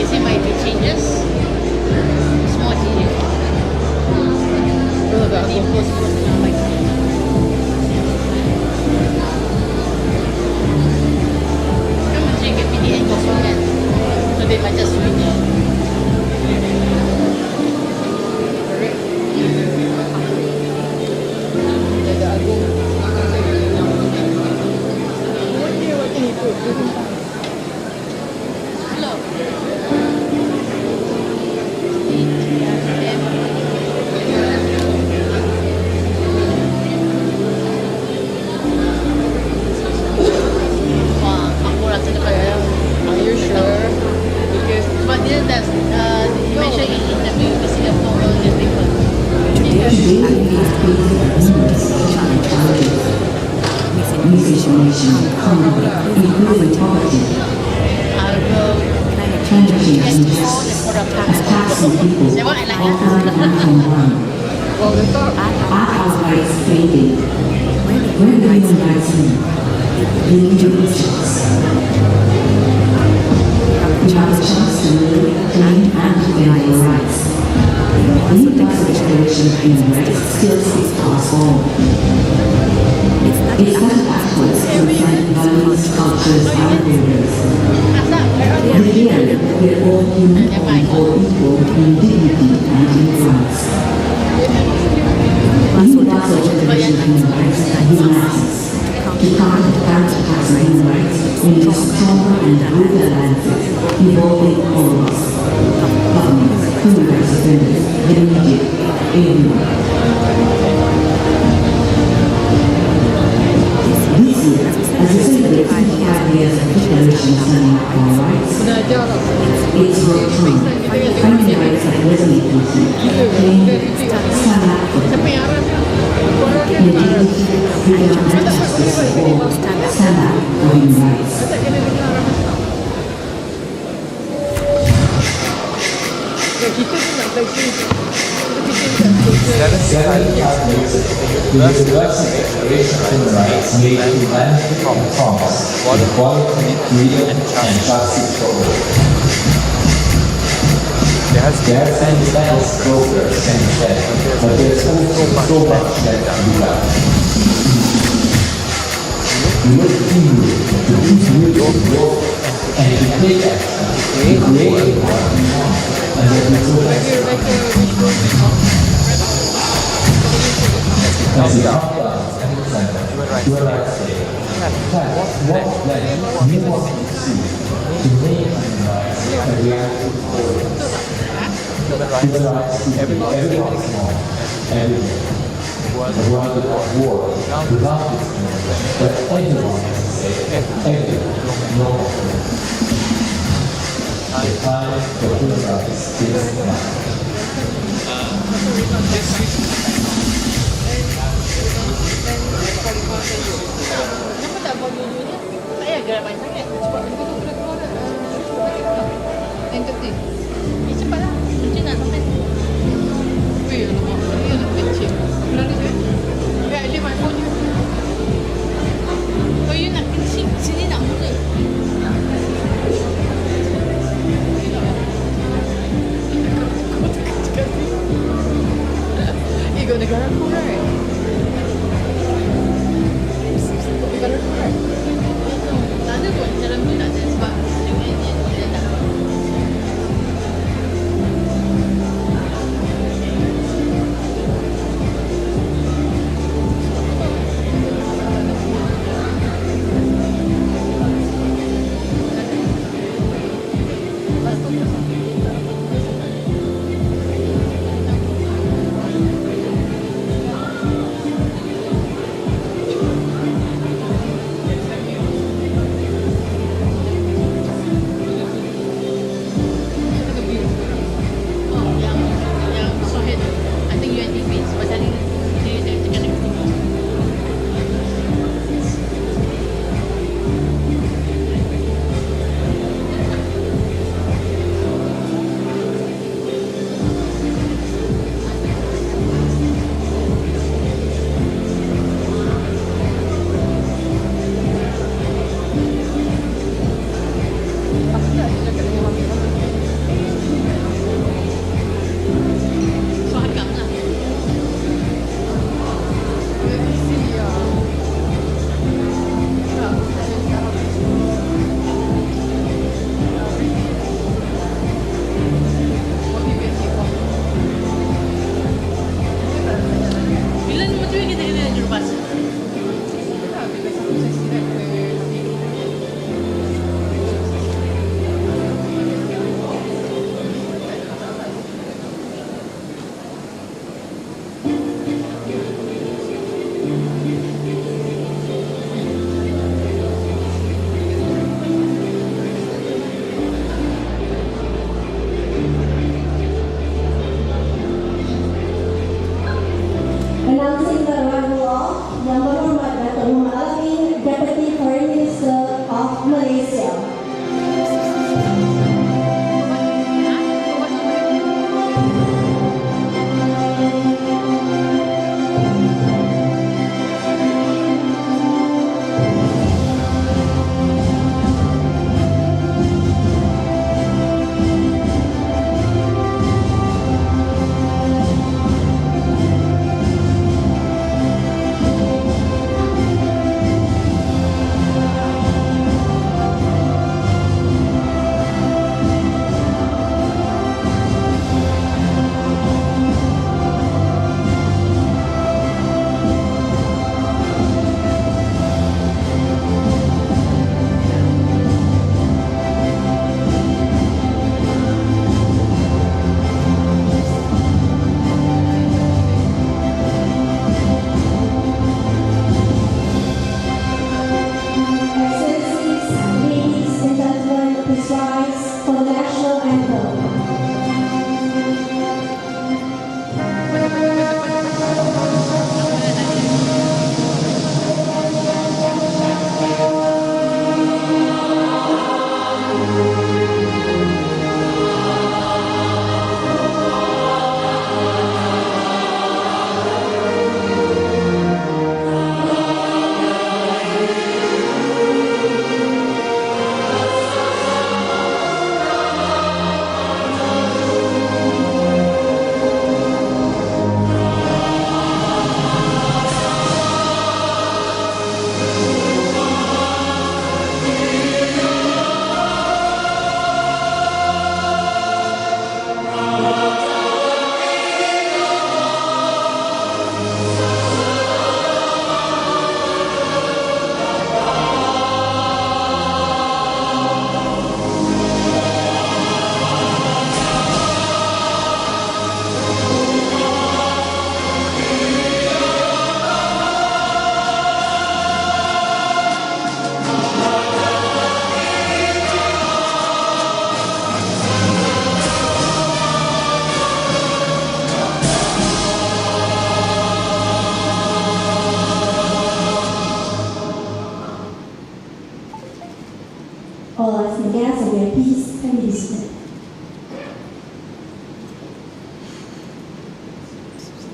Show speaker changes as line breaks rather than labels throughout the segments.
see my it changes. Small changes. Oh, agak fokus nak baik. Kan macam KPDN kosong kan. Lebih macam switch. Ada agung. What can you put? Hello. Wah, aku rasa dekat dalam. Are you sure? Because but dia dah you mentioned in interview di Singapore newspaper.
Misinformation, including poverty,
I will
climate change
get
risks,
all the product.
attacks on people,
That one I like.
all from one. Art rights fading. Where do human rights mean? The individuals. We have a chance to live, claim, and defend our rights. The Universal Declaration of Human Rights still speaks to us all. It's not backwards to reflect values, cultures, and borders. Here, we're all human and all equal in dignity and in rights. The Universal Declaration of Human Rights unites us. To counter human rights, we need a stronger and greater alliances involving all of us. Governments, human rights defenders, the media, everyone. This year, as we celebrate 25 years of Declaration of Standing Up for Our Rights, it's your time. Finding rights that resonate with you. Stand up for them. Integrity, freedom, and justice for all. Stand up for human rights.
The Universal Declaration of Human Rights made humanity promise equality, freedom, and justice for all. There has been immense progress since then, but there's also so much left to be done. We look inward to individual growth and to take action to create what we want and that we go back to. As we come down Human Rights Day, what then you want to see to make human rights a reality for us. Human rights is everyone's small, everywhere. A world without war, without discrimination, but everyone can say, everyone, no more. The time for human rights is now.
Kenapa tak buat dua-duanya? Tak payah gerak banyak sangat. Cepat keluar yang kecil. Cepatlah. Macam nak sampai. Weh, alamak. Dia lebih kecil. Keluar dia je. Ya, dia main phone je. Oh, you nak kecil. Sini nak muda. Ikut negara aku, right? Negara aku, right? Tak ada pun dalam tu, tak ada sebab dengan dia tak.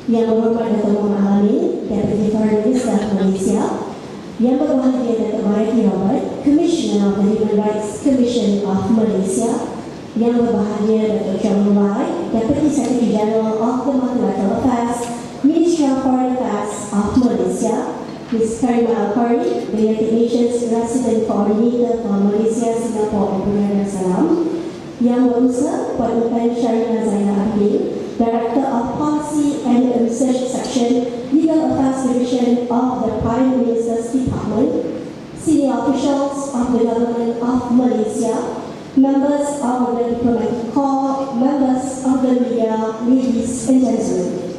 Yang berhormat Datuk Muhammad Alamin, Deputy Foreign Minister Malaysia. Yang berbahagia Datuk Mariati Robert, Commissioner of the Human Rights Commission of Malaysia. Yang berbahagia Datuk John Mulai, Deputy Secretary General of the Multilateral Affairs, Ministry of Foreign Affairs of Malaysia. Ms. Karima Al-Qari, the United Nations Resident Coordinator for Malaysia, Singapore and Brunei Darussalam. Yang berusaha Puan Intan Syarina Zainal Abidin, Director of Policy and Research Section, Legal Affairs Division of the Prime Minister's Department, senior officials of the Government of Malaysia, members of the Diplomatic Corps, members of the media, ladies and gentlemen.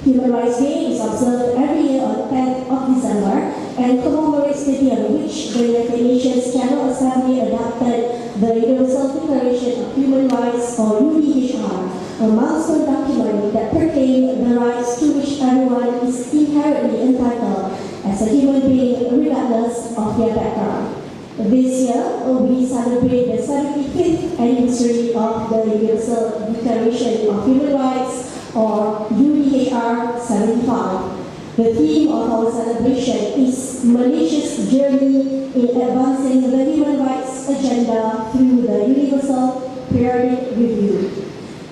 Human Rights Day is observed every year on 10th of December and commemorates the day on which the United Nations General Assembly adopted the Universal Declaration of Human Rights, or UDHR, a milestone document that proclaimed the rights to which everyone is inherently entitled as a human being regardless of their background. This year, we celebrate the 75th anniversary of the Universal Declaration of Human Rights, or UDHR 75. The theme of our celebration is Malaysia's journey in advancing the human rights agenda through the Universal Periodic Review.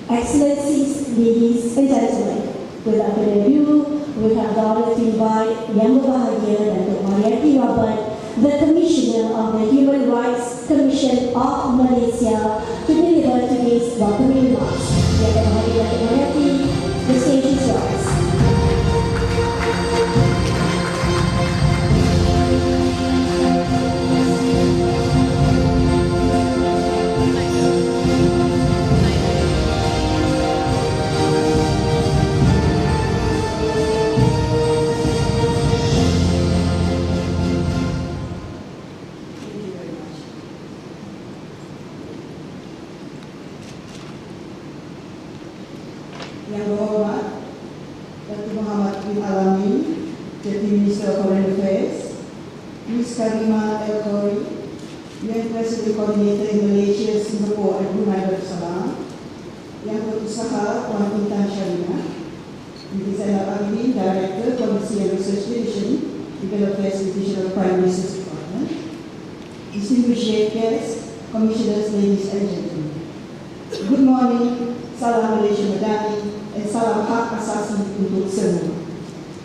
Excellencies, ladies and gentlemen, without further ado, we have the honor to invite Yang Berbahagia Datuk Mariati Robert, the Commissioner of the Human Rights Commission of Malaysia, to deliver today's welcoming remarks. Yang Berbahagia Datuk Mariati, the stage is yours.
Yang berhormat Datuk Muhammad bin Alamin, Deputy Minister of Foreign Affairs, Ms. Karima Al-Qari, UN President Coordinator in Malaysia, Singapore and Brunei Darussalam, Yang berusaha Puan Intan Syarina, Ms. Zainal Abidin, Director, Policy and Research Division, Legal Affairs Division of Prime Minister's Department, distinguished guests, commissioners, ladies and gentlemen. Good morning, salam Malaysia Madani, and salam hak asasi untuk semua.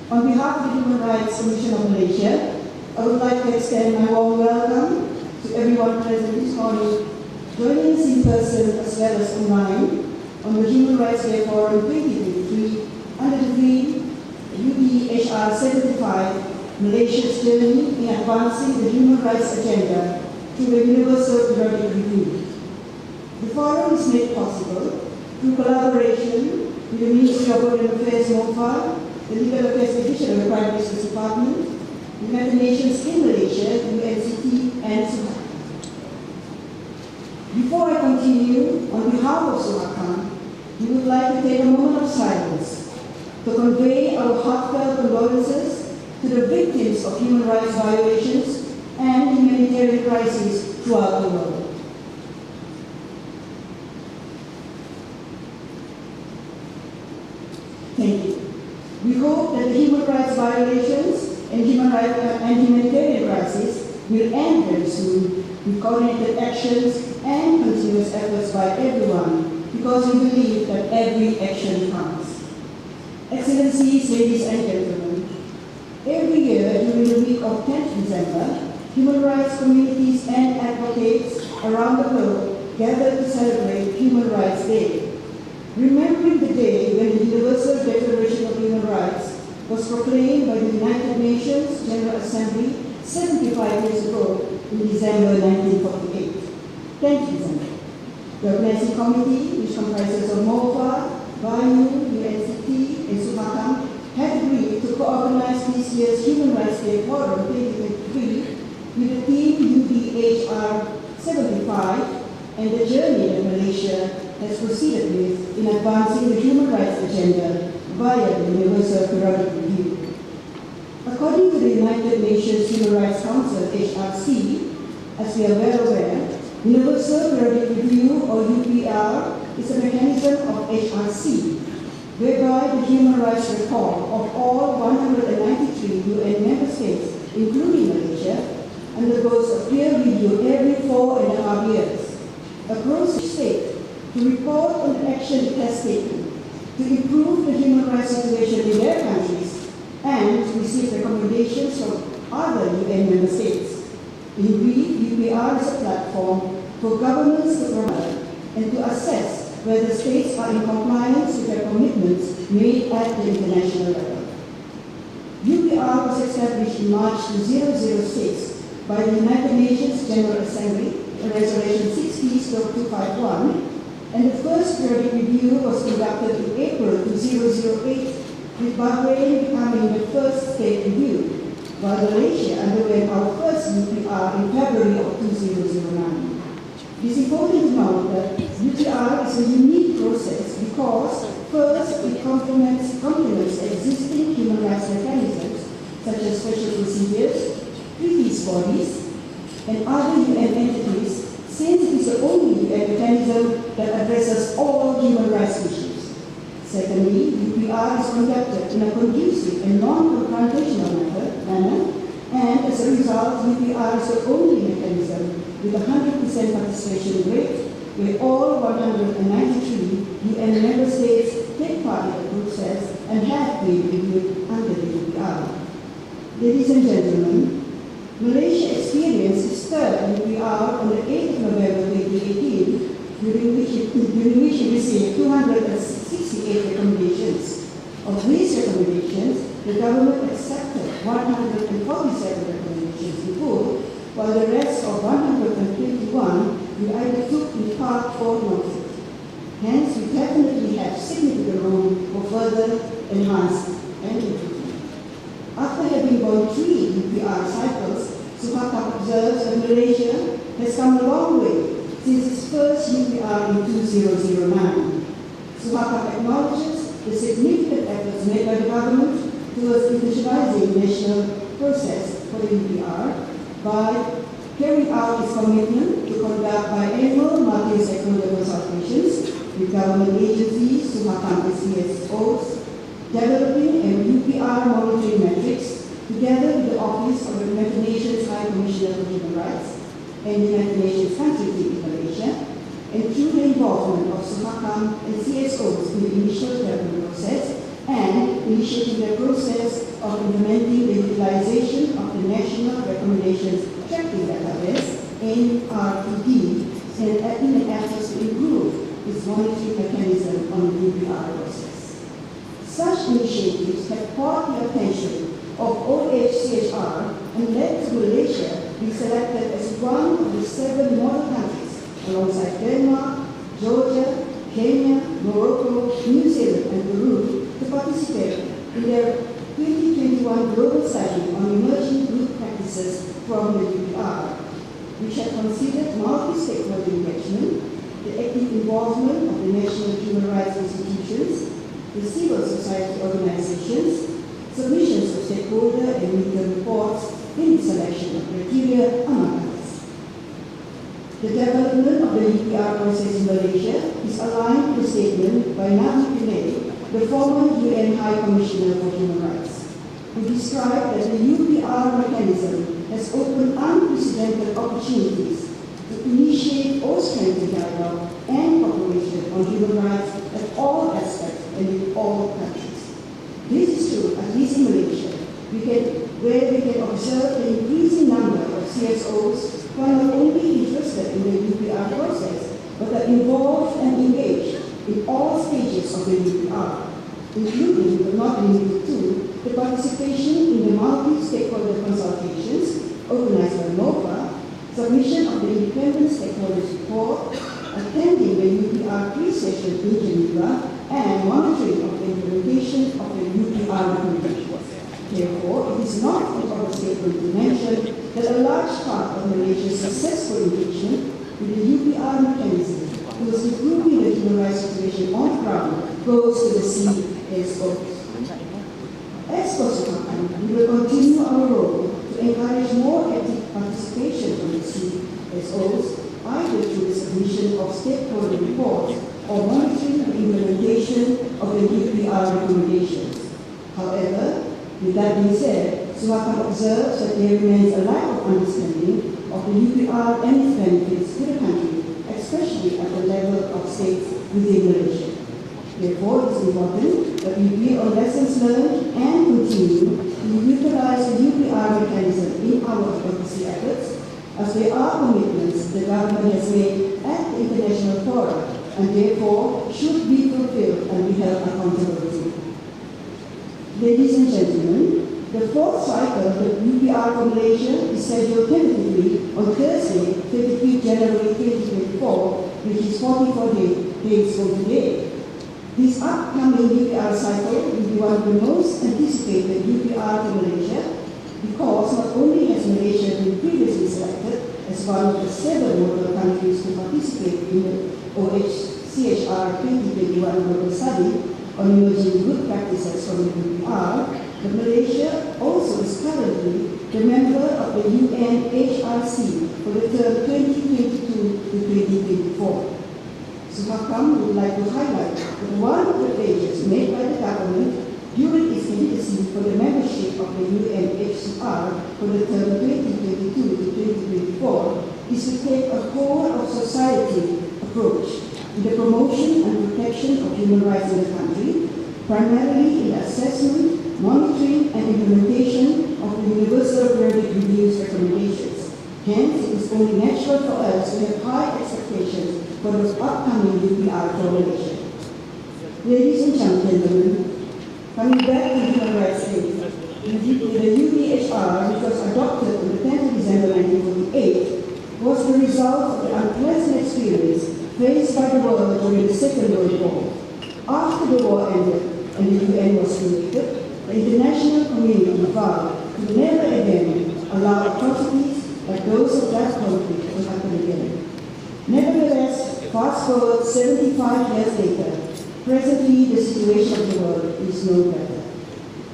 On behalf of the Human Rights Commission of Malaysia, I would like to extend my warm welcome to everyone present this morning, joining us in person as well as online on the Human Rights Day Forum 2023 under the theme UDHR 75, Malaysia's journey in advancing the human rights agenda through the Universal Periodic Review. The forum is made possible through collaboration with the Ministry of Foreign Affairs MOFA, the Legal Affairs Division of the Prime Minister's Department, the United Nations in Malaysia, UNCT, and Symbolic. Before I continue, on behalf of Suhakan, we would like to take a moment of silence to convey our heartfelt condolences to the victims of human rights violations and humanitarian crises throughout the world. Thank you. We hope that the human rights violations and humanitarian crisis will end very soon with coordinated actions and continuous efforts by everyone, because we believe that every action counts. Excellencies, ladies and gentlemen, every year during the week of 10th December, human rights communities and advocates around the globe gather to celebrate Human Rights Day. Remembering the day when the Universal Declaration of Human Rights was proclaimed by the United Nations General Assembly 75 years ago in December 1948. Thank you, December. The Organizing Committee, which comprises of MOFA, BAYU, UNCT, and Suhakan, had agreed to co-organize this year's Human Rights Day Forum 2023 with the theme UDHR 75 and the journey that Malaysia has proceeded with in advancing the human rights agenda via the Universal Periodic Review. According to the United Nations Human Rights Council, HRC, as we are well aware, Universal Periodic Review, or UPR, is a mechanism of HRC whereby the human rights record of all 193 UN member states, including Malaysia, undergoes a peer review every 4.5 years. A process state to report on the action it has taken to improve the human rights situation in their countries and to receive recommendations from other UN member states. In brief, UPR is a platform for governments to promote and to assess whether states are in compliance with their commitments made at the international level. UPR was established in March 2006 by the United Nations General Assembly, Resolution 60/251, and the first periodic review was conducted in April 2008, with Bahrain becoming the first state review, while Malaysia underwent our first UPR in February of 2009. It is important to note that UPR is a unique process because, first, it complements existing human rights mechanisms, such as special procedures, treaties bodies, and other UN entities, since it is the only UN mechanism that addresses all human rights issues. Secondly, UPR is conducted in a conducive and non-confrontational manner, and as a result, UPR is the only mechanism with a 100% participation rate, where all 193 UN member states take part in the process and have been reviewed under the UPR. Ladies and gentlemen, Malaysia experienced its third UPR on the 8th of November 2018, during which it received 268 recommendations. Of these recommendations, the government accepted 147 recommendations in full, while the rest of 121 we either took in part or noted. Hence, we definitely have significant room for further enhancement and improvement. After having gone 3 UPR cycles, Suhakam observes that Malaysia has come a long way since its first UPR in 2009. Suhakam acknowledges the significant efforts made by the government towards individualizing the national process for the UPR by carrying out its commitment to conduct biannual multi-stakeholder consultations with government agencies, Suhakam and CSOs, developing a UPR monitoring metrics together with the Office of the United Nations High Commissioner for Human Rights and the United Nations Country Team in Malaysia, and through the involvement of Suhakam and CSOs in the initial development process and initiating the process of implementing the utilization of the National Recommendations Tracking Database, NRTD, and in an effort to improve its monitoring mechanism on the UPR process. Such initiatives have caught the attention of ODHR and led to Malaysia being selected as one of the 7 model countries, alongside Denmark, Georgia, Kenya, Morocco, New Zealand, and Peru, to participate in their 2021 Global Study on Emerging Group Practices from the UPR, which had considered multi-stakeholder engagement, the active involvement of the national human rights institutions, the civil society organizations, submissions of stakeholder and media reports in the selection of criteria, among others. The development of the UPR process in Malaysia is aligned with the statement by Nabi Pillay, the former UN High Commissioner for Human Rights, who described that the UPR mechanism has opened unprecedented opportunities to initiate or strengthen dialogue and cooperation on human rights at all aspects and in all countries. This is true, at least in Malaysia, where we can observe the increasing number of CSOs who are not only interested in the UPR process, but are involved and engaged in all stages of the UPR, including but not limited to the participation in the multi-stakeholder consultations organized by MOPA, submission of the independent stakeholders report, attending the UPR pre-session in Geneva, and monitoring of the implementation of the UPR recommendations. Therefore, it is not an overstatement to mention that a large part of Malaysia's successful engagement with the UPR mechanism towards improving the human rights situation on the ground goes to the CSOs. As for Suhakam, we will continue our role to encourage more active participation from the CSOs, either through the submission of stakeholder reports or monitoring the implementation of the UPR UDHR recommendations. However, with that being said, Suharto observes that there remains a lack of understanding of the UPR and its benefits to the country, especially at the level of states within Malaysia. Therefore, it is important that we build on lessons learned and continue to utilize the UPR mechanism in our advocacy efforts, as there are commitments the government has made at the international forum and therefore should be fulfilled and be held accountable to. Ladies and gentlemen, the fourth cycle of the UPR for Malaysia is scheduled tentatively on Thursday, 23 January 2024, which is 44 days from today. This upcoming UPR cycle will be one of the most anticipated UPR for Malaysia because not only has Malaysia been previously selected as one of the 7 model countries to participate in the OHCHR 2021 global study on emerging good practices from the UPR, but Malaysia also is currently the member of the UNHRC for the term 2022 to 2024. Suharto would like to highlight that one of the pledges made by the government during its candidacy for the membership of the UNHCR for the term 2022 to 2024 is to take a whole of society approach in the promotion and protection of human rights in the country, primarily in the assessment, monitoring, and implementation of the Universal Periodic Review's recommendations. Hence, it is only natural for us to have high expectations for the upcoming UPR for Malaysia. Ladies and gentlemen, coming back to human rights day, the UDHR, which was adopted on the 10th of December 1948, was the result of the unpleasant experience faced by the world during the Second World War. After the war ended and the UN was created, the international community vowed to never again allow atrocities like those of that conflict to happen again. Nevertheless, fast forward 75 years later, presently the situation of the world is no better.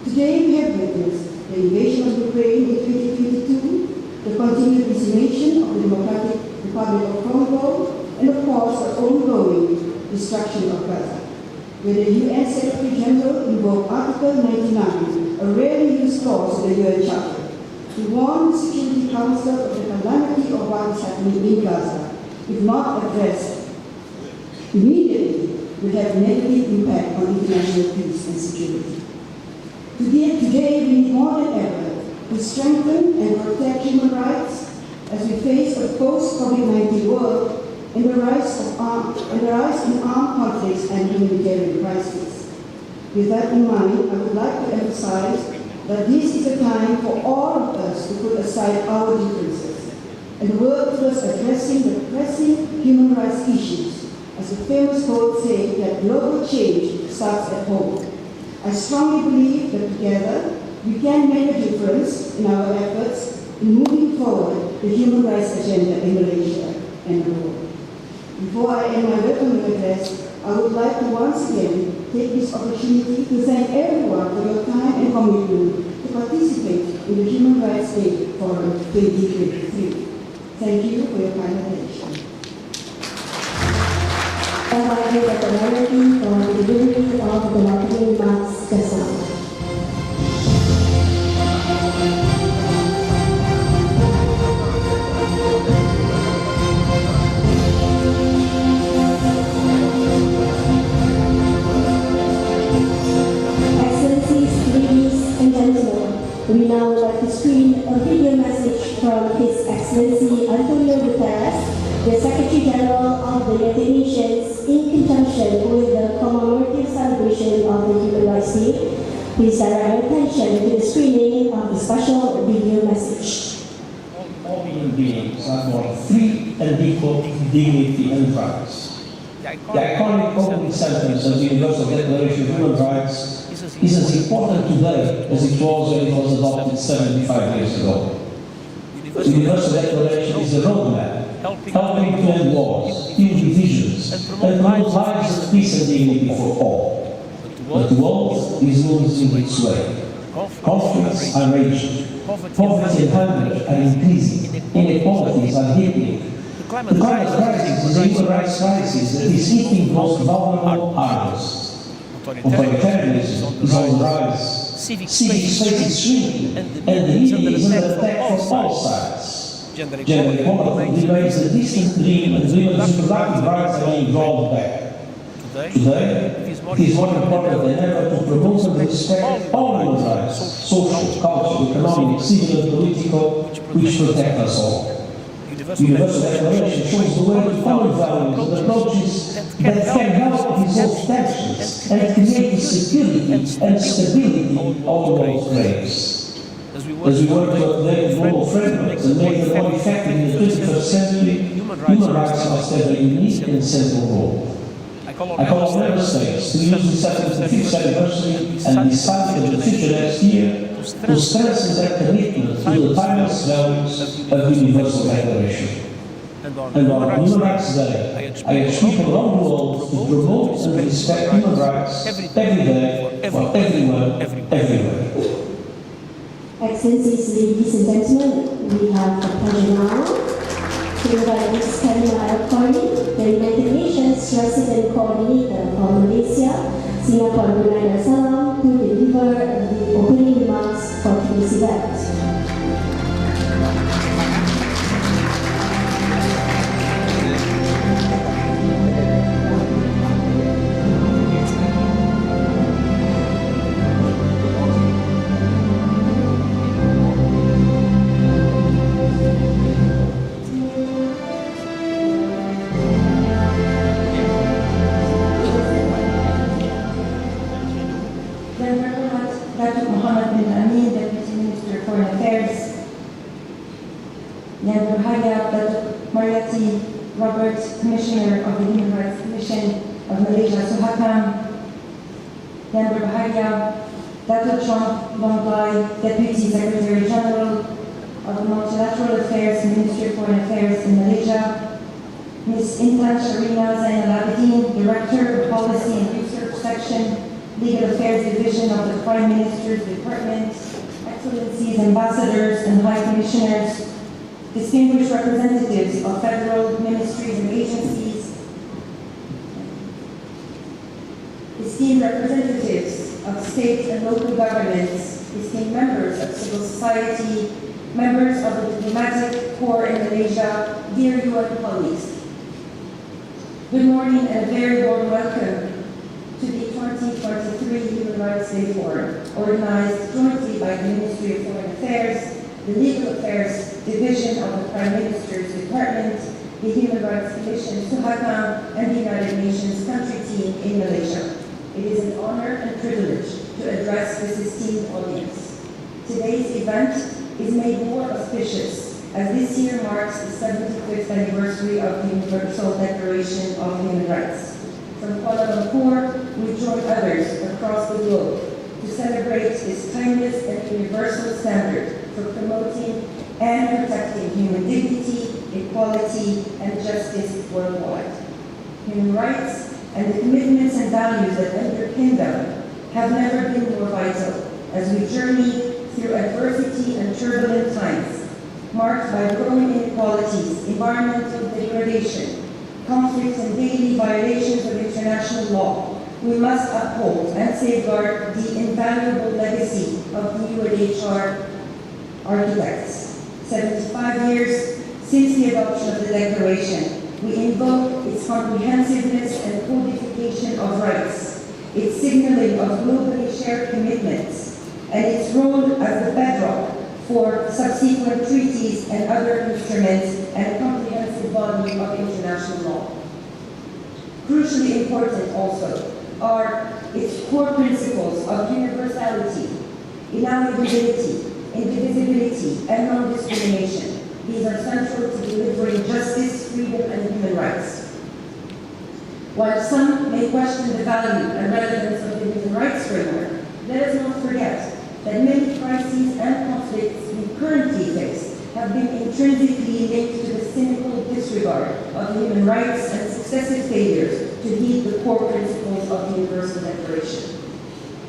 Today we have witnessed the invasion of Ukraine in 2022, the continued decimation of the Democratic Republic of Congo, and of course the ongoing destruction of Gaza, where the UN Secretary General invoked Article 99, a rarely used clause in the UN Charter, to warn the Security Council of the calamity of what is happening in Gaza, if not addressed immediately, will have negative impact on international peace and security. Today we need more than ever to strengthen and protect human rights as we face a post-COVID-19 world and the rise in armed conflicts and humanitarian crises. With that in mind, I would like to emphasize that this is a time for all of us to put aside our differences and work towards addressing the pressing human rights issues, as the famous quote says that global change starts at home. I strongly believe that together we can make a difference in our efforts in moving forward the human rights agenda in Malaysia and the world. Before I end my welcoming address, I would like to once again take this opportunity to thank everyone for your time and commitment to participate in the Human Rights Day Forum 2023. Thank you for your kind attention.
I give the priority for the delivery of the marketing remarks just now. Excellencies, ladies and gentlemen, we now would like to screen a video message from His Excellency Antonio Guterres, the Secretary General of the United Nations, in conjunction with the commemorative celebration of the Human Rights Day. Please direct your attention to the screening of the special video message.
All human beings are born free and equal in dignity and rights. The iconic opening sentence of the Universal Declaration of Human Rights is as important today as it was when it was adopted 75 years ago. The Universal Declaration is a roadmap helping to end wars, heal divisions, and promote lives of peace and dignity for all. But the world is losing its way. Conflicts are raging. Poverty and hunger are increasing. Inequalities are deepening. The climate crisis is a human rights crisis that is hitting most vulnerable others. authoritarianism is on the rise. Civic space is shrinking, and the media is under attack from all sides. Gender equality remains a distant dream, and women's reproductive rights are being rolled back. Today, it is more important than ever to promote and respect all human rights, social, cultural, economic, civil and political, which protect us all. The Universal Declaration shows the way to common values and approaches that can help resolve tensions and create the security and stability of those graves. As we work to update global frameworks and make them more effective in the 21st century, human rights must have a unique and central role. I call on member states to use the 75th anniversary and the summit of the future next year to strengthen their commitment to the timeless values of the Universal Declaration. And on Human Rights Day, I urge people around the world to promote and respect human rights every day, for everyone, everywhere.
Excellencies, ladies and gentlemen, we have the pleasure now to invite Ms. Karima El-Khoury, the United Nations Resident Coordinator for Malaysia, Singapore, Brunei Darussalam, to deliver the opening remarks for today's event.
Commissioner of the Human Rights Commission of Malaysia, Suhakam, Yang Berbahagia Dato' Chong Longlai, Deputy Secretary General of the Multilateral Affairs Ministry of Foreign Affairs in Malaysia, Ms. Intan Sharina Zainal Abidin, Director of Policy and Research Section, Legal Affairs Division of the Prime Minister's Department, Excellencies, Ambassadors, and High Commissioners, distinguished representatives of federal ministries and agencies, esteemed representatives of state and local governments, esteemed members of civil society, members of the diplomatic corps in Malaysia, dear UN colleagues. Good morning and a very warm welcome to the 2023 Human Rights Day Forum, organized jointly by the Ministry of Foreign Affairs, the Legal Affairs Division of the Prime Minister's Department, the Human Rights Commission, Suhakam, and the United Nations country team in Malaysia. It is an honor and privilege to address this esteemed audience. Today's event is made more auspicious as this year marks the 75th anniversary of the Universal Declaration of Human Rights. From Kuala Lumpur, we join others across the globe to celebrate this timeless and universal standard for promoting and protecting human dignity, equality, and justice worldwide. Human rights and the commitments and values that underpin them have never been more vital as we journey through adversity and turbulent times, marked by growing inequalities, environmental degradation, conflicts, and daily violations of international law. We must uphold and safeguard the invaluable legacy of the UDHR architects. 75 years since the adoption of the Declaration, we invoke its comprehensiveness and codification of rights, its signaling of globally shared commitments, and its role as the bedrock for subsequent treaties and other instruments and a comprehensive body of international law. Crucially important also are its core principles of universality, inalienability, indivisibility, and non-discrimination. These are central to delivering justice, freedom, and human rights. While some may question the value and relevance of the human rights framework, let us not forget that many crises and conflicts we currently face have been intrinsically linked to the cynical disregard of human rights and successive failures to heed the core principles of the Universal Declaration.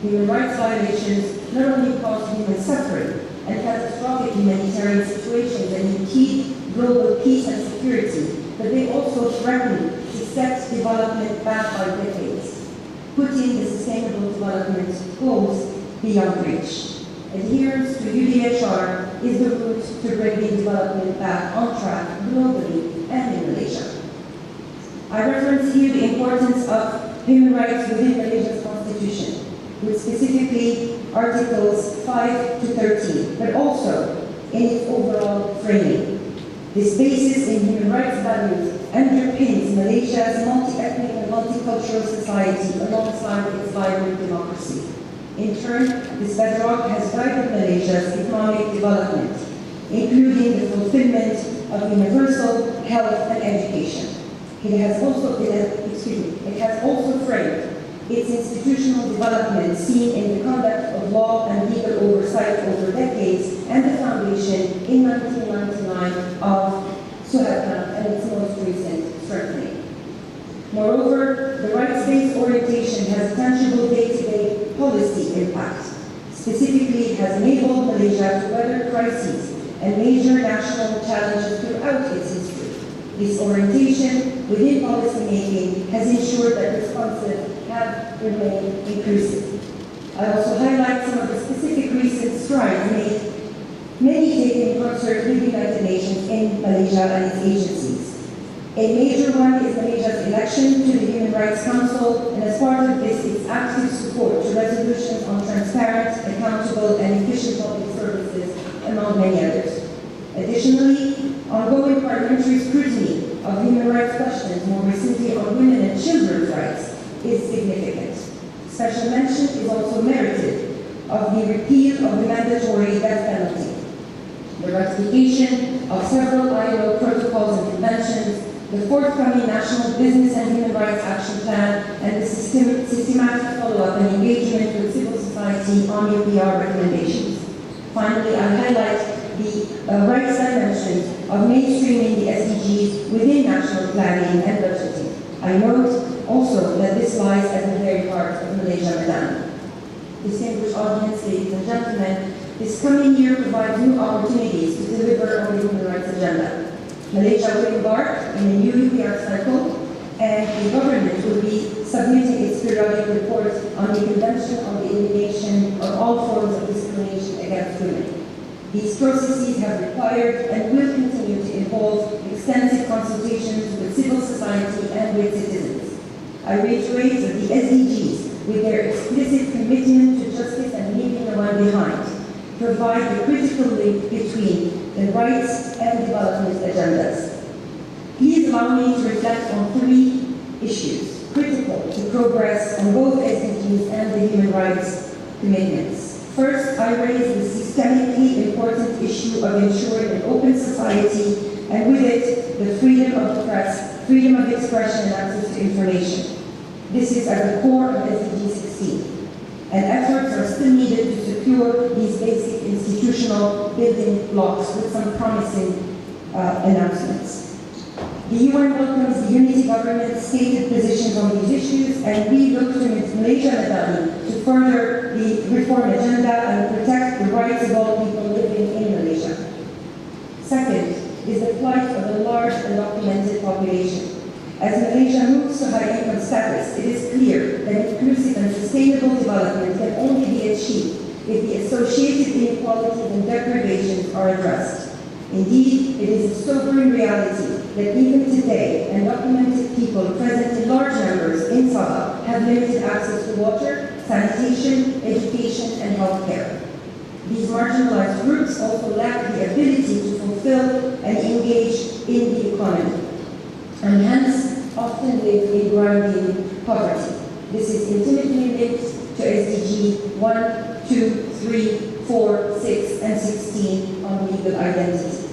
Human rights violations not only cause human suffering and catastrophic humanitarian situations and impede global peace and security, but they also threaten to set development back by decades. putting the Sustainable Development Goals beyond reach. Adherence to UDHR is the route to bringing development back on track globally and in Malaysia. I reference here the importance of human rights within Malaysia's constitution, with specifically Articles 5 to 13, but also in its overall framing. This basis in human rights values underpins Malaysia's multi-ethnic and multicultural society alongside its vibrant democracy. In turn, this bedrock has guided Malaysia's economic development, including the fulfillment of universal health and education. It has also framed its institutional development seen in the conduct of law and legal oversight over decades and the foundation in 1999 of Suharto and its most recent strengthening. Moreover, the rights-based orientation has tangible day-to-day policy impact. Specifically, it has enabled Malaysia to weather crises and major national challenges throughout its history. This orientation within policymaking has ensured that responses have remained inclusive. I also highlight some of the specific recent strides made, many taken in concert with the United Nations in Malaysia and its agencies. A major one is Malaysia's election to the Human Rights Council, and as part of this, its active support to resolutions on transparent, accountable, and efficient public services, among many others. Additionally, ongoing parliamentary scrutiny of human rights questions, more recently on women and children's rights, is significant. Special mention is also merited of the repeal of the mandatory death penalty, the ratification of several ILO protocols and conventions, the forthcoming National Business and Human Rights Action Plan, and the systematic follow-up and engagement with civil society on UPR recommendations. Finally, I highlight the rights dimensions of mainstreaming the SDGs within national planning and budgeting. I note also that this lies at the very heart of Malaysia Madam. Distinguished audience, ladies and gentlemen, this coming year provides new opportunities to deliver on the human rights agenda. Malaysia will embark in a new UPR cycle, and the government will be submitting its periodic report on the Convention on the Elimination of all forms of discrimination against women. These processes have required and will continue to involve extensive consultations with civil society and with citizens. I reiterate that the SDGs, with their explicit commitment to justice and leaving no one behind, provide the critical link between the rights and development agendas. Please allow me to reflect on three issues critical to progress on both SDGs and the human rights commitments. First, I raise the systemically important issue of ensuring an open society and with it the freedom of the press, freedom of expression and access to information. This is at the core of SDG 16, and efforts are still needed to secure these basic institutional building blocks with some promising announcements. The UN welcomes the unity government's stated positions on these issues, and we look to Malaysia Madani to further the reform agenda and protect the rights of all people living in Malaysia. Second is the plight of a large undocumented population. As Malaysia moves to high income status, it is clear that inclusive and sustainable development can only be achieved if the associated inequalities and deprivations are addressed. Indeed, it is a sobering reality that even today, undocumented people present in large numbers in Sabah have limited access to water, sanitation, education, and health care. These marginalized groups also lack the ability to fulfill and engage in the economy, and hence often live in grinding poverty. This is intimately linked to SDG 1, 2, 3, 4, 6, and 16 on legal identity.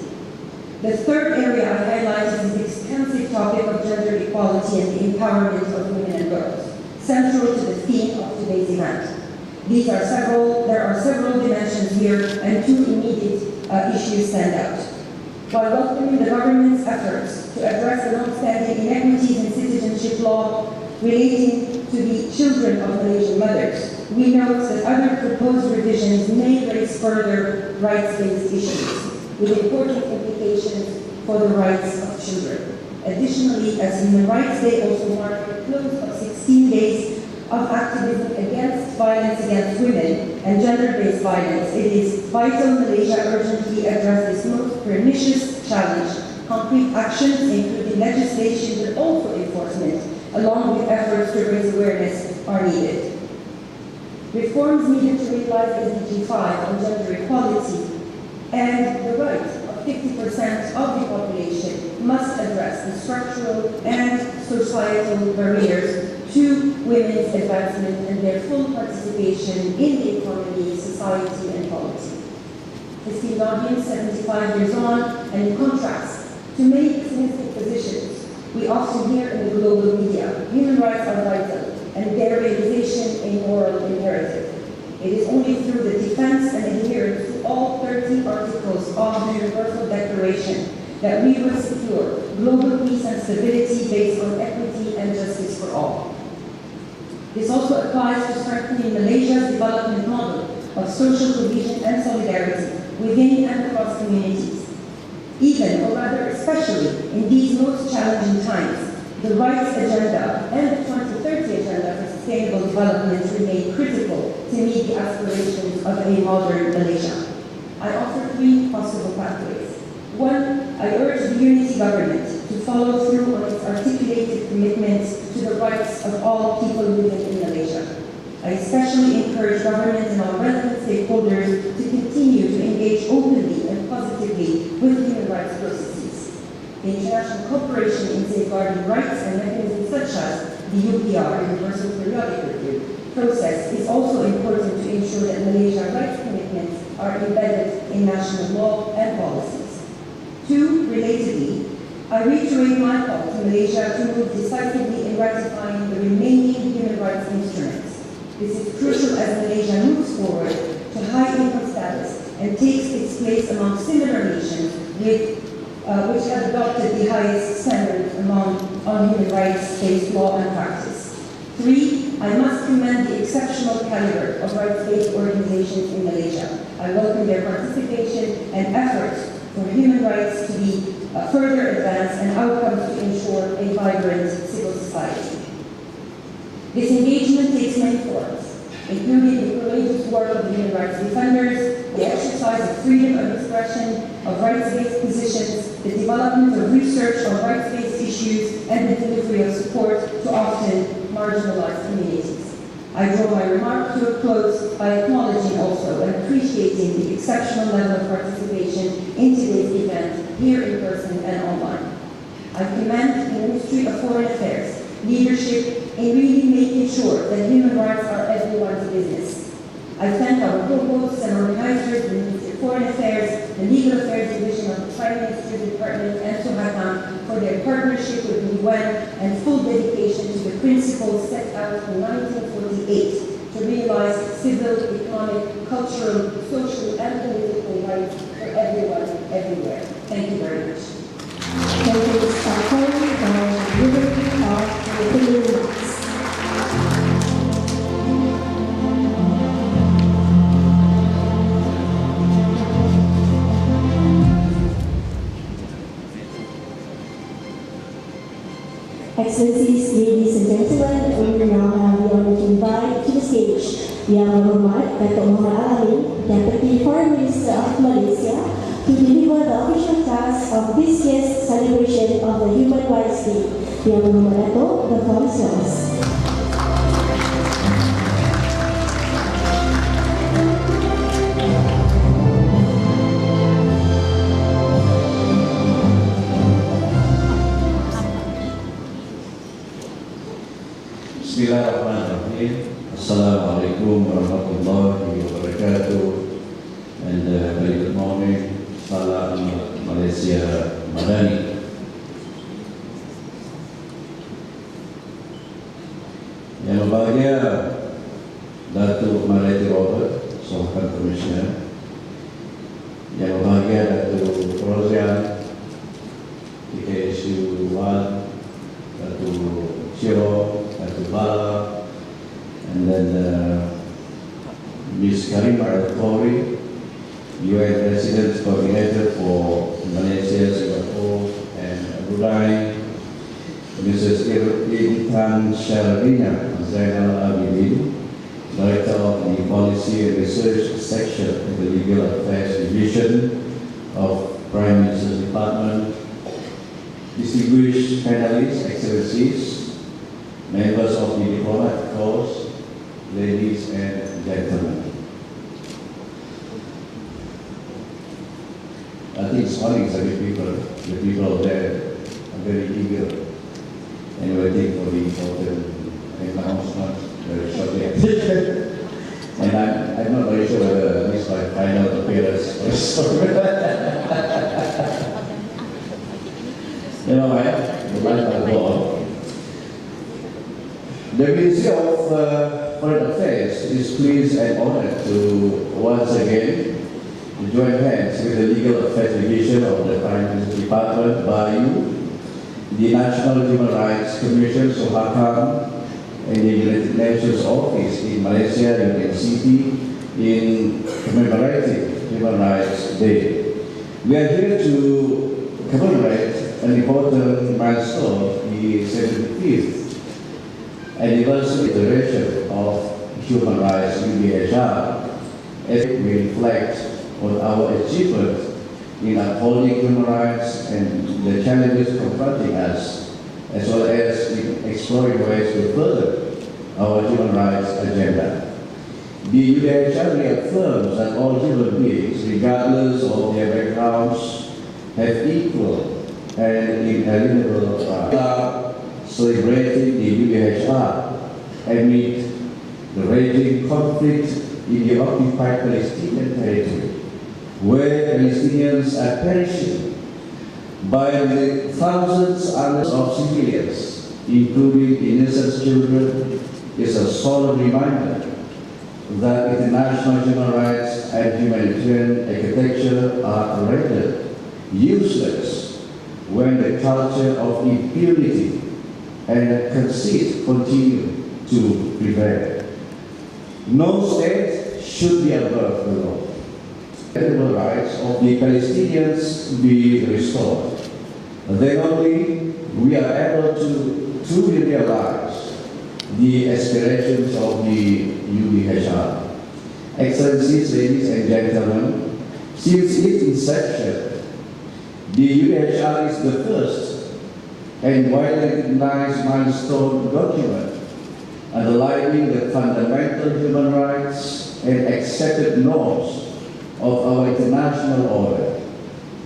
The third area I highlight is the extensive topic of gender equality and the empowerment of women and girls, central to the theme of today's event. There are several dimensions here, and two immediate issues stand out. While welcoming the government's efforts to address the long-standing inequities in citizenship law relating to the children of Malaysian mothers, we note that other proposed revisions may raise further rights-based issues, with important implications for the rights of children. Additionally, as Human Rights Day also marked the close of 16 days of activism against violence against women and gender-based violence, it is vital Malaysia urgently address this most pernicious challenge. Concrete actions, including legislation but also enforcement, along with efforts to raise awareness, are needed. Reforms needed to realize SDG 5 on gender equality and the rights of 50% of the population must address the structural and societal barriers to women's advancement and their full participation in the economy, society, and polity. Esteemed audience, 75 years on, and in contrast to many pessimistic positions we often hear in the global media, human rights are vital and their realization a moral imperative. It is only through the defense and adherence to all 30 articles of the Universal Declaration that we will secure global peace and stability based on equity and justice for all. This also applies to strengthening Malaysia's development model of social cohesion and solidarity within and across communities. Even, or rather especially, in these most challenging times, the rights agenda and the 2030 agenda for sustainable development remain critical to meet the aspirations of a modern Malaysia. I offer 3 possible pathways. 1, I urge the unity government to follow through on its articulated commitments to the rights of all people living in Malaysia. I especially encourage government and all relevant stakeholders to continue to engage openly and positively with human rights processes. The international cooperation in safeguarding rights and mechanisms such as the UPR, Universal Periodic Review, process is also important to ensure that Malaysian rights commitments are embedded in national law and policies. 2, relatedly, I reiterate my call to Malaysia to move decisively in ratifying the remaining human rights instruments. This is crucial as Malaysia moves forward to high income status and takes its place among similar nations which have adopted the highest standards on human rights-based law and practice. 3, I must commend the exceptional caliber of rights-based organizations in Malaysia. I welcome their participation and efforts for human rights to be further advanced and outcomes to ensure a vibrant civil society. This engagement takes many forms, including the courageous work of the human rights defenders, the exercise of freedom of expression, of rights-based positions, the development of research on rights-based issues, and the delivery of support to often marginalized communities. I draw my remark to a close by acknowledging also and appreciating the exceptional level of participation in today's event, here in person and online. I commend the Ministry of Foreign Affairs leadership in really making sure that human rights are everyone's business. I thank our co-hosts and organizers, the Ministry of Foreign Affairs, the Legal Affairs Division of the Prime Minister's Department, and Suhatan for their partnership with the UN and full dedication to the principles set out in 1948 to realize civil, economic, cultural, social, and political rights for everyone, everywhere. Thank you very much.
Thank you, Mr. Corey, for the liberty of opening remarks. Excellencies, ladies and gentlemen, we now have the honor to invite to the stage Yang Berhormat Datuk Muhammad Alamin, Deputy Foreign Minister of Malaysia, to deliver the official task of this year's celebration of the Human Rights Day. Yang Berhormat Datuk, the floor is yours.
Bismillahirrahmanirrahim. Assalamualaikum warahmatullahi wabarakatuh. And very good morning. Salam Malaysia Madani. Yang berbahagia Datuk Malaysia Robert, Sohkan Commissioner. Yang berbahagia Datuk Rozian, PKSU 1, Datuk Shiro, Datuk Bala, and then Ms. Karima Al-Khoury, UN Resident Coordinator for Malaysia, Singapore, and Brunei, Mrs. Intan Sharina Zainal Abidin, Director of the Policy and Research Section of the Legal Affairs Division of Prime Minister's Department, distinguished panelists, excellencies, members of the diplomatic corps, ladies and gentlemen. I think it's funny, the people there are very eager and waiting for the important announcement very shortly. And I'm not very sure whether this is my final appearance. You know, the life of God. The Ministry of Foreign Affairs is pleased and honored to once again join hands with the Legal Affairs Division of the Prime Minister's Department by you, the National Human Rights Commission, Sohakam, and the United Nations Office in Malaysia, UNGA, in commemorating Human Rights Day. We are here to commemorate an important milestone, the 75th anniversary declaration of Human Rights, UDHR, as we reflect on our achievement in upholding human rights and the challenges confronting us, as well as in exploring ways to further our human rights agenda. The UDHR reaffirms that all human beings, regardless of their backgrounds, have equal and inalienable rights. We are celebrating the UDHR amid the raging conflict in the occupied Palestinian territory, where Palestinians are perishing by the thousands of civilians, including innocent children, is a solemn reminder that international human rights and humanitarian architecture are rendered useless when the culture of impunity and conceit continue to prevail. No state should be above the law. The inalienable rights of the Palestinians be restored. Then only we are able to truly realize the aspirations of the UDHR. Excellencies, ladies and gentlemen, since its inception, the UDHR is the first and widely recognized milestone document underlining the fundamental human rights and accepted norms of our international order.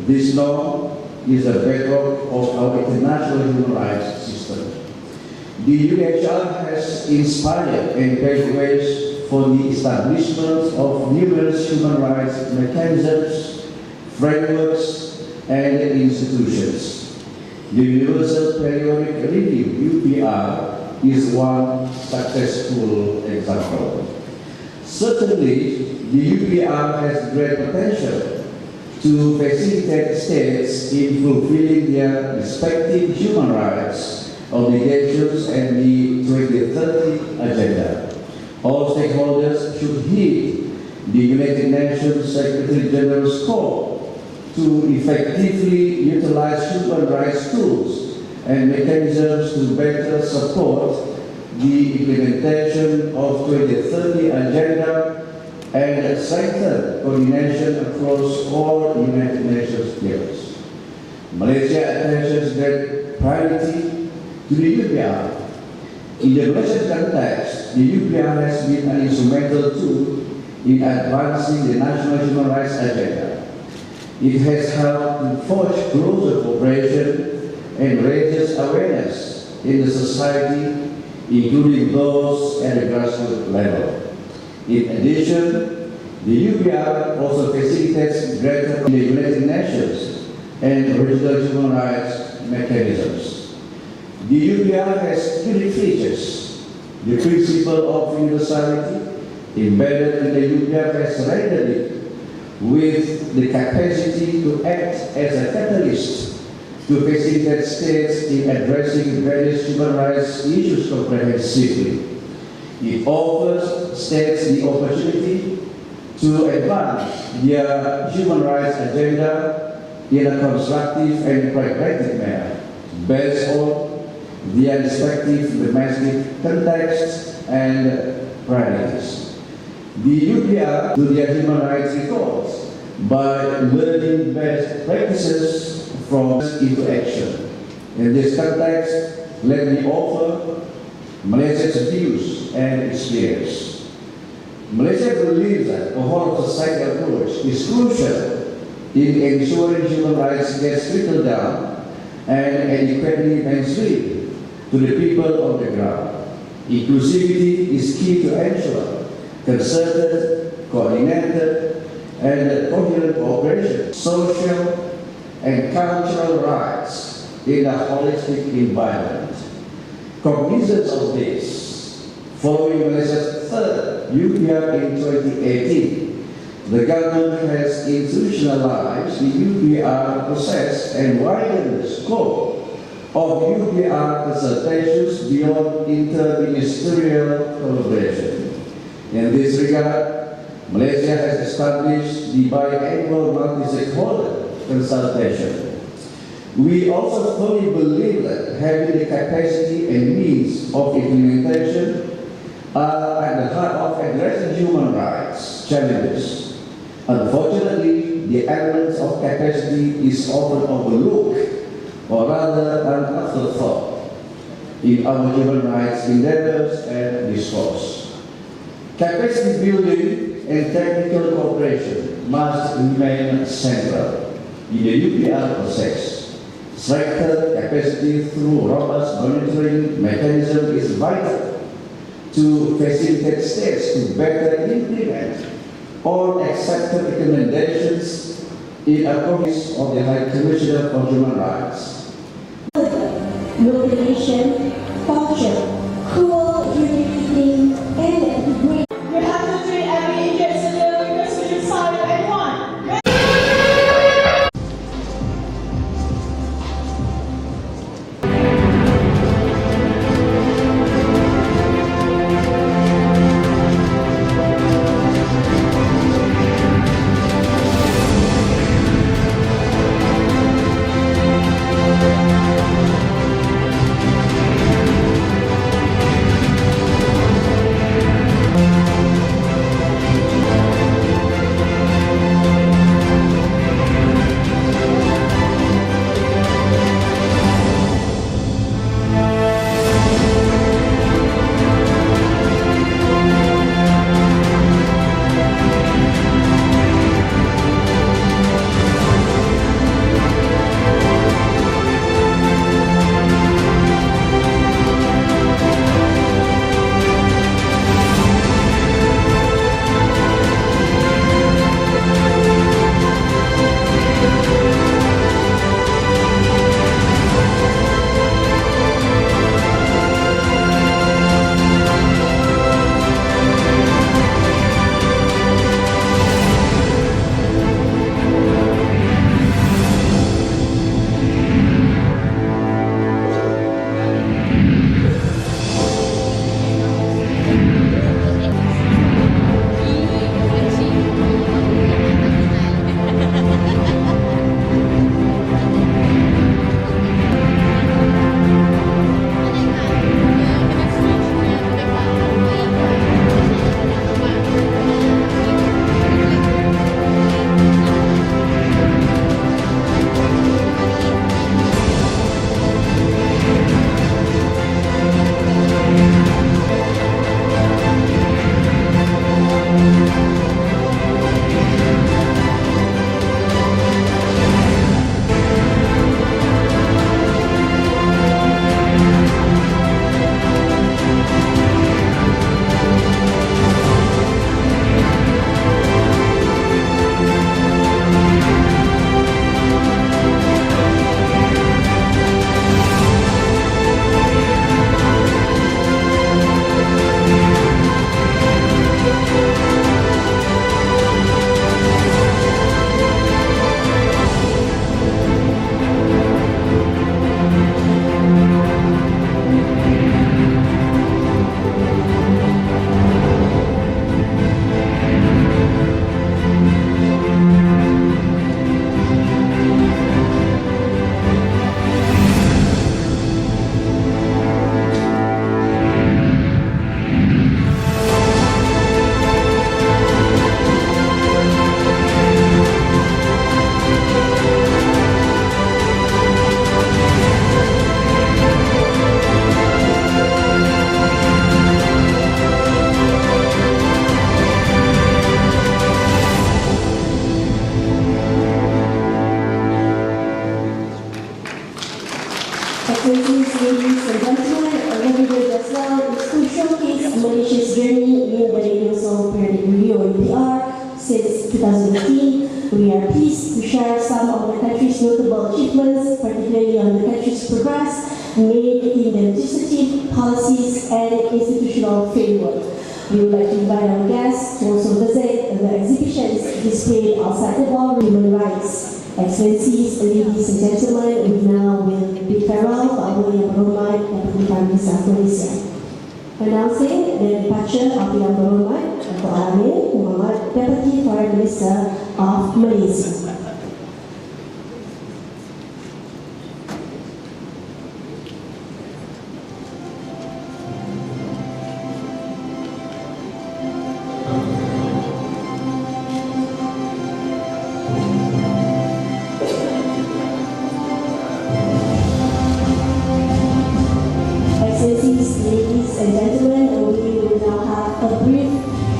This norm is the bedrock of our international human rights system. The UDHR has inspired and paved ways for the establishment of numerous human rights mechanisms, frameworks, and institutions. The Universal Periodic Review, UPR, is one successful example. Certainly, the UPR has great potential to facilitate states in fulfilling their respective human rights obligations and the 2030 agenda. All stakeholders should heed the United Nations Secretary General's call to effectively utilize human rights tools and mechanisms to better support the implementation of 2030 agenda and strengthen coordination across all United Nations fields. Malaysia attaches great priority to the UPR. In the Malaysian context, the UPR has been an instrumental tool in advancing the national human rights agenda. It has helped to forge closer cooperation and raises awareness in the society, including those at the grassroots level. In addition, the UPR also facilitates greater in the United Nations and regional human rights mechanisms. The UPR has unique features. The principle of universality embedded in the UPR has rendered it with the capacity to act as a catalyst to facilitate states in addressing various human rights issues comprehensively. It offers states the opportunity to advance their human rights agenda in a constructive and pragmatic manner, based on their respective domestic contexts and priorities. The UDHR do their human rights records by learning best practices from into action. In this context, let me offer Malaysia's views and experience. Malaysia believes that a whole-of-society approach is crucial in ensuring human rights gets trickled down and adequately mainstreamed to the people on the ground. Inclusivity is key to ensure concerted, coordinated, and coherent cooperation, social and cultural rights in a holistic environment. Cognizant of this, following Malaysia's third UDHR in 2018, the government has institutionalized the UDHR process and widened the scope of UDHR consultations beyond interministerial collaboration. In this regard, Malaysia has established the biannual multi-stakeholder consultation. We also fully believe that having the capacity and means of implementation are at the heart of addressing human rights challenges. Unfortunately, the elements of capacity is often overlooked or rather an afterthought in our human rights endeavors and discourse. Capacity building and technical cooperation must remain central in the UDHR process. Strengthened capacity through robust monitoring mechanism is vital to facilitate states to better implement all accepted recommendations in accordance of the High Commissioner for Human Rights.
Mutilation, torture, cruel, humiliating, and degrading.
You have to treat every Indian civilian with suicide at one.
Malaysia's journey in the Universal Periodic Review or UDHR since 2018. We are pleased to share some of the country's notable achievements, particularly on the country's progress made in the legislative, policies, and institutional framework. We would like to invite our guests to also visit the exhibitions displayed outside the ballroom. Human rights. Excellencies, ladies and gentlemen, we now will bid farewell to our Yang Berhormat Deputy Prime Minister of Malaysia. Announcing the departure of Yang Berhormat Dr. Amir Muhammad, Deputy Foreign Minister of Malaysia. Ladies and gentlemen, we will now have a brief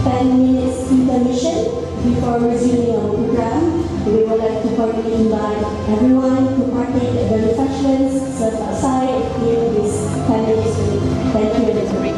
10 minutes intermission before resuming our program. We would like to cordially invite everyone to partake in the refreshments served outside during this 10 minutes break.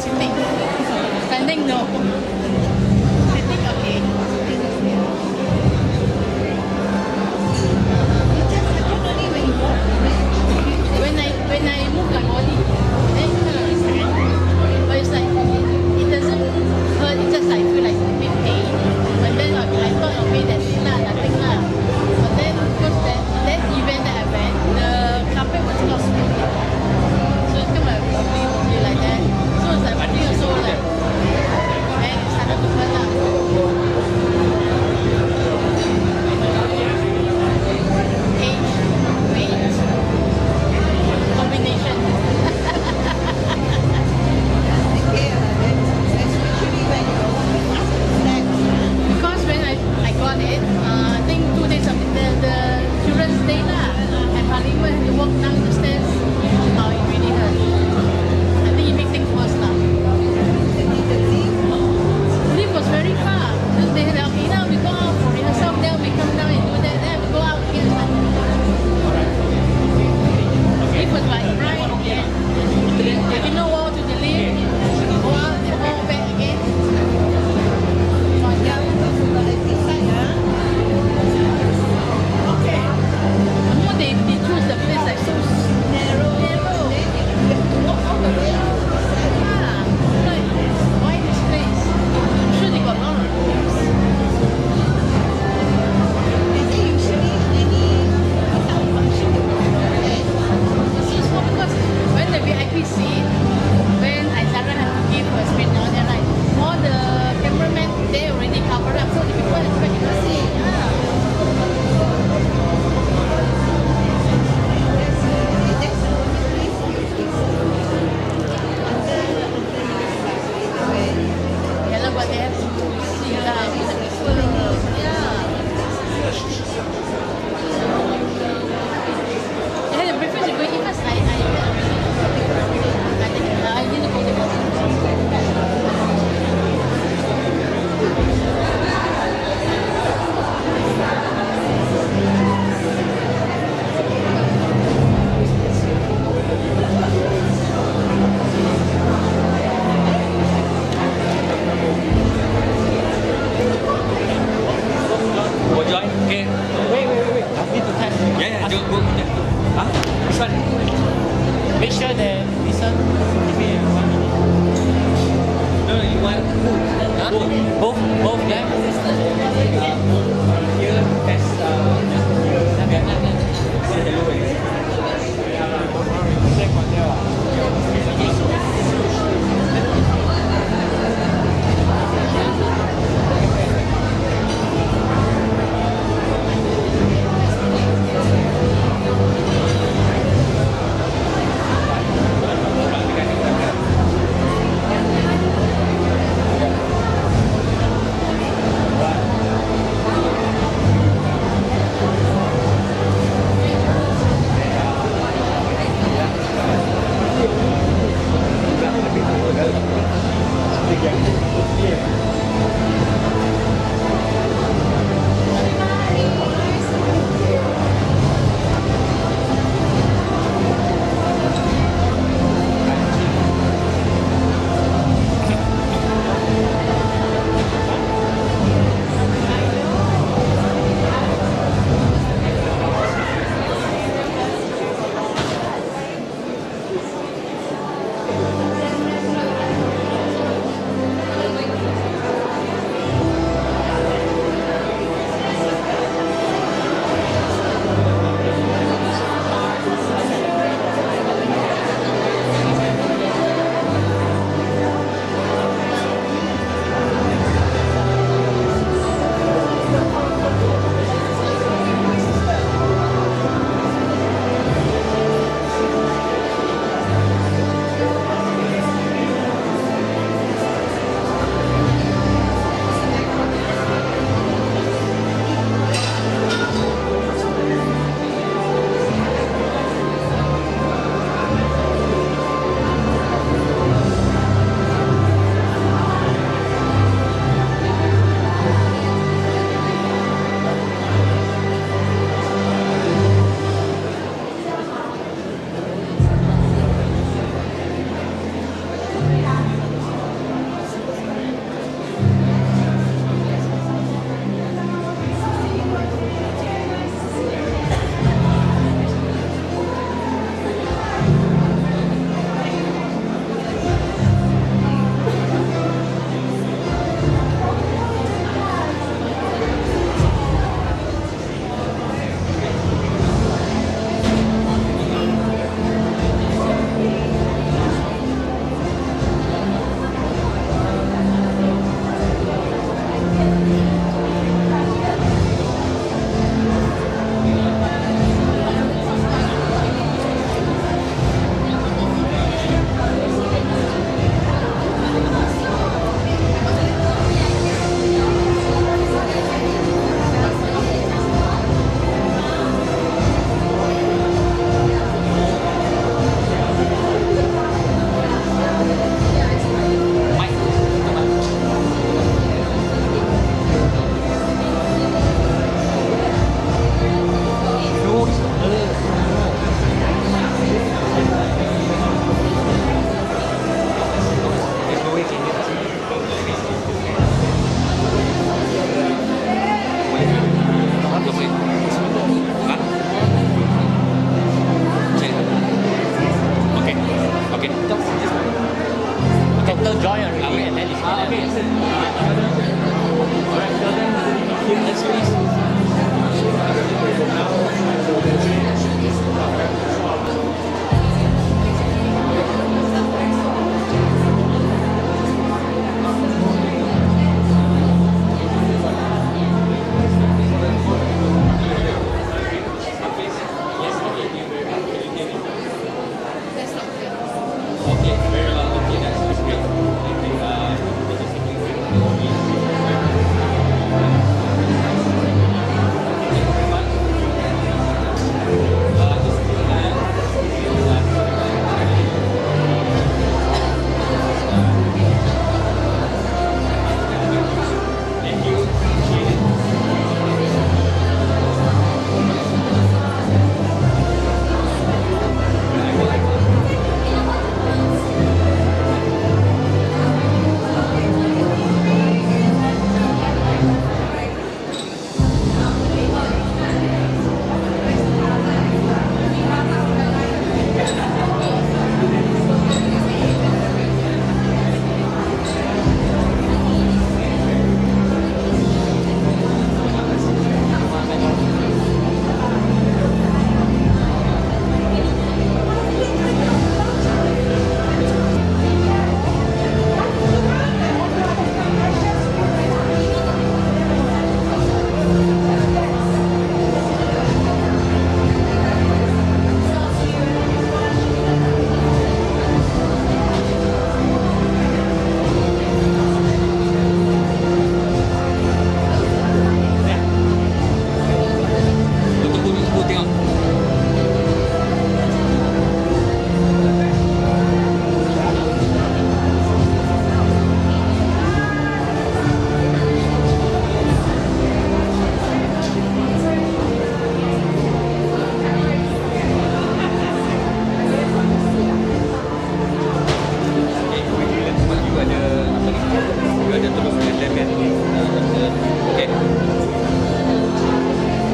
Thank you.
Make sure that listen. Give me 1 minute.
No, you want
Huh? Both, yeah.
here, test.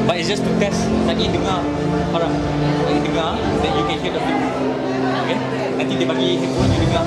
But it's just to test, lagi dengar orang, lagi dengar, then you can hear the film. Okay? Nanti dia bagi headphone, you dengar.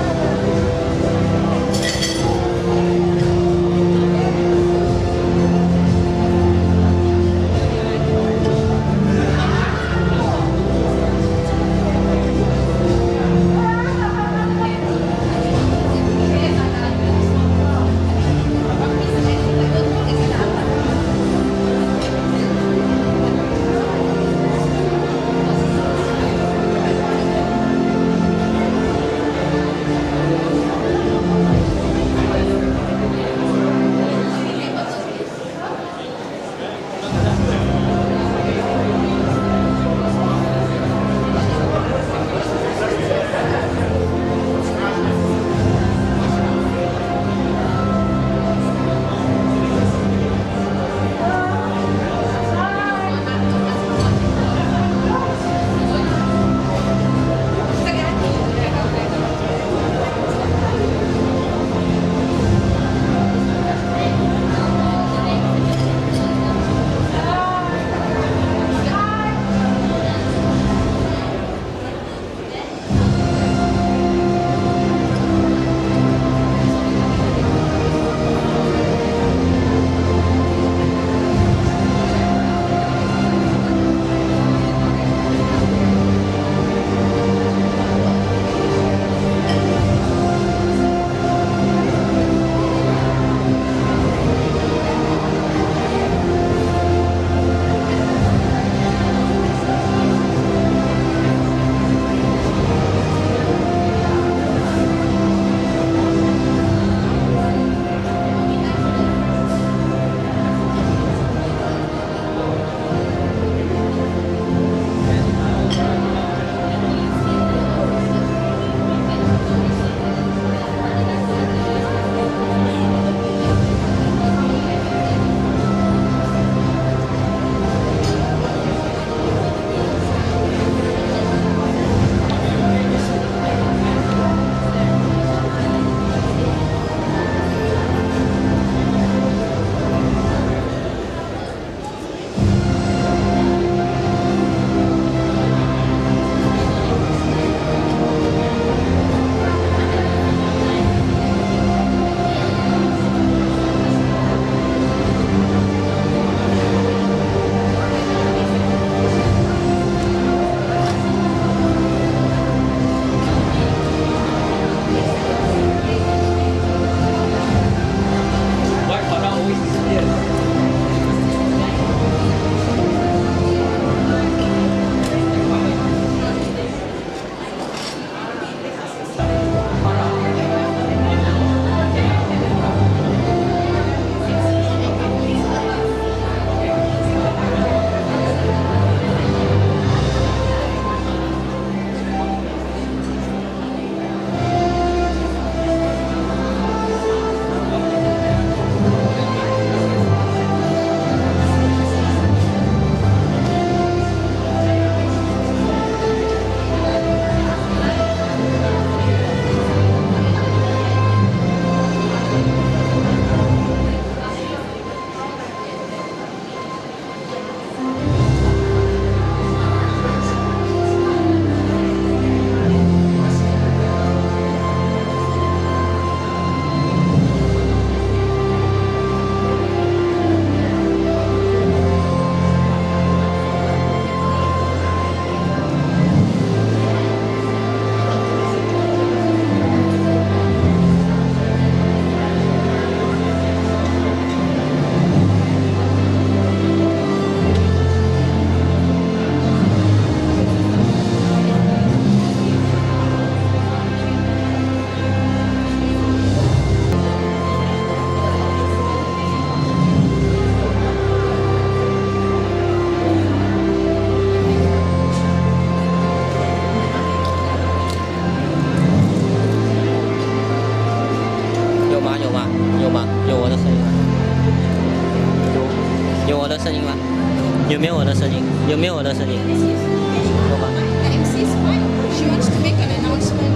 有没有我的声音？有没有我的声音？有吗？
The MC is fine. She wants to make an announcement.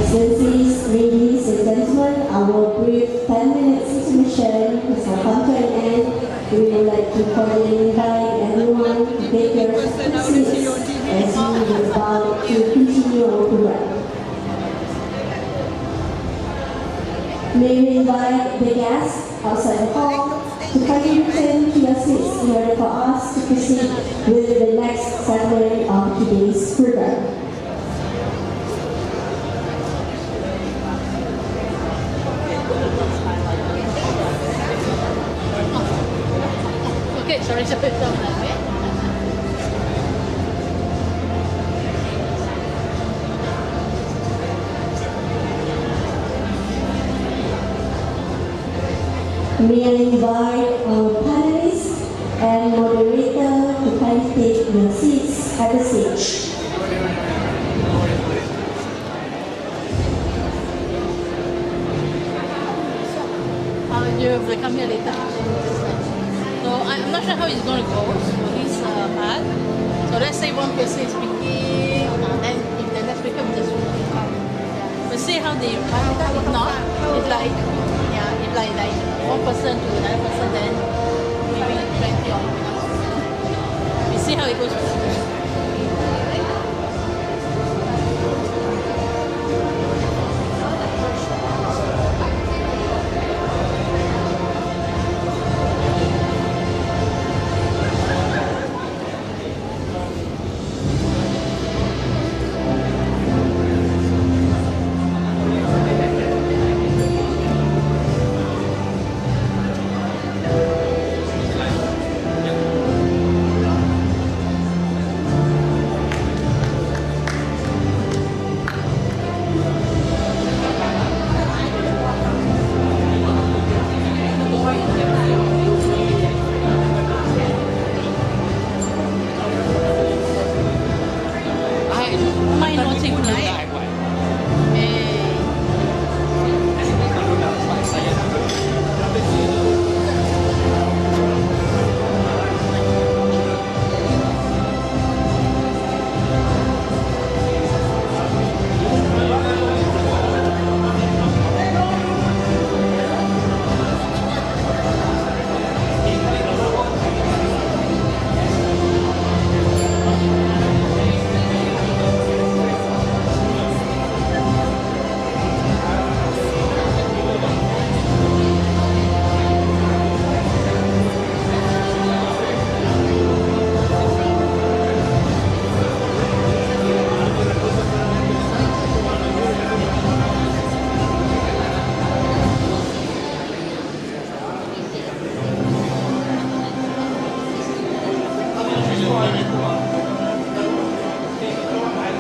Excellencies, ladies and gentlemen, our brief 10 minutes intermission has now come to an end. We would like to cordially invite everyone to take your seats as we are about to continue our program. May we invite the guests outside the hall to kindly return to your seats in order for us to proceed with the next segment of today's program.
Okay, sorry, sampai down lah, okay?
May I invite our panelists and moderator to kindly take their seats at the stage.
You have to come here later. So I'm not sure how it's going to go for this part. So let's say one person is speaking, then if the next speaker will just come. We'll see how they run. If not, it's like, yeah, if like one person to another person, then maybe 20 or we see how it goes.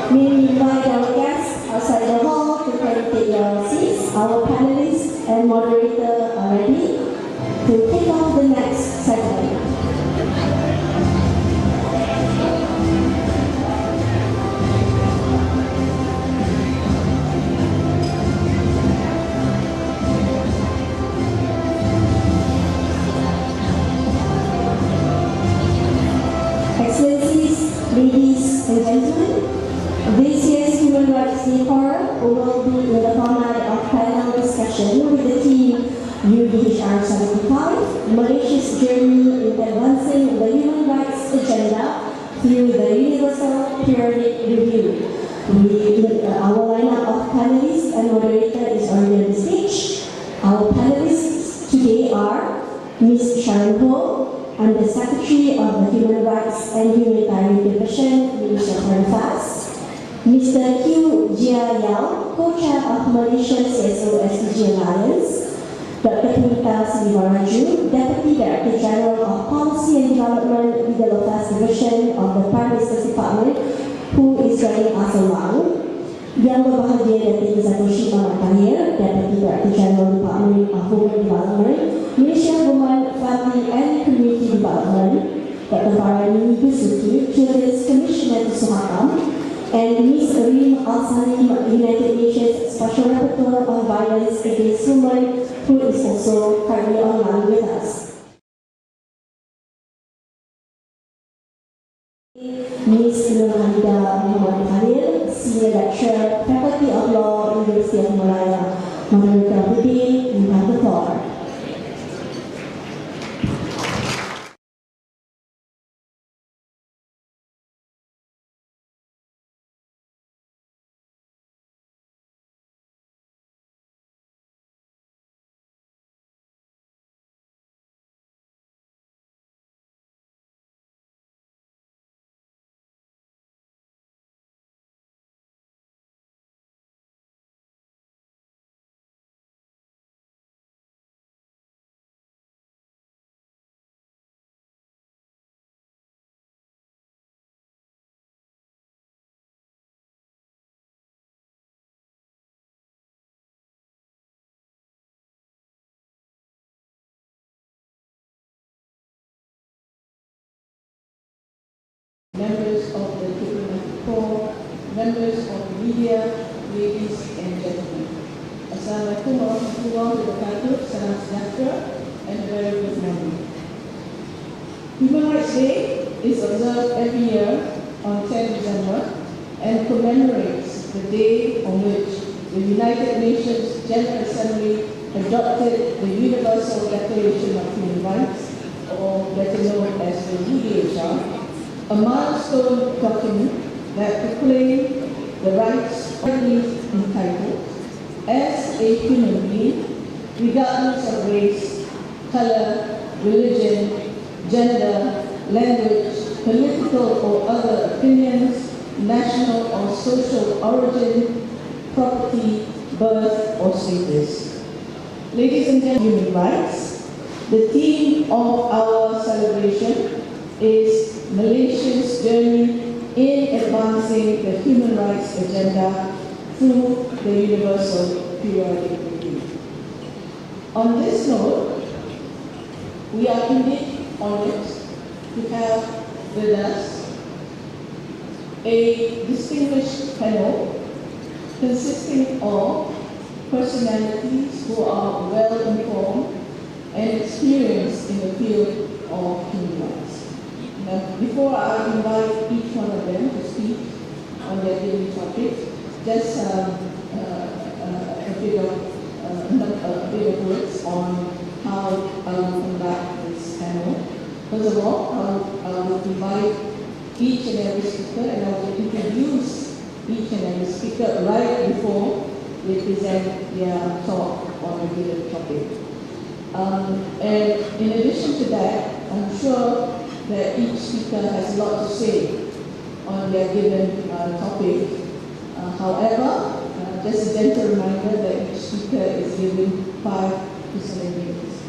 May we invite our guests outside the hall to kindly take your seats. Our panelists and moderator are ready to kick off the next segment. Excellencies, ladies and gentlemen, this year's Human Rights Day Forum will be in the format of panel discussion with the team UDHR 75, Malaysia's journey in advancing the human rights agenda through the Universal Periodic Review. Our lineup of panelists and moderator is already on the stage. Our panelists today are Ms. Sharon Ho, Under Secretary of the Human Rights and Humanitarian Division, Ministry of Foreign Affairs. Mr. Q. Jia Yao, Co-Chair of Malaysia CSO SDG Alliance. Dr. Punita Siliwaraju, Deputy Director General of Policy and Development, Legal Affairs Division of the Prime Minister's Department, who is joining us around. Yang berbahagia Datin Satoshi Tahir, Deputy Director General Department of Women Development, Ministry of Women, Family and Community Development. Dr. Farani Bisuki, Children's Commissioner to Suhakam, and Ms. Rim Al-Salim, United Nations Special Rapporteur on Violence Against Women, who is also currently online with us. Ms. Nurhanda Muhammad Khalil, Senior Lecturer, Faculty of Law, University of Malaya. Moderator of the day, you have the floor.
Members of the diplomatic corps, members of the media, ladies and gentlemen. Assalamualaikum warahmatullahi wabarakatuh, salam sejahtera, and a very good morning. Human Rights Day is observed every year on 10 December and commemorates the day on which the United Nations General Assembly adopted the Universal Declaration of Human Rights, or better known as the UDHR, a milestone document that proclaimed the rights of each entitled as a human being, regardless of race, color, religion, gender, language, political or other opinions, national or social origin, property, birth or status. Ladies and gentlemen, human rights, the theme of our celebration is Malaysia's journey in advancing the human rights agenda through the Universal Periodic Review. On this note, we are indeed honored to have with us a distinguished panel consisting of personalities who are well informed and experienced in the field of human rights. Before I invite each one of them to speak on their daily topic, just a bit of words on how I will conduct this panel. First of all, I will invite each and every speaker, and I will introduce each and every speaker right before they present their talk on a given topic. And in addition to that, I'm sure that each speaker has a lot to say on their given topic. However, just a gentle reminder that each speaker is given 5 to 7 minutes.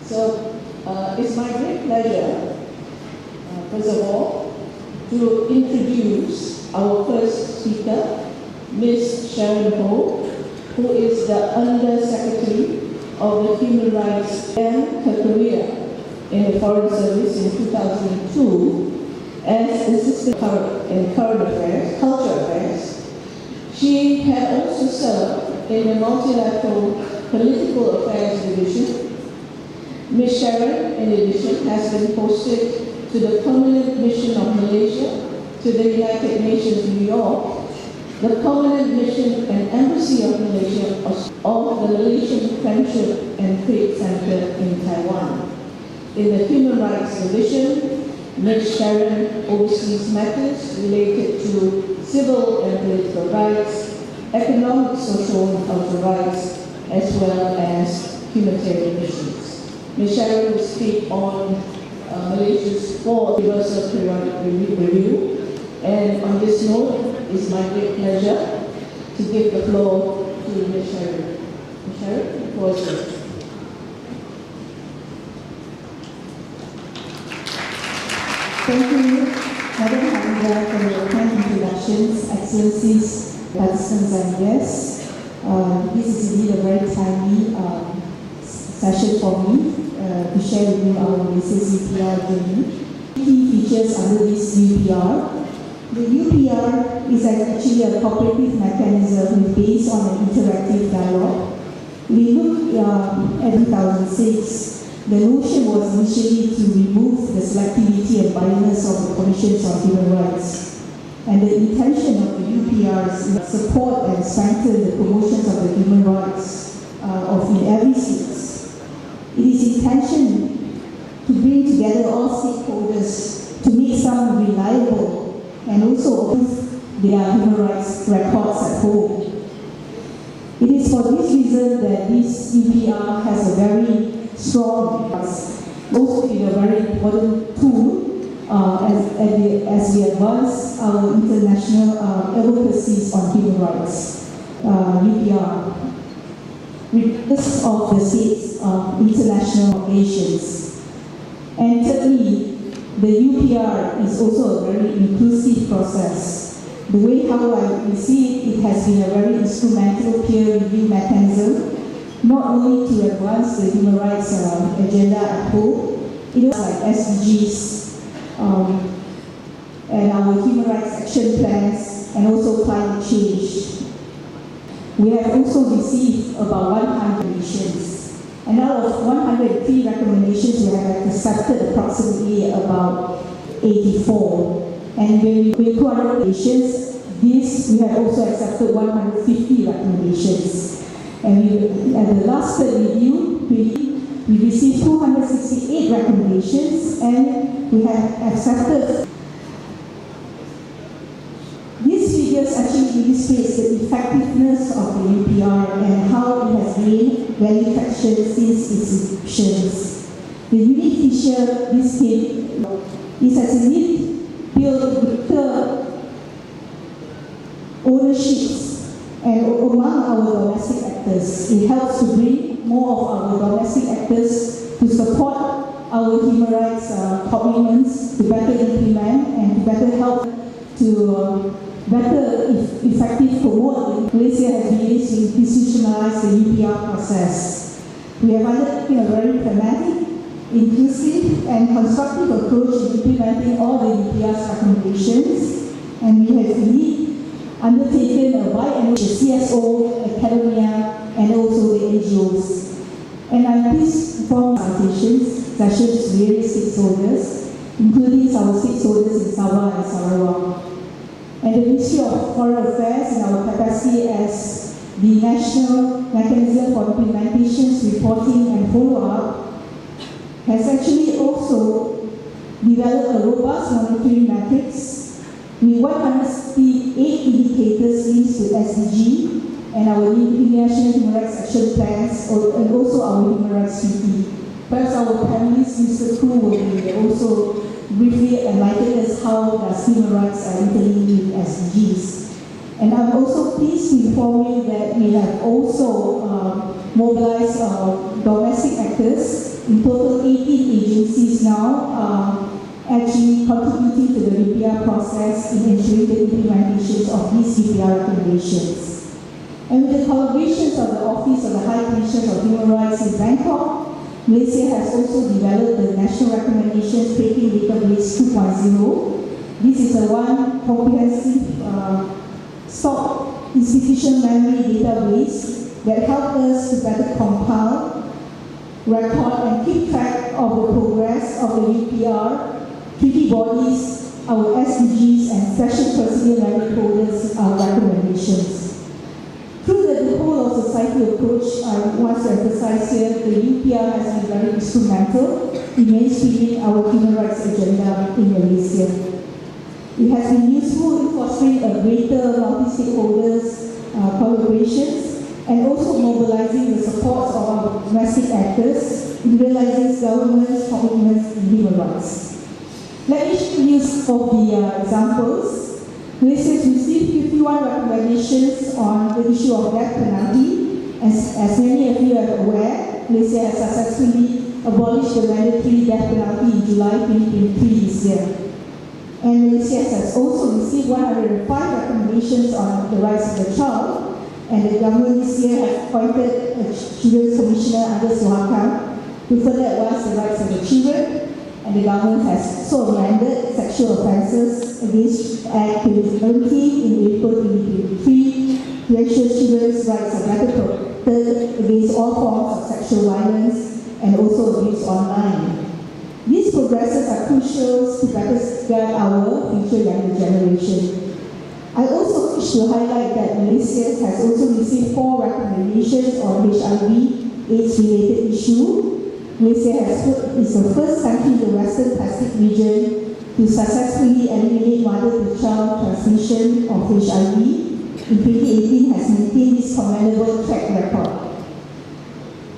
So it's my great pleasure, first of all, to introduce our first speaker, Ms. Sharon Ho, who is the Under Secretary of the Human Rights and her career in the Foreign Service in 2002 as Assistant in Culture Affairs. She had also served in the Multilateral Political Affairs Division. Ms. Sharon, in addition, has been posted to the Permanent Mission of Malaysia to the United Nations, New York, the Permanent Mission and Embassy of Malaysia of the Malaysian Friendship and Trade Center in Taiwan. In the Human Rights Division, Ms. Sharon oversees matters related to civil and political rights, economic, social, and cultural rights, as well as humanitarian issues. Ms. Sharon will speak on Malaysia's 4th Universal Periodic Review. And on this note, it's my great pleasure to give the floor to Ms. Sharon. Ms. Sharon, the floor is yours.
Thank you, Madam Hamida, for your kind introductions, Excellencies, participants and guests. This is indeed a very timely session for me to share with you our Malaysia's UPR journey. Key features under this UPR. The UPR is actually a cooperative mechanism based on an interactive dialogue. We look at 2006. The notion was initially to remove the selectivity and biasness of the Commissions on Human Rights. And the intention of the UPR is to support and strengthen the promotions of the human rights in every state. It is intention to bring together all stakeholders to make some reliable and also approve their human rights records at home. It is for this reason that this UPR has a very strong, also in a very important tool as we advance our international advocacies on human rights. UPR, regardless of the state's international obligations. And thirdly, the UPR is also a very inclusive process. The way how we see it, it has been a very instrumental peer review mechanism, not only to advance the human rights agenda at home, it was like SDGs, and our human rights action plans, and also climate change. We have also received about 100 recommendations, and out of 103 recommendations, we have accepted approximately about 84. And when we 200 recommendations, we have also accepted 150 recommendations. And at the last review, we received 268 recommendations, and we have accepted. These figures actually illustrate the effectiveness of the UPR and how it has gained value traction since its inception. The unique feature this came is as it built greater ownerships and among our domestic actors. It helps to bring more of our domestic actors to support our human rights commitments, to better implement and to better help to better effectively promote. Malaysia has been able to institutionalize the UPR process. We have undertaken a very pragmatic, inclusive and constructive approach in implementing all the UPR's recommendations, and we have indeed undertaken a biannual CSO, academia, and also the NGOs. And I'm pleased to perform sessions with various stakeholders, including our stakeholders in Sabah and Sarawak. And the Ministry of Foreign Affairs, in our capacity as the National Mechanism for Implementations, Reporting and Follow-up, has actually also developed a robust monitoring matrix with 168 indicators linked to SDG and our international human rights action plans, and also our human rights treaty. Perhaps our panelists, Mr. Koo, will be also briefly enlighten us how does human rights are interlinked with SDGs. And I'm also pleased to inform you that we have also mobilized domestic actors, in total 18 agencies now, actually contributing to the UPR process in ensuring the implementations of these UPR recommendations. And with the collaborations of the Office of the High Commissioner of Human Rights in Bangkok, Malaysia has also developed the National Recommendations Tracking Database 2.0. This is a one comprehensive stock institutional memory database that helps us to better compile, record and keep track of the progress of the UPR, treaty bodies, our SDGs and special procedure memory holders recommendations. Through the whole of society approach, I want to emphasize here the UPR has been very instrumental in mainstreaming our human rights agenda in Malaysia. It has been useful in fostering a greater multi-stakeholders collaborations and also mobilizing the support of our domestic actors in realizing government's commitments in human rights. Let me use of the examples. Malaysia has received 51 recommendations on the issue of death penalty. As many of you are aware, Malaysia has successfully abolished the mandatory death penalty in July 2023 this year. And Malaysia has also received 105 recommendations on the rights of the child, and the government this year has appointed a Children's Commissioner under Suhakam to further advance the rights of the children, and the government has also amended sexual offences against Act 2017 in April 2023 to ensure children's rights are better protected against all forms of sexual violence and also abuse online. These progresses are crucial to better guide our future younger generation. I also wish to highlight that Malaysia has also received 4 recommendations on HIV/AIDS-related issue. Malaysia is the first country in the Western Pacific region to successfully eliminate mother-to-child transmission of HIV. In 2018, has maintained this commendable track record.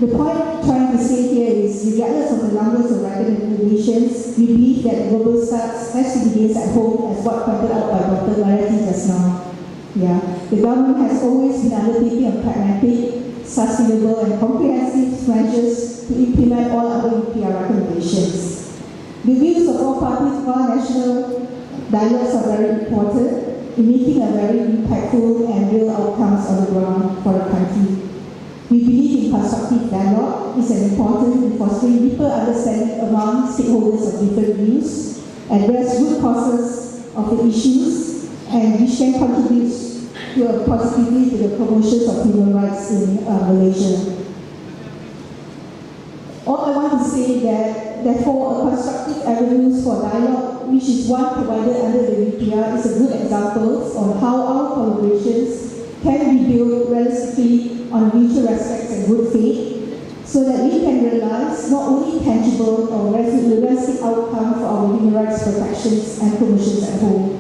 The point I'm trying to say here is, regardless of the numbers of recommendations, we believe that the global start has to begin at home, as what pointed out by Dr. Marati just now. The government has always been undertaking a pragmatic, sustainable and comprehensive measures to implement all other UPR recommendations. The views of all parties for national dialogues are very important in making a very impactful and real outcomes on the ground for the country. We believe in constructive dialogue is an important in fostering deeper understanding among stakeholders of different views, address root causes of the issues, and which can contribute positively to the promotion of human rights in Malaysia. All I want to say that, therefore, a constructive avenues for dialogue, which is one provided under the UPR, is a good example on how our collaborations can be built realistically on mutual respect and good faith, so that we can realize not only tangible or realistic outcomes for our human rights protections and promotions at home.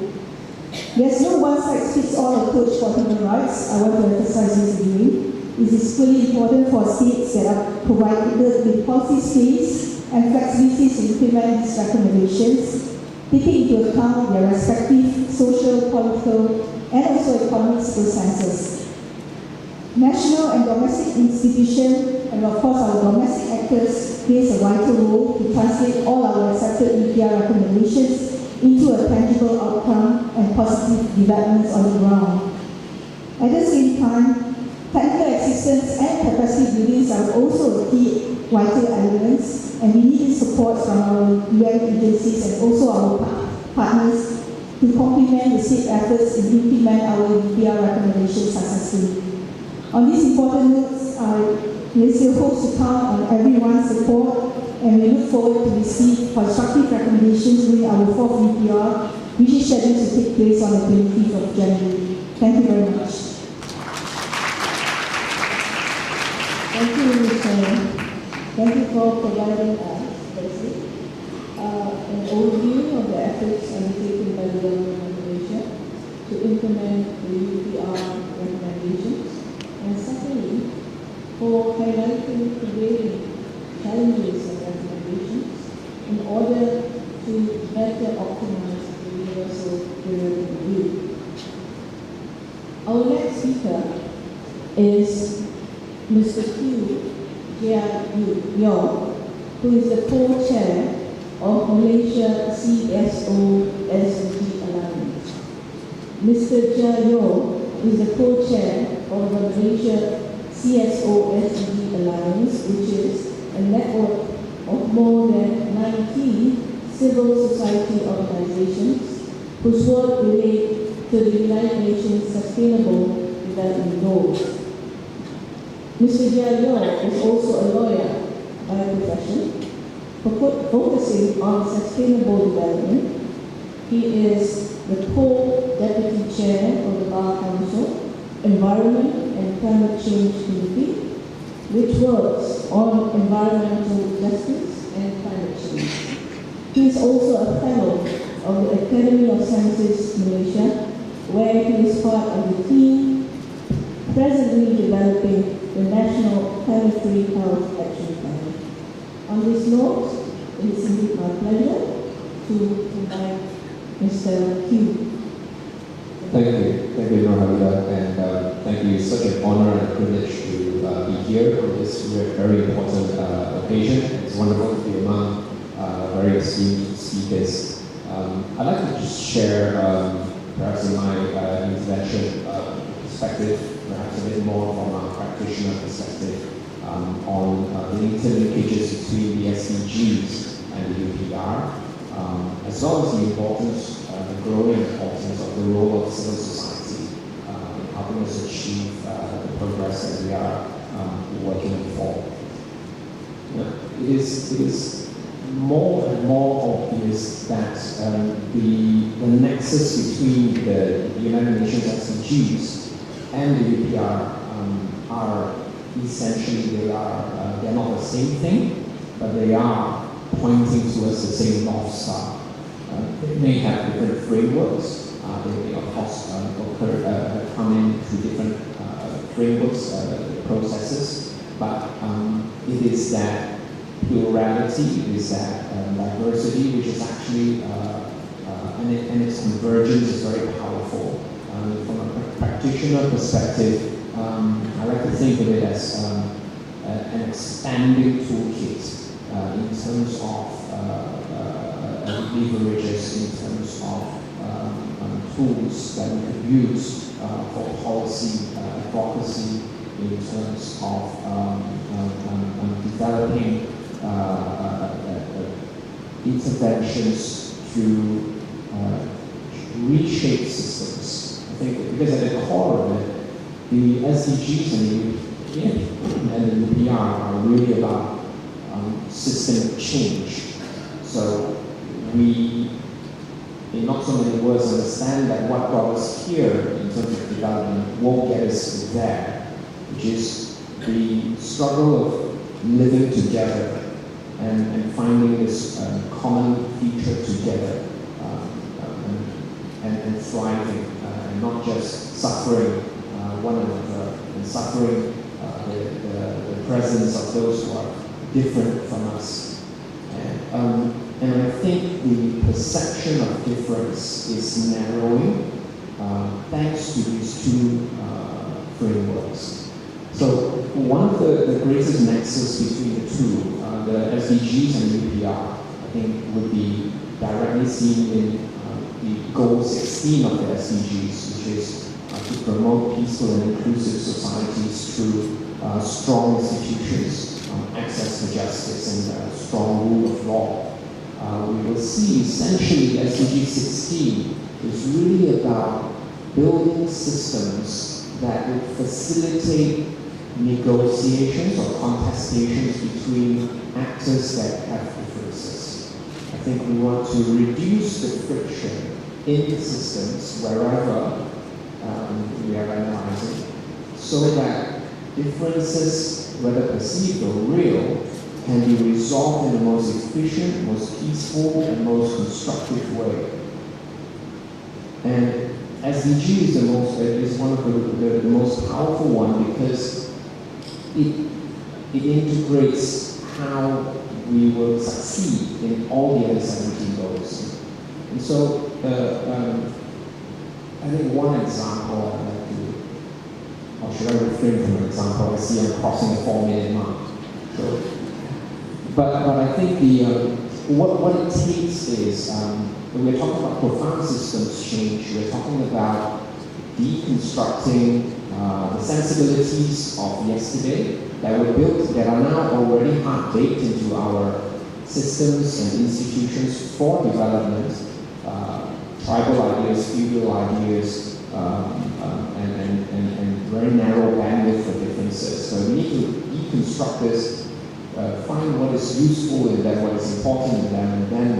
There's no one-size-fits-all approach for human rights. I want to emphasize this again. It is fully important for states that are provided with policy space and flexibility to implement these recommendations, taking into account their respective social, political, and also economic circumstances. National and domestic institutions, and of course our domestic actors, plays a vital role to translate all our accepted UPR recommendations into a tangible outcome and positive developments on the ground. At the same time, technical assistance and capacity buildings are also key vital elements, and we need support from our UN agencies and also our partners to complement the state efforts in implement our UPR recommendations successfully. On these important notes, Malaysia hopes to count on everyone's support, and we look forward to receive constructive recommendations during our 4th UPR, which is scheduled to take place on the 25th of January. Thank you very much. Thank you, Mr. Thank you for providing an overview of the efforts undertaken by the government of Malaysia to implement the UPR recommendations, and secondly, for highlighting prevailing challenges and recommendations in order to better optimize the universal periodic review. Our next speaker is Mr. Q. Jia Yeo, who is the co-chair of Malaysia CSO SDG Alliance. Mr. Jia Yeo is the co-chair of the Malaysia CSO SDG Alliance, which is a network of more than 90 civil society organizations whose work relates to the United Nations Sustainable Development Goals. Mr. Jia Yeo is also a lawyer by profession, focusing on sustainable development. He is the co-deputy chair of the Bar Council Environment and Climate Change Committee, which works on environmental justice and climate change. He is also a fellow of the Academy of Sciences Malaysia, where he is part of the team presently developing the National Planetary Health Action Plan. On this note, it is indeed my pleasure to invite Mr. Q.
Thank you, Nohamida, and thank you. It's such an honor and a privilege to be here for this very important occasion. It's wonderful to be among very esteemed speakers. I'd like to just share, perhaps in my intervention, perspective, perhaps a bit more from a practitioner perspective, on the interlinkages between the SDGs and the UPR, as well as the importance, the growing importance of the role of civil society in helping us achieve the progress that we are working for. It is
more and more obvious that the nexus between the United Nations SDGs and the UPR are essentially, they're not the same thing, but they are pointing towards the same North Star. They may have different frameworks, they may of course come in through different frameworks, processes, but it is that plurality, it is that diversity, which is actually, and its convergence is very powerful. From a practitioner perspective, I like to think of it as an expanding toolkit in terms of leverages, in terms of tools that we could use for policy advocacy, in terms of developing interventions to reshape systems. I think because at the core of it, the SDGs and the UPR are really about systemic change. So we, in not so many words, understand that what brought us here in terms of development won't get us there, which is the struggle of living together and finding this common future together and thriving, and not just suffering one another and suffering the presence of those who are different from us. And I think the perception of difference is narrowing thanks to these two frameworks. So one of the greatest nexus between the two, the SDGs and UPR, I think would be directly seen in the goal 16 of the SDGs, which is to promote peaceful and inclusive societies through strong institutions, access to justice, and strong rule of law. We will see essentially SDG 16 is really about building systems that would facilitate negotiations or contestations between actors that have differences. I think we want to reduce the friction in the systems wherever we are analyzing, so that differences, whether perceived or real, can be resolved in the most efficient, most peaceful, and most constructive way. And SDG is one of the most powerful one because it integrates how we will succeed in all the other 17 goals. And so, I think one example I'd like to, or should I refrain from an example? I see I'm crossing the 4-minute mark. So, but I think what it takes is, when we're talking about profound systems change, we're talking about deconstructing the sensibilities of yesterday that were built, that are now already hard-baked into our systems and institutions for development, tribal ideas, feudal ideas, and very narrow bandwidth for differences. So we need to deconstruct this, find what is useful in them, what is important in them, and then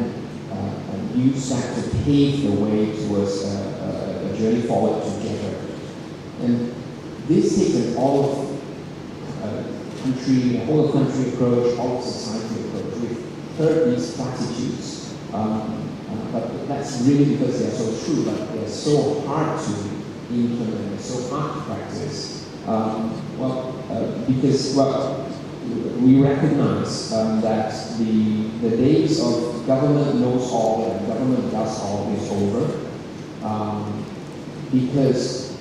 use that to pave the way towards a journey forward together. And this takes an all of country, a whole of country approach, all of society approach. We've heard these platitudes, but that's really because they're so true, but they're so hard to implement, they're so hard to practice. Because we recognize that the days of government knows all and government does all is over, because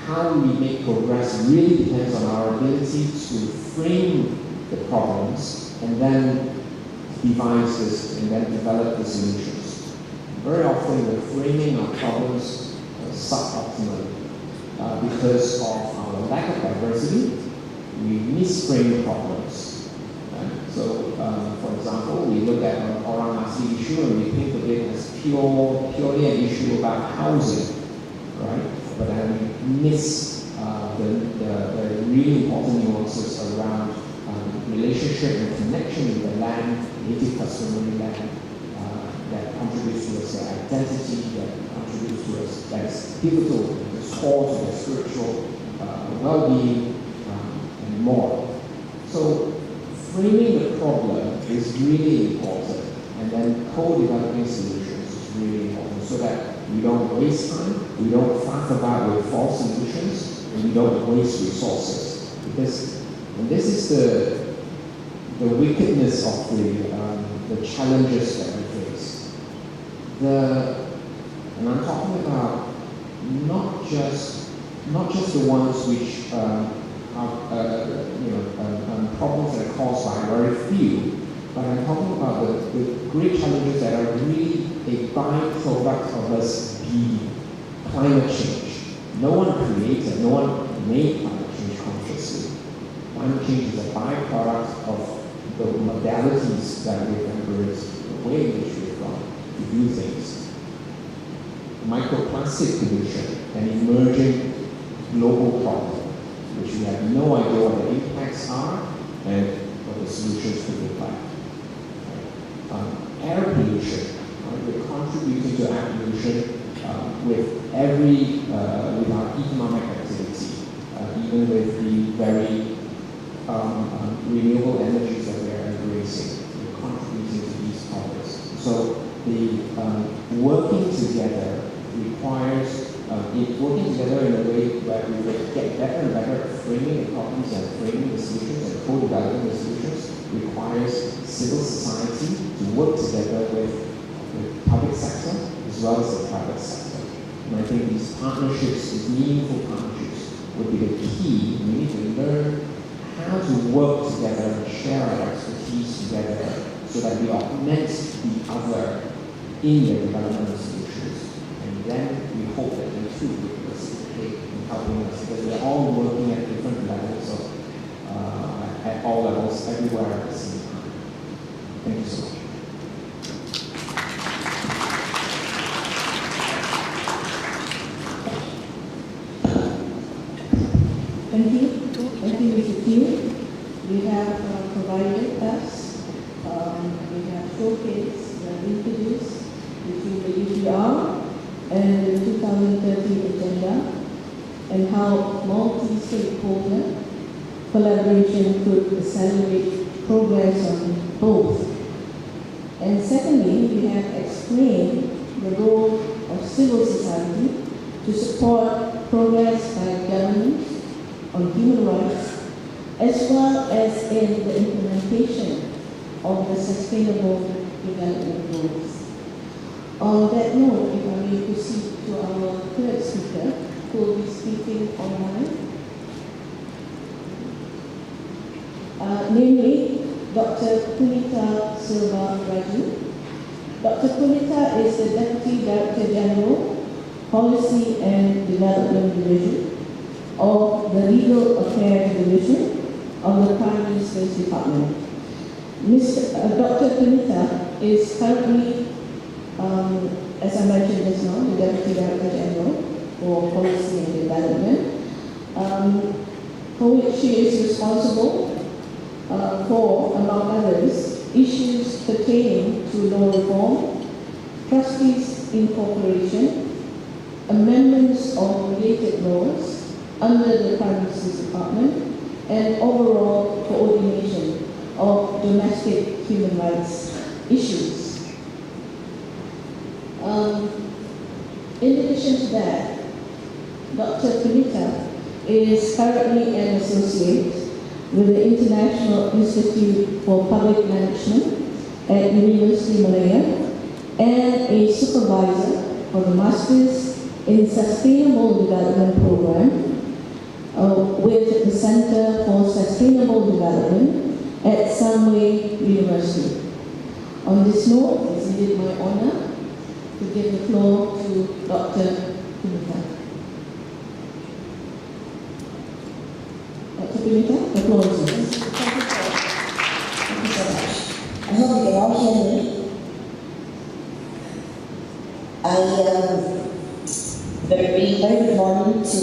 how we make progress really depends on our ability to frame the problems and then devise this and then develop the solutions. Very often we're framing our problems suboptimally because of our lack of diversity. We misframe problems. Right? So, for example, we look at an Orang Asli issue and we think of it as purely an issue about housing, right? But then we miss the really important nuances around relationship and connection with the land, native customary land, that contributes towards their identity, that contributes towards, that is pivotal, the core to their spiritual well-being, and more. So framing the problem is really important, and then co-developing solutions is really important, so that we don't waste time, we don't faff about with false solutions, and we don't waste resources. Because, and this is the wickedness of the challenges that we face. And I'm talking about not just the ones which are problems that are caused by very few, but I'm talking about the great challenges that are really a byproduct of us being climate change. No one created, no one made climate change consciously. Climate change is a byproduct of the modalities that we've embraced, the way in which we've gone to do things. Microplastic pollution, an emerging global problem, which we have no idea what the impacts are and what the solutions could look like. Air pollution, we're contributing to air pollution with our economic activity, even with the very renewable energies that we are embracing. We're contributing to these problems. So the working together requires working together in a way where we will get better and better at framing the problems and framing the solutions and co-developing the solutions requires civil society to work together with the public sector as well as the private sector. And I think these partnerships, these meaningful partnerships, would be the key. We need to learn how to work together and share our expertise together so that we augment the other in the development of solutions. And then we hope that they too will reciprocate in helping us, because we're all working at different levels of, at all levels, everywhere at the same time. Thank you so much.
Thank you. Thank you, Mr. Team. We have provided us, we have showcased the linkages between the UDHR and the 2030 agenda and how multi-stakeholder collaboration could accelerate progress on both. And secondly, we have explained the role of civil society to support progress by governments on human rights, as well as in the implementation of the Sustainable Development Goals. On that note, if I may proceed to our third speaker, who will be speaking online, namely Dr. Punita Silva Raju. Dr. Punita is the Deputy Director General, Policy and Development Division of the Legal Affairs Division of the Prime Minister's Department. Dr. Punita is currently, as I mentioned just now, the Deputy Director General for Policy and Development, for which she is responsible for, among others, issues pertaining to law reform, trustees incorporation, amendments of related laws under the Prime Minister's Department, and overall coordination of domestic human rights issues. In addition to that, Dr. Punita is currently an associate with the International Institute for Public Management at University of Malaya and a supervisor for the Masters in Sustainable Development Program with the Center for Sustainable Development at Sunway University. On this note, it's indeed my honor to give the floor to Dr. Punita. Dr. Punita, the floor is yours.
Thank you so much. I hope you can all hear me. Very good morning to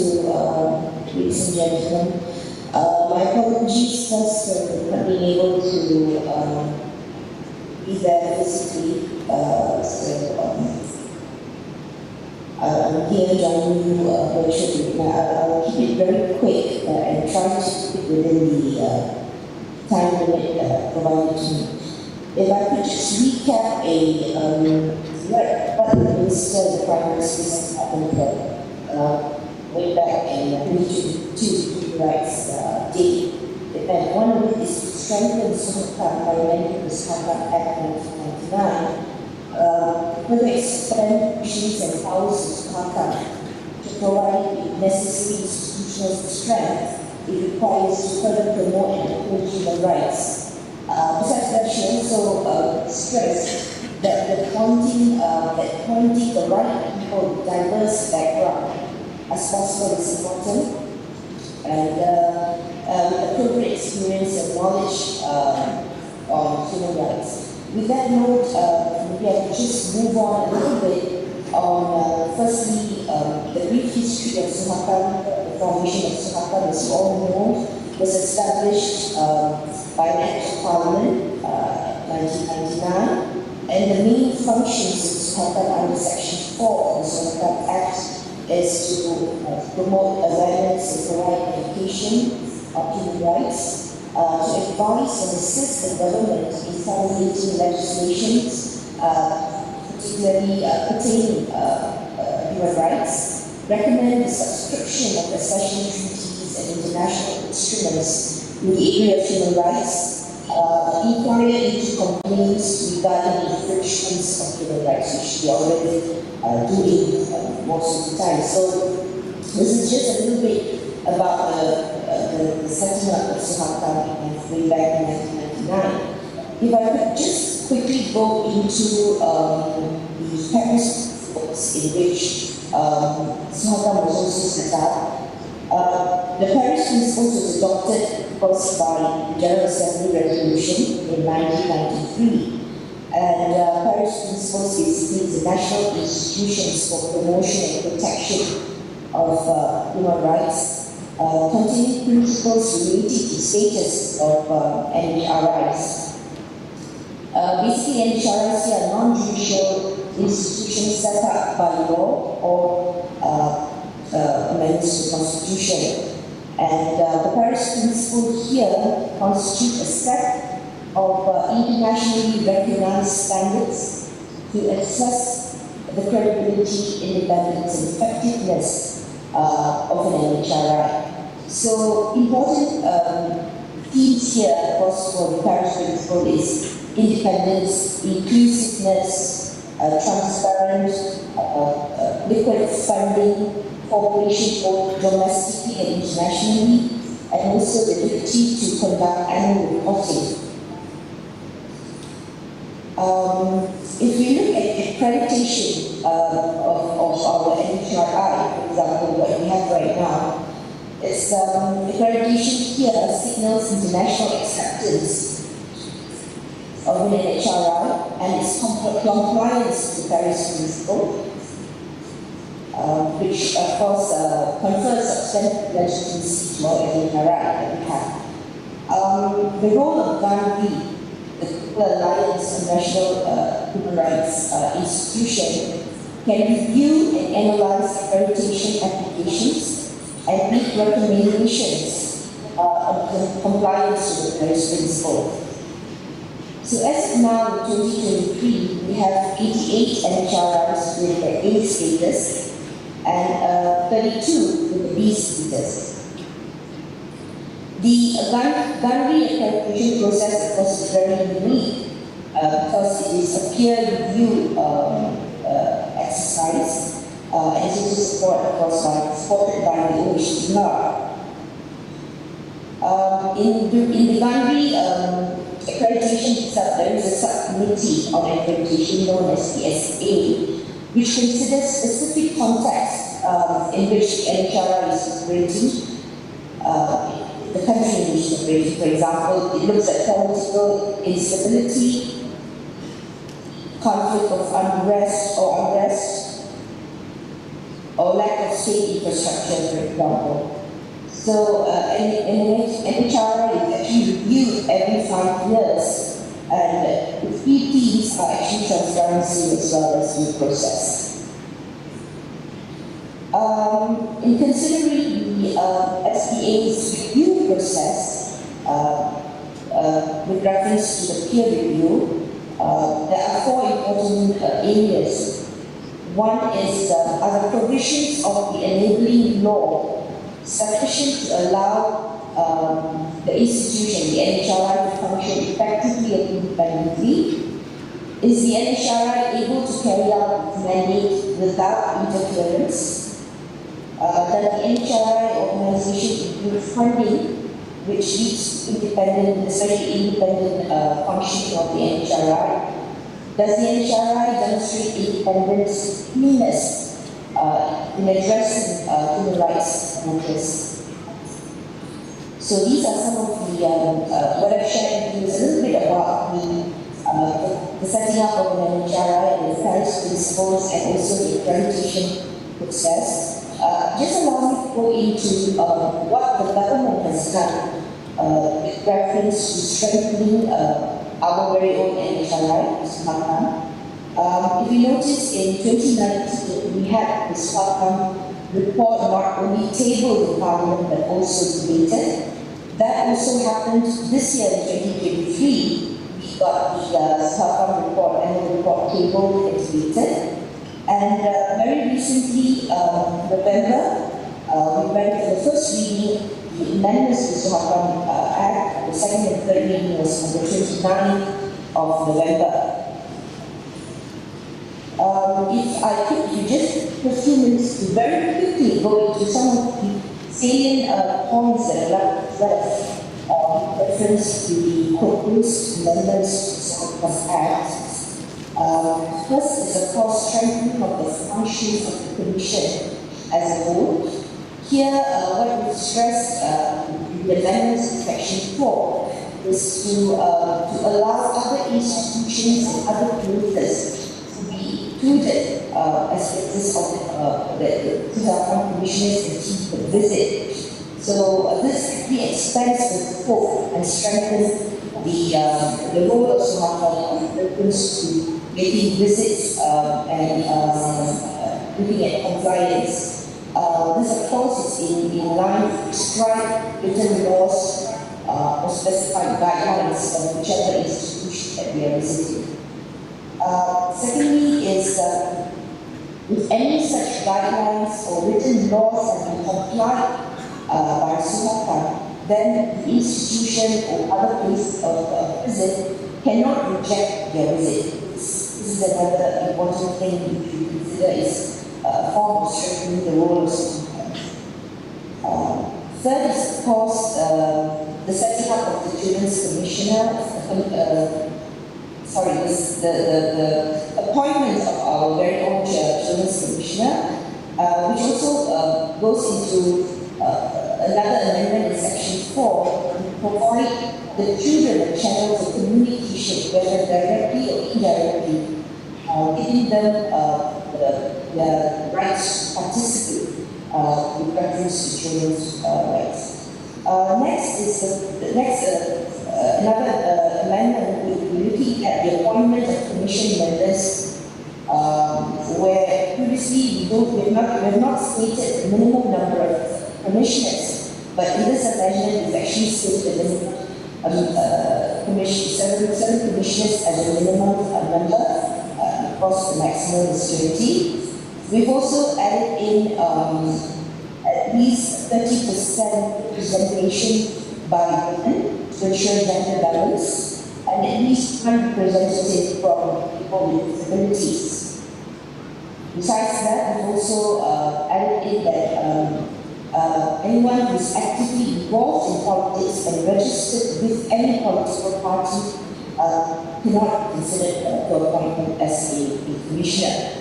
ladies and gentlemen. My apologies first for not being able to be there physically. I'm here joining you virtually. I'll keep it very quick and try to keep it within the time limit provided to me. If I could just recap what the Minister, the Prime Minister, happened way back in 2022 Human Rights Day event. One of it is to strengthen Suhakan by amending the Suhakan Act 1999. Further expand missions and powers of Suhakan to provide necessary institutional strength it requires to further promote and uphold human rights. Besides that, she also stressed that pointing the right people with diverse background as possible is important, and appropriate experience and knowledge on human rights. With that note, maybe I could just move on a little bit on, firstly, the brief history of Suhakan. The formation of Suhakan, as you all know, was established by an Act of Parliament 1999, and the main functions of Suhakan under Section 4 of the Suhakan Act is to promote awareness and provide education of human rights, to advise and assist the government in formulating legislations, particularly pertaining human rights, recommend the subscription of accession treaties and international instruments in the area of human rights, inquire into complaints regarding infringements of human rights, which we already doing most of the time. So this is just a little bit about the setting up of Suhakan way back in 1999. If I could just quickly go into the Paris principles in which Suhakan was also set up. The Paris Principles was adopted, of course, by the General Assembly Resolution in 1993. And Paris Principles is the national institutions for promotion and protection of human rights, containing principles related to status of NHRIs. Basically, NHRIs are non-judicial institutions set up by law or amendments to the Constitution. And the Paris Principles here constitute a set of internationally recognized standards to assess the credibility, independence, and effectiveness of an NHRI. So important themes here, of course, for the Paris Principle is independence, inclusiveness, transparent, liquid funding, cooperation both domestically and internationally, and also the ability to conduct annual reporting. If we look at accreditation of our NHRI, for example, what we have right now, it's accreditation here signals international acceptance of an NHRI and its compliance to the Paris Principle, which of course confers substantive legitimacy to our NHRI that we have. The role of GANRI, the Global Alliance on National Human Rights Institution, can review and analyze accreditation applications and make recommendations on compliance with the Paris Principle. So as of now, in 2023, we have 88 NHRIs with the A status and 32 with the B status. The GANRI accreditation process, of course, is very unique because it is a peer review exercise and it is supported by the UDHR. In the GANRI accreditation itself, there is a subcommittee on accreditation known as the SA, which considers specific context in which the NHRI is operating, the country in which it's operating. For example, it looks at political instability, conflict of unrest, or lack of state infrastructure, for example. So, NHRI is actually reviewed every 5 years, and its PT themes are actually transparency as well as due process. In considering the SPA's review process, with reference to the peer review, there are 4 important areas. One is, are the provisions of the enabling law sufficient to allow the institution, the NHRI, to function effectively and independently? Is the NHRI able to carry out its mandate without interference? Does the NHRI organization include funding which leads to independent, especially independent functioning of the NHRI? Does the NHRI demonstrate independence, keenness in addressing human rights interests? So these are some of the, what I've shared with you is a little bit about the setting up of an NHRI and the Paris principles and also the accreditation process. Just allow me to go into what the government has done with reference to strengthening our very own NHRI, if you notice, in 2019, we had this report not only tabled in Parliament but also debated. That also happened this year in 2023. We got the Stockholm report and the report tabled and debated. And very recently, November, we went for the first reading, the amendments to the Stockholm Act. The second and third reading was on the 29th of November. If I could just for a few minutes to very quickly go into some of the salient points that are reference to the proposed amendments to the Stockholm Act. First is, of course, strengthening of the functions of the Commission as a whole. Here, what we stressed in the amendments in Section 4 is to allow other institutions and other places to be included as members of the commissioners and teams that visit. So this actually expands the scope and strengthens the role of Sumatra in reference to making visits and looking at compliance. This, of course, is in line with prescribed written laws or specified guidelines of whichever institution that we are visiting. Secondly is, if any such guidelines or written laws have been complied by Sumatra, then the institution or other place of visit cannot reject their visit. This is another important thing which we consider is a form of strengthening the role of Sumatra. Third is, of course, the setting up of the Children's Commissioner, the appointment of our very own Children's Commissioner, which also goes into another amendment in Section 4, to provide the children the channels of communication, whether directly or indirectly, giving them the rights to participate with reference to children's rights. Next is another amendment. We'll be looking at the appointment of commission members, where previously we have not stated the minimum number of commissioners, but in this amendment we've actually stated the minimum seven commissioners as a minimum number. Of course, the maximum is 20. We've also added in at least 30% representation by women to ensure gender balance, and at least one representative from people with disabilities. Besides that, we've also added in that anyone who is actively involved in politics and registered with any political party cannot be considered for appointment as a commissioner.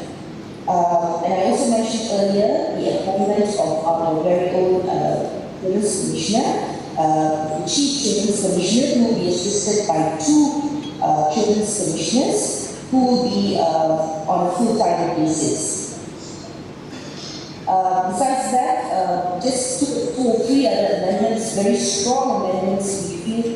And I also mentioned earlier the appointment of our very own Children's Commissioner, the Chief Children's Commissioner, who will be assisted by 2 Children's Commissioners who will be on a full-time basis. Besides that, just 2 or 3 other amendments, very strong amendments we feel,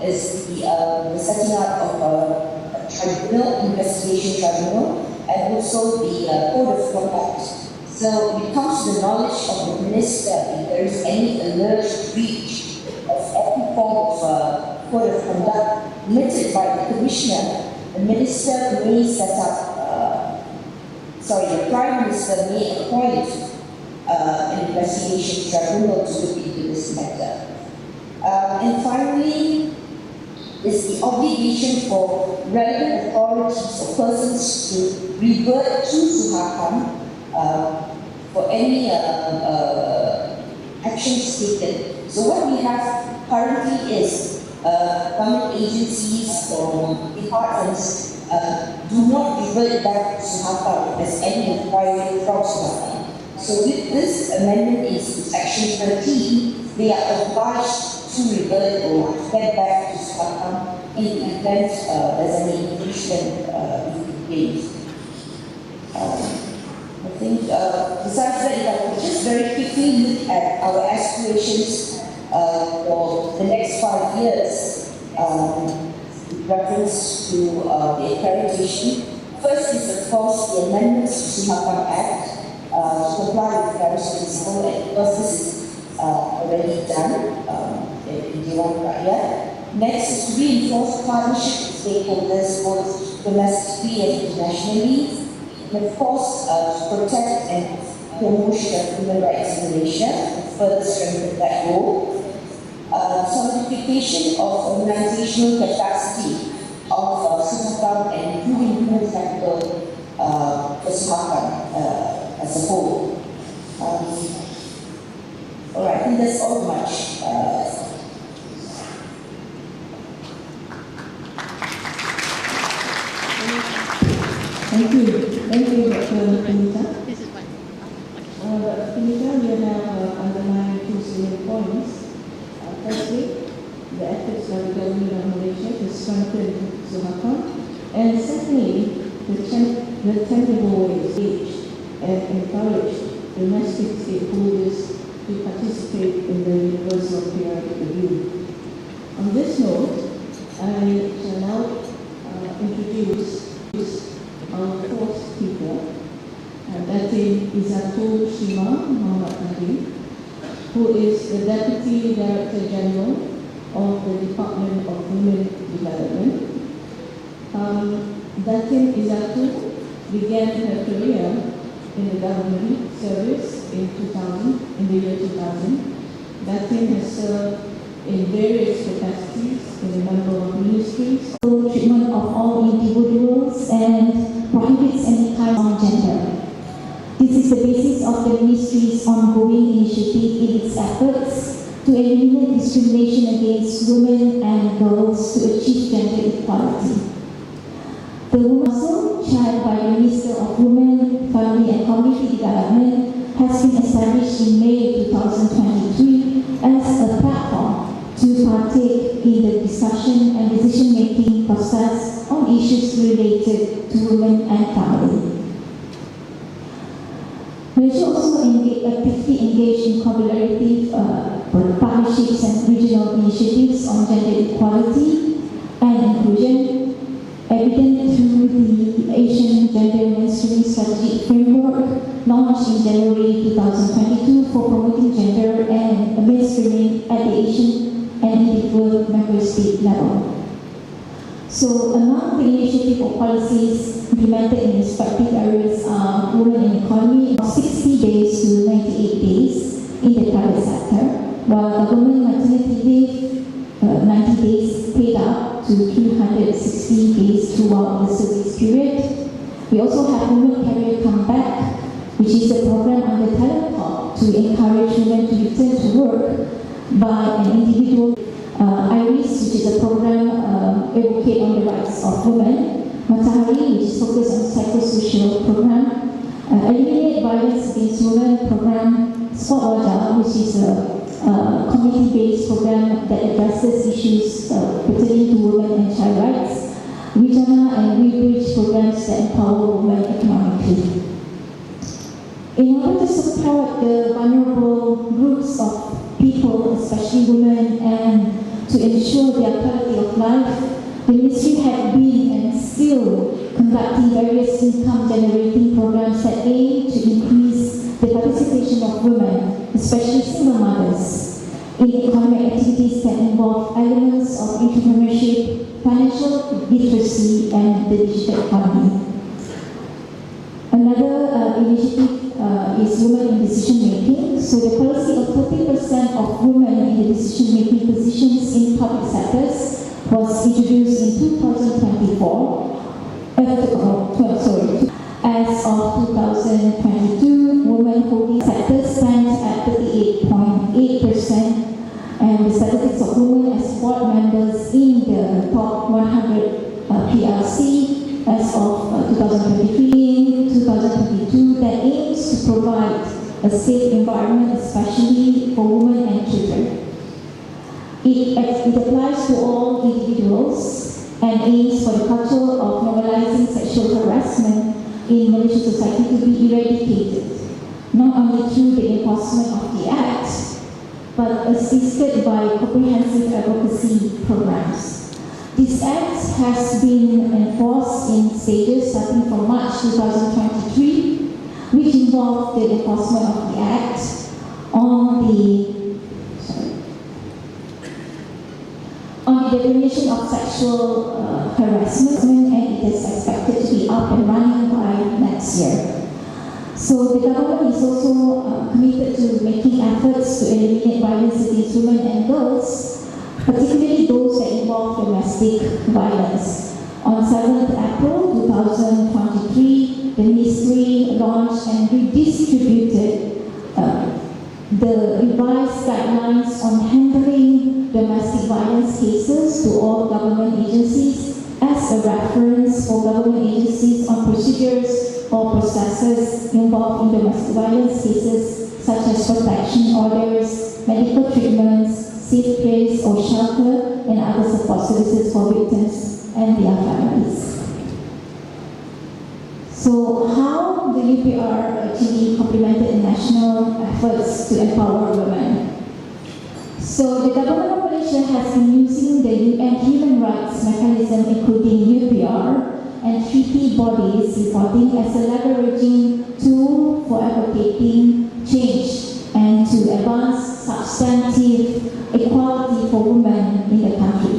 is the setting up of tribunal, investigation tribunal, and also the code of conduct. So when it comes to the knowledge of the minister, if there is any alleged breach of any form of code of conduct committed by the commissioner, the minister may set up, the Prime Minister may appoint an investigation tribunal to look into this matter. And finally, is the obligation for relevant authorities or persons to revert to Suhakam for any actions taken. So what we have currently is government agencies or departments do not revert back to Suhakam as any inquiry from Suhakam. So with this amendment is Section 13, they are obliged to revert or get back to Suhakam in the event there's any infringement engaged. I think besides that, if I could just very quickly look at our aspirations for the next 5 years with reference to the accreditation. First is, of course, the amendments to Suhakam Act to comply with the Paris Principle, and of course this is already done in Dewan Rakyat. Next is to reinforce partnership with stakeholders, both domestically and internationally. And of course, to protect and promote human rights in Malaysia and further strengthen that goal. Solidification of organizational capacity of Suhakam and improving human capital for Suhakam as a whole. All right, I think that's all much.
Thank you, Dr. Punita.
This is one.
Dr. Punita, you have underlined 2 salient points. Firstly, the efforts of the government of Malaysia to strengthen Suhakam, and secondly, the tangible ways engage and encourage domestic stakeholders to participate in the Universal Periodic Review. On this note, I shall now introduce our fourth speaker, that is Izzatul Shima Muhammad Nabi, who is the Deputy Director General of the Department of Women Development. Datin Izzatul began her career in the government service in the year 2000. Datin has served in various capacities in a number of ministries.
Treatment of all individuals and prohibits any kind of gender. This is the basis of the ministry's ongoing initiative in its efforts to eliminate discrimination against women and girls to achieve gender equality. The Women Council, chaired by the Minister of Women, Family and Community Development, has been established in May 2023 as a platform to partake in the discussion and decision-making process on issues related to women and family. Malaysia also actively engaged in collaborative partnerships and regional initiatives on gender equality and inclusion, evident through the Asian Gender Mainstream Strategic Framework launched in January 2022 for promoting gender and mainstreaming at the Asian and individual member state level. So among the initiative or policies implemented in respective areas are women in economy, 60 days to 98 days in the private sector, while government maternity leave, 90 days paid up to 360 days throughout the service period. We also have Women Career Comeback, which is a program under Telecom to encourage women to return to work by an individual. IRIS, which is a program advocate on the rights of women. Matahari, which is focused on psychosocial program. Eliminate Violence Against Women program. Sport Wajah, which is a community-based program that addresses issues pertaining to women and child rights. Wijana and WeBridge programs that empower women economically. In order to support the vulnerable groups of people, especially women, and to ensure their quality of life,
the ministry had been and still conducting various income-generating programs that aim to increase the participation of women, especially single mothers, in economic activities that involve elements of entrepreneurship, financial literacy, and the digital economy. Another initiative is women in decision making. So the policy of 30% of women in the decision making positions in public sectors was introduced in 2024. As of 2022, women holding sectors stand at 38.8%, and the statistics of women as board members in the top 100 PLC as of 2023, 2022, that aims to provide a safe environment, especially for women and children. It applies to all individuals and aims for the culture of normalizing sexual harassment in Malaysian society to be eradicated, not only through the enforcement of the Act, but assisted by comprehensive advocacy programs. This Act has been enforced in stages starting from March 2023, which involved the enforcement of the Act on the definition of sexual harassment, and it is expected to be up and running by next year. So the government is also committed to making efforts to eliminate violence against women and girls, particularly those that involve domestic violence. On 7th April 2023, the Ministry launched and redistributed the revised guidelines on handling domestic violence cases to all government agencies as a reference for government agencies on procedures or processes involved in domestic violence cases such as protection orders, medical treatments, safe place or shelter, and other support services for victims and their families. So how the UPR actually complemented national efforts to empower women? So the government of Malaysia has been using the UN human rights mechanism, including UPR and treaty bodies reporting, as a leveraging tool for advocating change and to advance substantive equality for women in the country.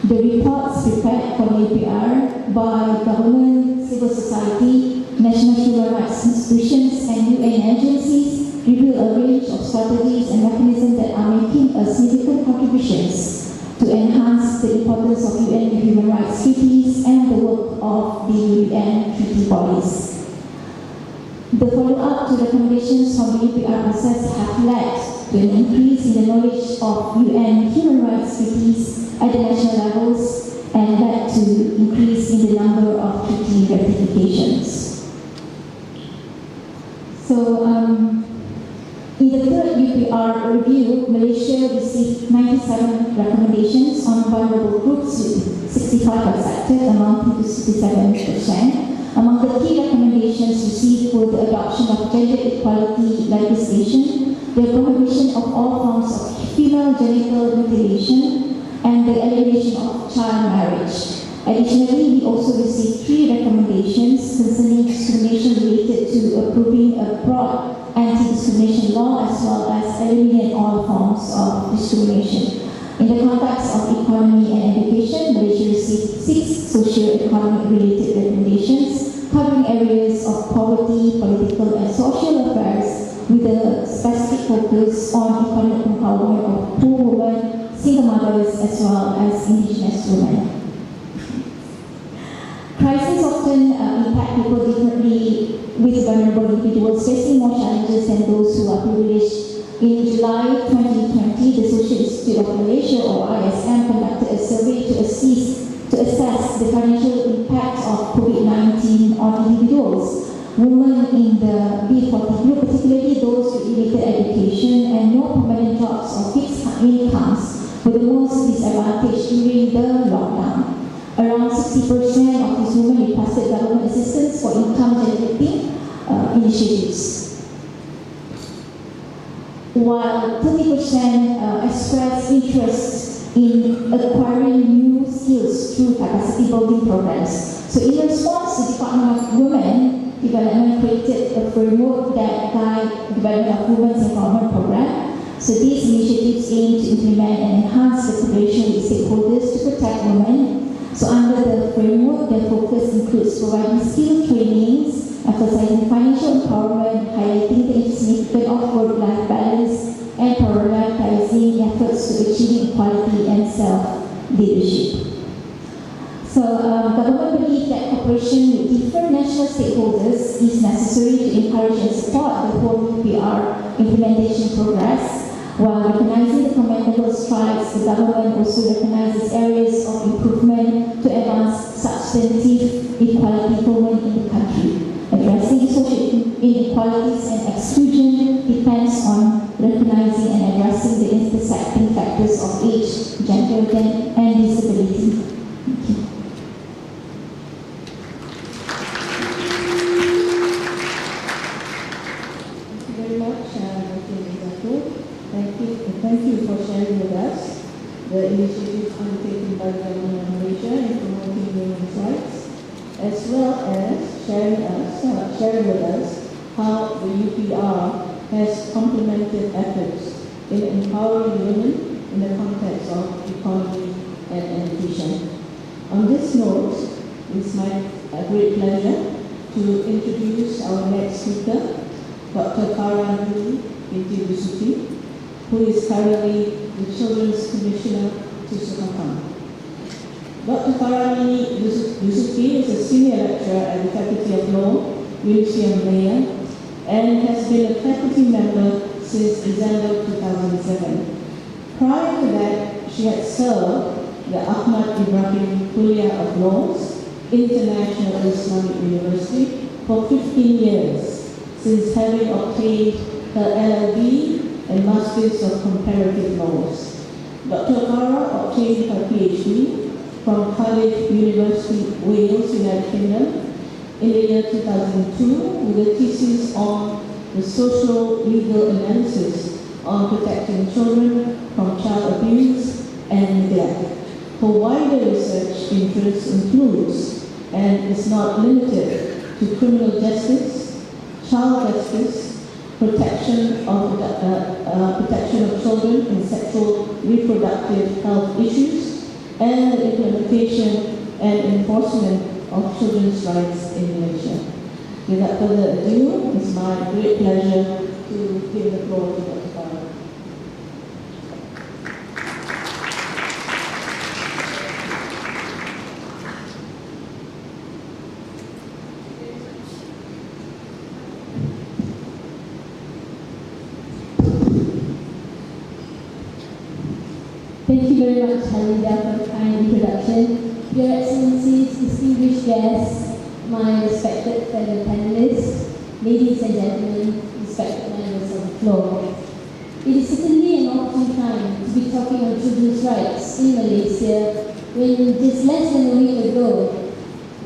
The reports prepared for UPR by government, civil society, national human rights institutions, and UN agencies reveal a range of strategies and mechanisms that are making a significant contributions to enhance the importance of UN human rights treaties and the work of the UN treaty bodies. The follow-up to recommendations from the UPR process have led to an increase in the knowledge of UN human rights treaties at the national levels and led to increase in the number of treaty ratifications. So, in the third UPR review, Malaysia received 97 recommendations on vulnerable groups, with 65 accepted, amounting to 67%. Among the key recommendations received were the adoption of gender equality legislation, the prohibition of all forms of female genital mutilation, and the elimination of child marriage. Additionally, we also received 3 recommendations concerning discrimination related to approving a broad anti-discrimination law, as well as eliminate all forms of discrimination. In the context of economy and education, Malaysia received 6 socio-economic related recommendations covering areas of poverty, political and social affairs, with a specific focus on economic empowerment of poor women, single mothers, as well as indigenous women. Crises often impact people differently, with vulnerable individuals facing more challenges than those who are privileged. In July 2020, the Social Institute of Malaysia, or ISM, conducted a survey to assess the financial impact of COVID-19 on individuals. Women in the B40 group, particularly those with limited education and no permanent jobs or fixed incomes, were the most disadvantaged during the lockdown. Around 60% of these women requested government assistance for income-generating initiatives, while 30% expressed interest
in acquiring new skills through capacity building programs. So in response, the Department of Women Development created a framework that guides development of women's empowerment program. So these initiatives aim to implement and enhance the collaboration with stakeholders to protect women. So under the framework, the focus includes providing skill trainings, emphasizing financial empowerment, highlighting the significance of work-life balance, and prioritizing efforts to achieving equality and self-leadership. So government believes that cooperation with different national stakeholders is necessary to encourage and support the whole UPR implementation progress. While recognizing the commendable strides, the government also recognizes areas of improvement to advance substantive equality for women in the country. Addressing social inequalities and exclusion depends on recognizing and addressing the intersecting factors of age, gender, and disability. Thank you.
Thank you very much, Dr. Thank you for sharing with us the initiatives undertaken by the government of Malaysia in promoting women's rights, as well as sharing with us how the UPR has complemented efforts in empowering women in the context of economy and education. On this note, it's my great pleasure to introduce our next speaker, Dr. Farah Binti Yusufi, who is currently the Children's Commissioner to Sukham. Dr. Farah Yusufi is a senior lecturer at the Faculty of Law, University of Malaya, and has been a faculty member since December 2007. Prior to that, she had served the Ahmad Ibrahim Kuliah of Laws, International Islamic University, for 15 years, since having obtained her LLB and Masters of Comparative Laws. Dr. Farah obtained her PhD from Cardiff University, Wales, United Kingdom, in the year 2002 with a thesis on the social legal analysis on protecting children from child abuse and neglect. Her wider research interest includes and is not limited to criminal justice, child justice, protection of children and sexual reproductive health issues, and the implementation and enforcement of children's rights in Malaysia. Without further ado, it's my great pleasure to give the floor to Dr. Farah.
Thank you very much, Halinda, for the kind introduction. Your Excellencies, distinguished guests, my respected fellow panelists, ladies and gentlemen, respected members of the floor. It is certainly an opportune time to be talking on children's rights in Malaysia when just less than a week ago,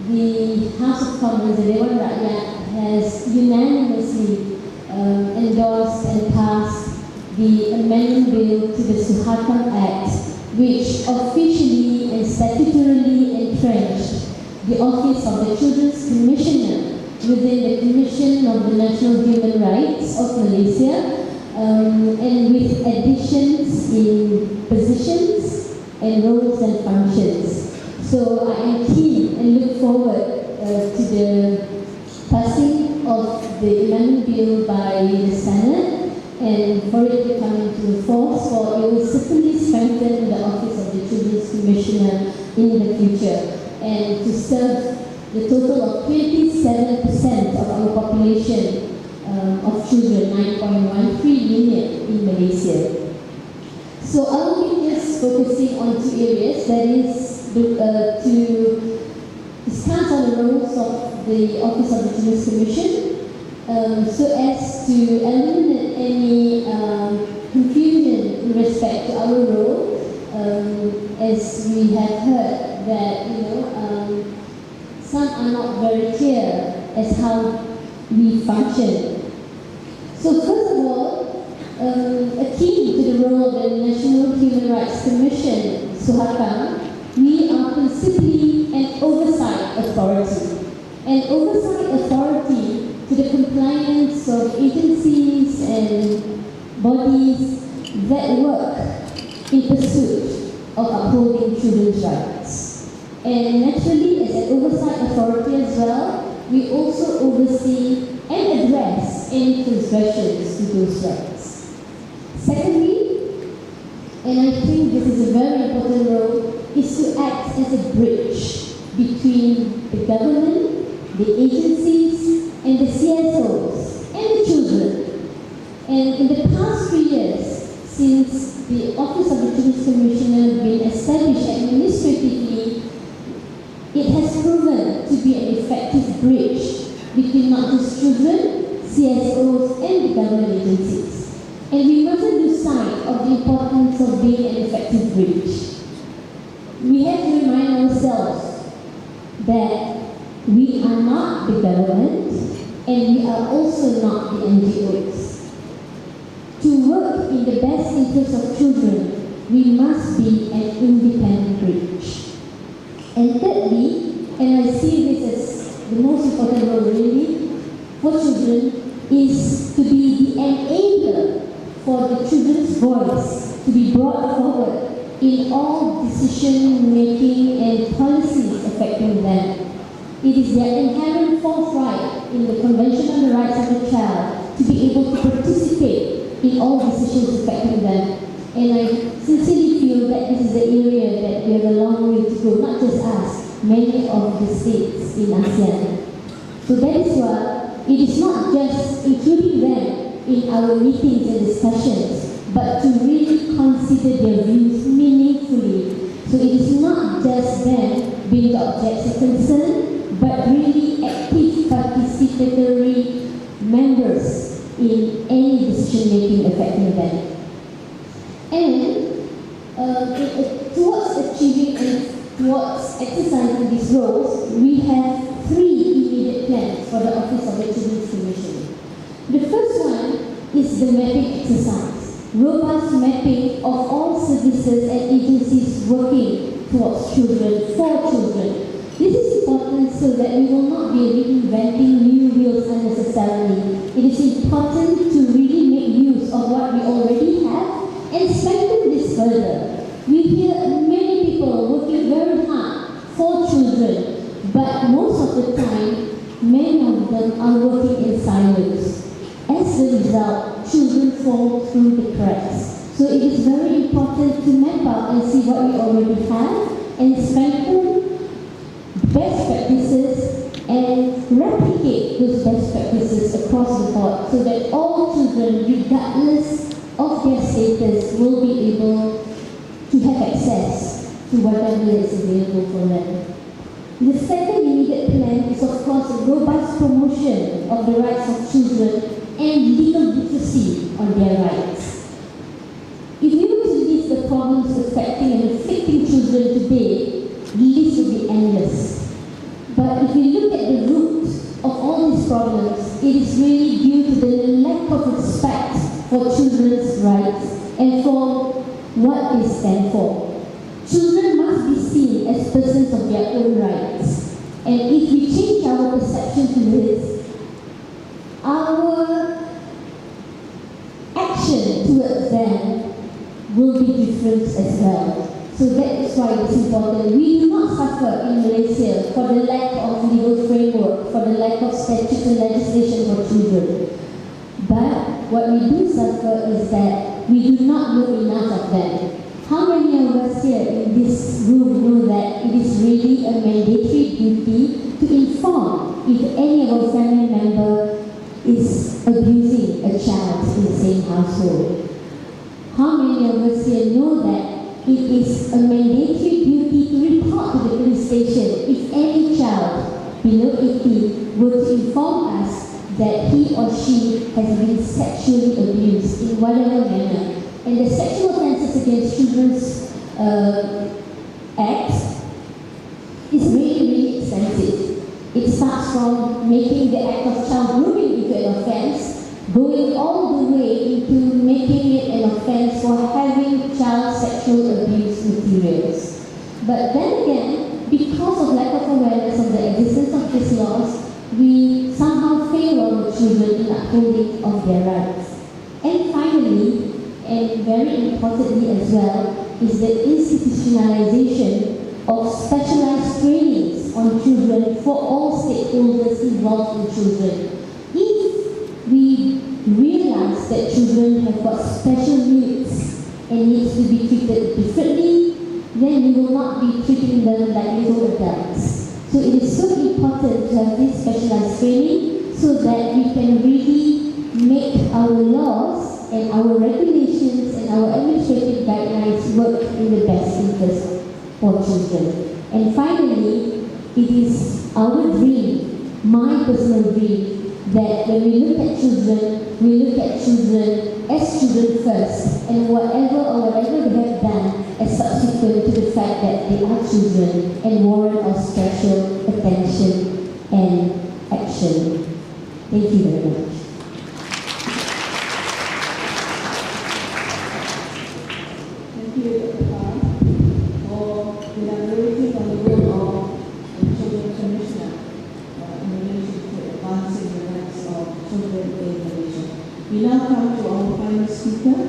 the House of Commons, the Dewan Rakyat, has unanimously endorsed and passed the amendment bill to the Suharto Act, which officially and statutorily entrenched the office of the Children's Commissioner within the Commission of the National Human Rights of Malaysia, and with additions in positions and roles and functions. So I am keen and look forward to the passing of the amendment bill by the Senate, and for it to come into force, for it will certainly strengthen the office of the Children's Commissioner in the future, and to serve the total of 27% of our population of children, 9.13 million in Malaysia. So I will be just focusing on two areas, that is to discuss on the roles of the Office of the Children's Commission, so as to eliminate any confusion in respect to our role, as we have heard that some are not very clear as how we function. So first of all, akin to the role of the National Human Rights Commission Suhakam, we are principally an oversight authority. An oversight authority to the compliance of agencies and bodies that work in pursuit of upholding children's rights. And naturally, as an oversight authority as well, we also oversee and address any transgressions to those rights. Secondly, and I think this is a very important role, is to act as a bridge between the government, the agencies, and the CSOs, and the children. And in the past 3 years, since the Office of the Children's Commissioner been established administratively, it has proven to be an effective bridge between not just children, CSOs, and the government agencies. And we mustn't lose sight of the importance of being an effective bridge. We have to remind ourselves that we are not the government, and we are also not the NGOs. To work in the best interest of children, we must be an independent bridge. And thirdly, and I see this as the most important role really for children, is to be the enabler for the children's voice to be brought forward in all decision-making and policies affecting them. It is their inherent forthright in the Convention on the Rights of the Child to be able to participate in all decisions affecting them. And I sincerely feel that this is the area that we have a long way to go, not just us, many of the states in ASEAN. So that is why it is not just including them in our meetings and discussions, but to really consider their views meaningfully. So it is not just them being the objects of concern, but really active participatory members in any decision-making affecting them. And towards achieving and towards exercising these roles, we have 3 immediate plans for the Office of the Children's Commission. The first one is the mapping exercise, robust mapping of all services and agencies working towards children, for children. This is important so that we will not be reinventing new wheels unnecessarily. It is important to really make use of what we already have and strengthen this further. We hear many people working very hard for children, but most of the time, many of them are working in silos. As a result, children fall through the cracks. So it is very important to map out and see what we already have and strengthen best practices and replicate those best practices across the board so that all children, regardless of their status, will be able to have access to whatever is available for them. The second immediate plan is, of course, a robust promotion of the rights of children and legal literacy on their rights. If we were to list the problems affecting and afflicting children today, the list would be endless. But if we look at the root of all these problems, it is really due to the lack of respect for children's rights and for what they stand for. Children must be seen as persons of their own rights. And if we change our perception to this, our action towards them will be different as well. So that is why it's important. We do not suffer in Malaysia for the lack of legal framework, for the lack of statutes and legislation for children. But what we do suffer is that we do not know enough of them. How many of us here in this room know that it is really a mandatory duty to inform if any of our family member is abusing a child in the same household? How many of us here know that it is a mandatory duty to report to the police station if any child below 18 were to inform us that he or she has been sexually abused in whatever manner? And the Sexual Offences Against Children's Act is really, really extensive. It starts from making the act of child grooming into an offence going all the way into making it an offense for having child sexual abuse materials. But then again, because of lack of awareness of the existence of these laws, we somehow fail on the children in upholding of their rights. And finally, and very importantly as well, is the institutionalization of specialized trainings on children for all stakeholders involved in children. If we realize that children have got special needs and needs to be treated differently, then we will not be treating them like little adults. So it is so important to have this specialized training so that we can really make our laws and our regulations and our administrative guidelines work in the best interest for children. And finally, it is our dream, my personal dream, that when we look at children as children first, and whatever they have done as subsequent to the fact that they are children and warrant our special attention and action. Thank you very much.
Thank you, Dr. Khan, for elaborating on the role of the Children's Commissioner in relation to advancing the rights of children in Malaysia. We now come to our final speaker,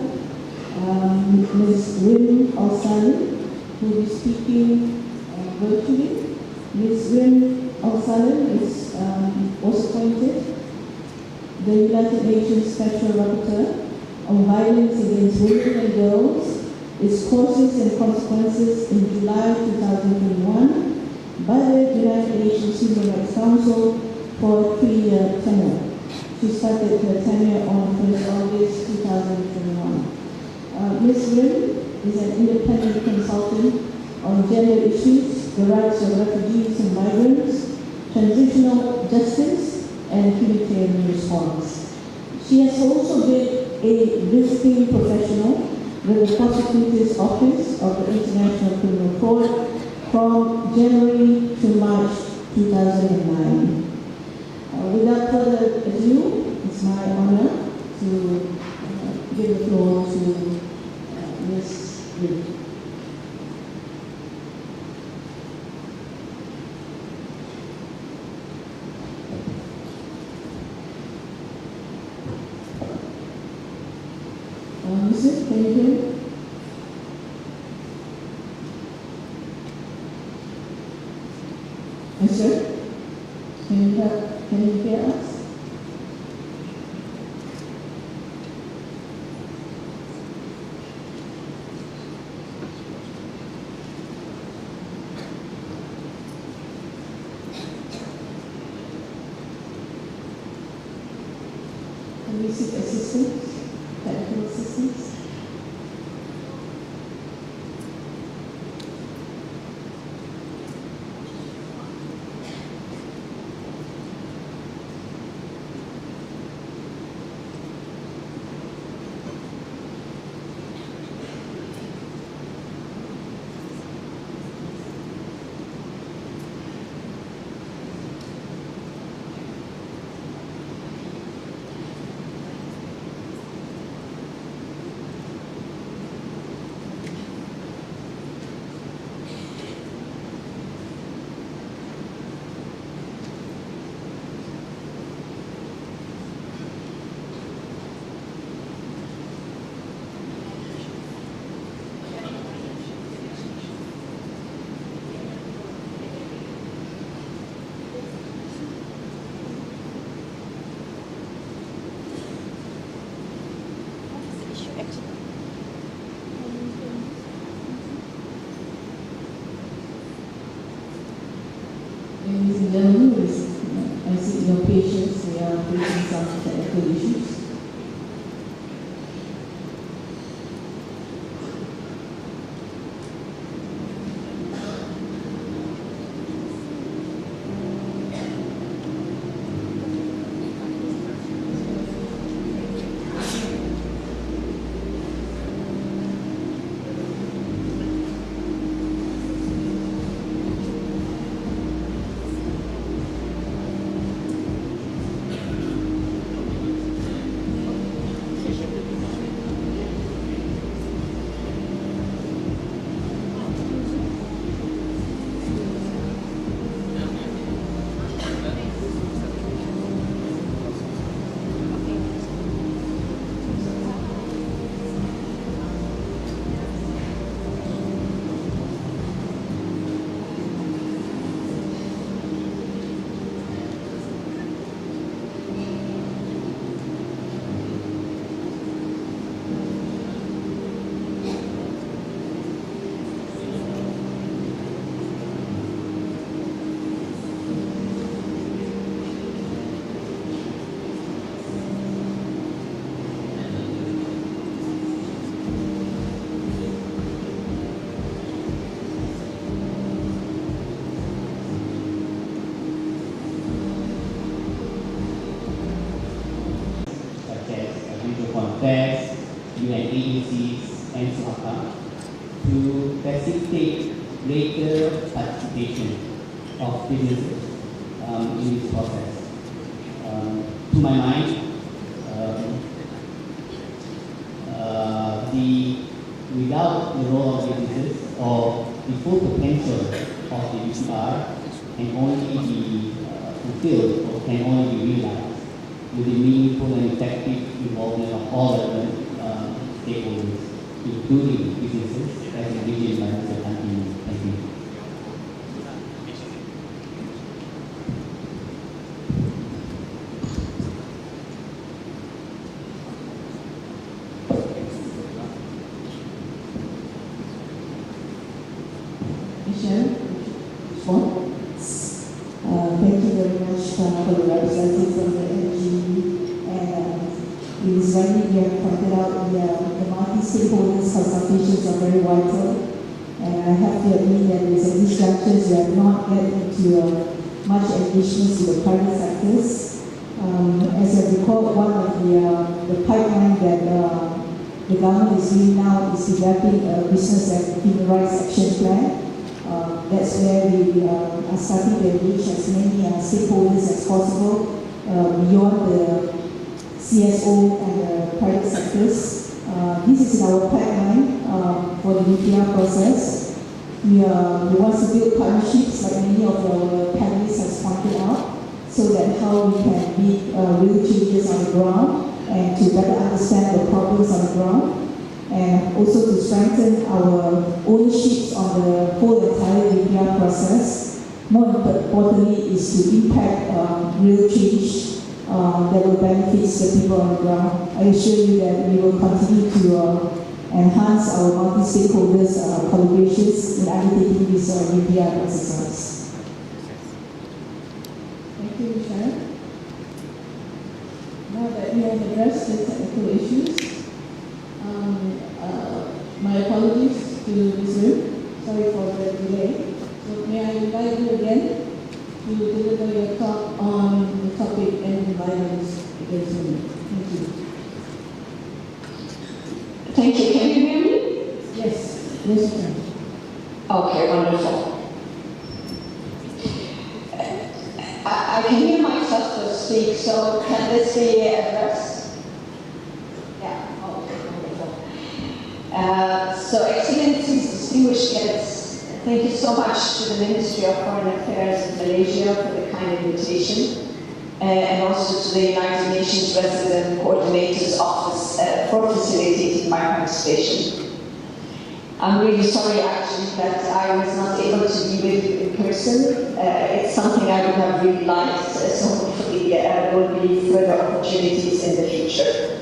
Ms. Win Al-Salim, who will be speaking virtually. Ms. Win Al-Salim was appointed the United Nations Special Rapporteur on Violence Against Women and Girls, its causes and consequences in July 2021 by the United Nations Human Rights Council for a 3-year tenure. She started her tenure on 1st August 2021. Ms. Rim is an independent consultant on gender issues, the rights of refugees and migrants, transitional justice, and humanitarian response. She has also been a visiting professional with the Prosecutor's Office of the International Criminal Court from January to March 2009. Without further ado, it's my honor to give the floor to Ms. Lee. Mrs. Can you hear me? Yes, sir? Can you hear us? Can we seek assistance? Technical assistance? Ladies and gentlemen, I seek your patience. We are facing some technical issues.
facilitate greater participation of businesses in this process. To my mind, without the role of businesses or the full potential of the UDHR can only be fulfilled or can only be realized with the meaningful and effective involvement of all relevant stakeholders, including businesses, as envisioned by Mr. Tanti. Thank you.
Thank you very much for the representative from the NG. And it is rightly we have pointed out the multi-stakeholders consultations are very vital. And I have to admit that with these structures we have not yet into much engagement with the private sectors. As I recall, one of the pipeline that the government is doing now is developing a business and human rights action plan. That's where we are starting to engage as many stakeholders as possible beyond the CSO and the private sectors. This is in our pipeline for the UDHR process. We want to build partnerships like many of our panelists have pointed out, so that how we can meet real changes on the ground and to better understand the problems on the ground, and also to strengthen our ownerships on the whole entire UDHR process. More importantly is to impact real change that will benefit the people on the ground. I assure you that we will continue to enhance our multi-stakeholders collaborations in undertaking this UDHR exercise. Thank you, Sharon. Now that we have addressed the technical issues, my apologies to Ms. Lim. Sorry for the delay. So may I invite you again to deliver your talk on the topic end violence against women. Thank you.
Thank you. Can you hear me?
Yes. Yes, you can.
Okay, wonderful. I can hear myself to speak, so can this be addressed? Yeah, okay, wonderful. So, Excellencies, distinguished guests, thank you so much to the Ministry of Foreign Affairs in Malaysia for the kind invitation, and also to the United Nations Resident Coordinator's Office for facilitating my participation. I'm really sorry actually that I was not able to be with you in person. It's something I would have really liked, so hopefully there will be further opportunities in the future.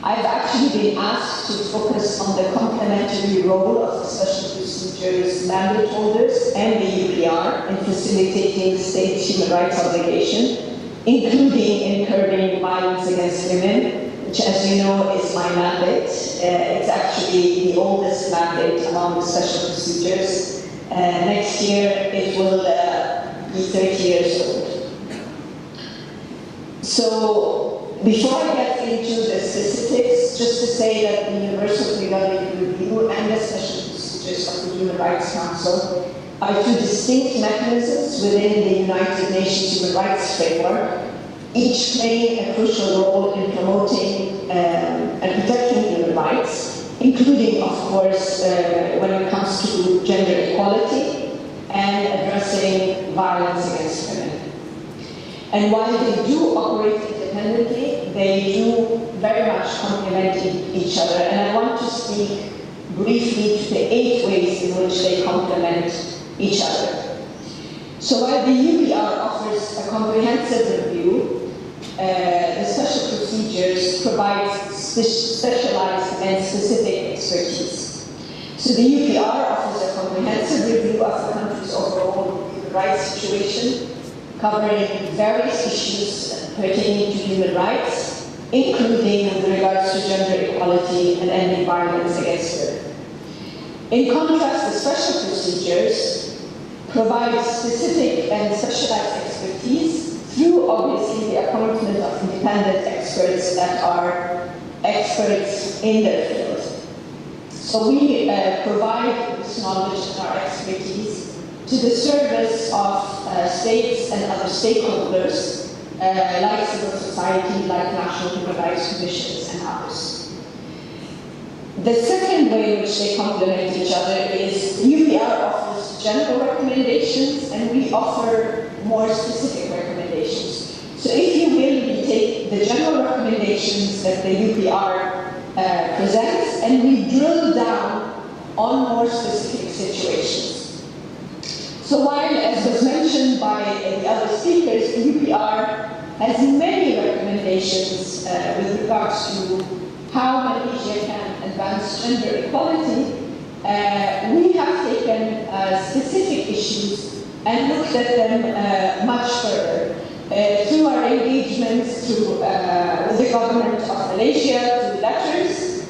I've actually been asked to focus on the complementary role of the Special Procedures mandate holders and the UDHR in facilitating states' human rights obligation, including in curbing violence against women, which, as you know, is my mandate. It's actually the oldest mandate among the special procedures. Next year, it will be 30 years old. So, before I get into the specifics, just to say that the Universal Periodic Review and the Special Procedures of the Human Rights Council are two distinct mechanisms within the United Nations Human Rights Framework, each playing a crucial role in promoting and protecting human rights, including, of course, when it comes to gender equality and addressing violence against women. And while they do operate independently, they do very much complement each other. And I want to speak briefly to the 8 ways in which they complement each other. So while the UDHR offers a comprehensive review, the special procedures provide specialized and specific expertise. So the UDHR offers a comprehensive review of the country's overall human rights situation, covering various issues pertaining to human rights, including with regards to gender equality and ending violence against women. In contrast, the special procedures provide specific and specialized expertise through, obviously, the appointment of independent experts that are experts in their field. So we provide this knowledge and our expertise to the service of states and other stakeholders, like civil society, like national human rights commissions and others. The second way in which they complement each other is UPR offers general recommendations and we offer more specific recommendations. So if you will, we take the general recommendations that the UPR presents and we drill down on more specific situations. So while, as was mentioned by the other speakers, the UPR has many recommendations with regards to how Malaysia can advance gender equality, we have taken specific issues and looked at them much further. Through our engagements with the government of Malaysia, through letters.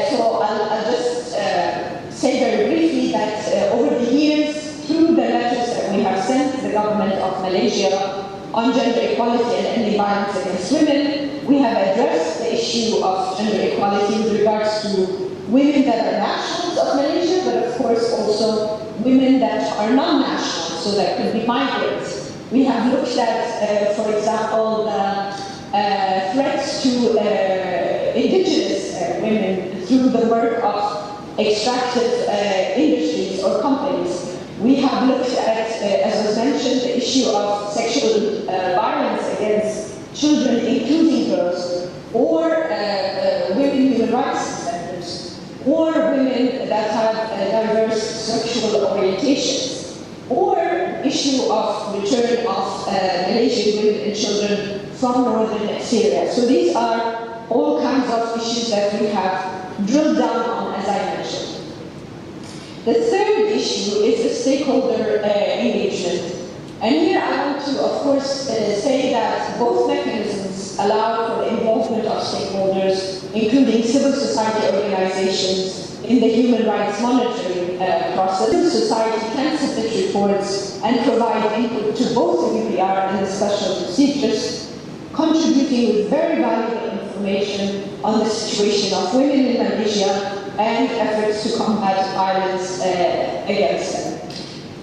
So I'll just say very briefly that over the years, through the letters that we have sent to the government of Malaysia on gender equality and ending violence against women, we have addressed the issue of gender equality with regards to women that are nationals of Malaysia, but of course also women that are non-national, so that could be migrants. We have looked at, for example, threats to indigenous women through the work of extractive industries or companies. We have looked at, as was mentioned, the issue of sexual violence against children, including girls, or women human rights defenders, or women that have diverse sexual orientations, or issue of return of Malaysian women and children from northern Syria. So these are all kinds of issues that we have drilled down on, as I mentioned. The third issue is the stakeholder engagement. And here I want to, of course, say that both mechanisms allow for the involvement of stakeholders, including civil society organizations, in the human rights monitoring process. Civil society can submit reports and provide input to both the UPR and the special procedures, contributing with very valuable information on the situation of women in Malaysia and efforts to combat violence against them.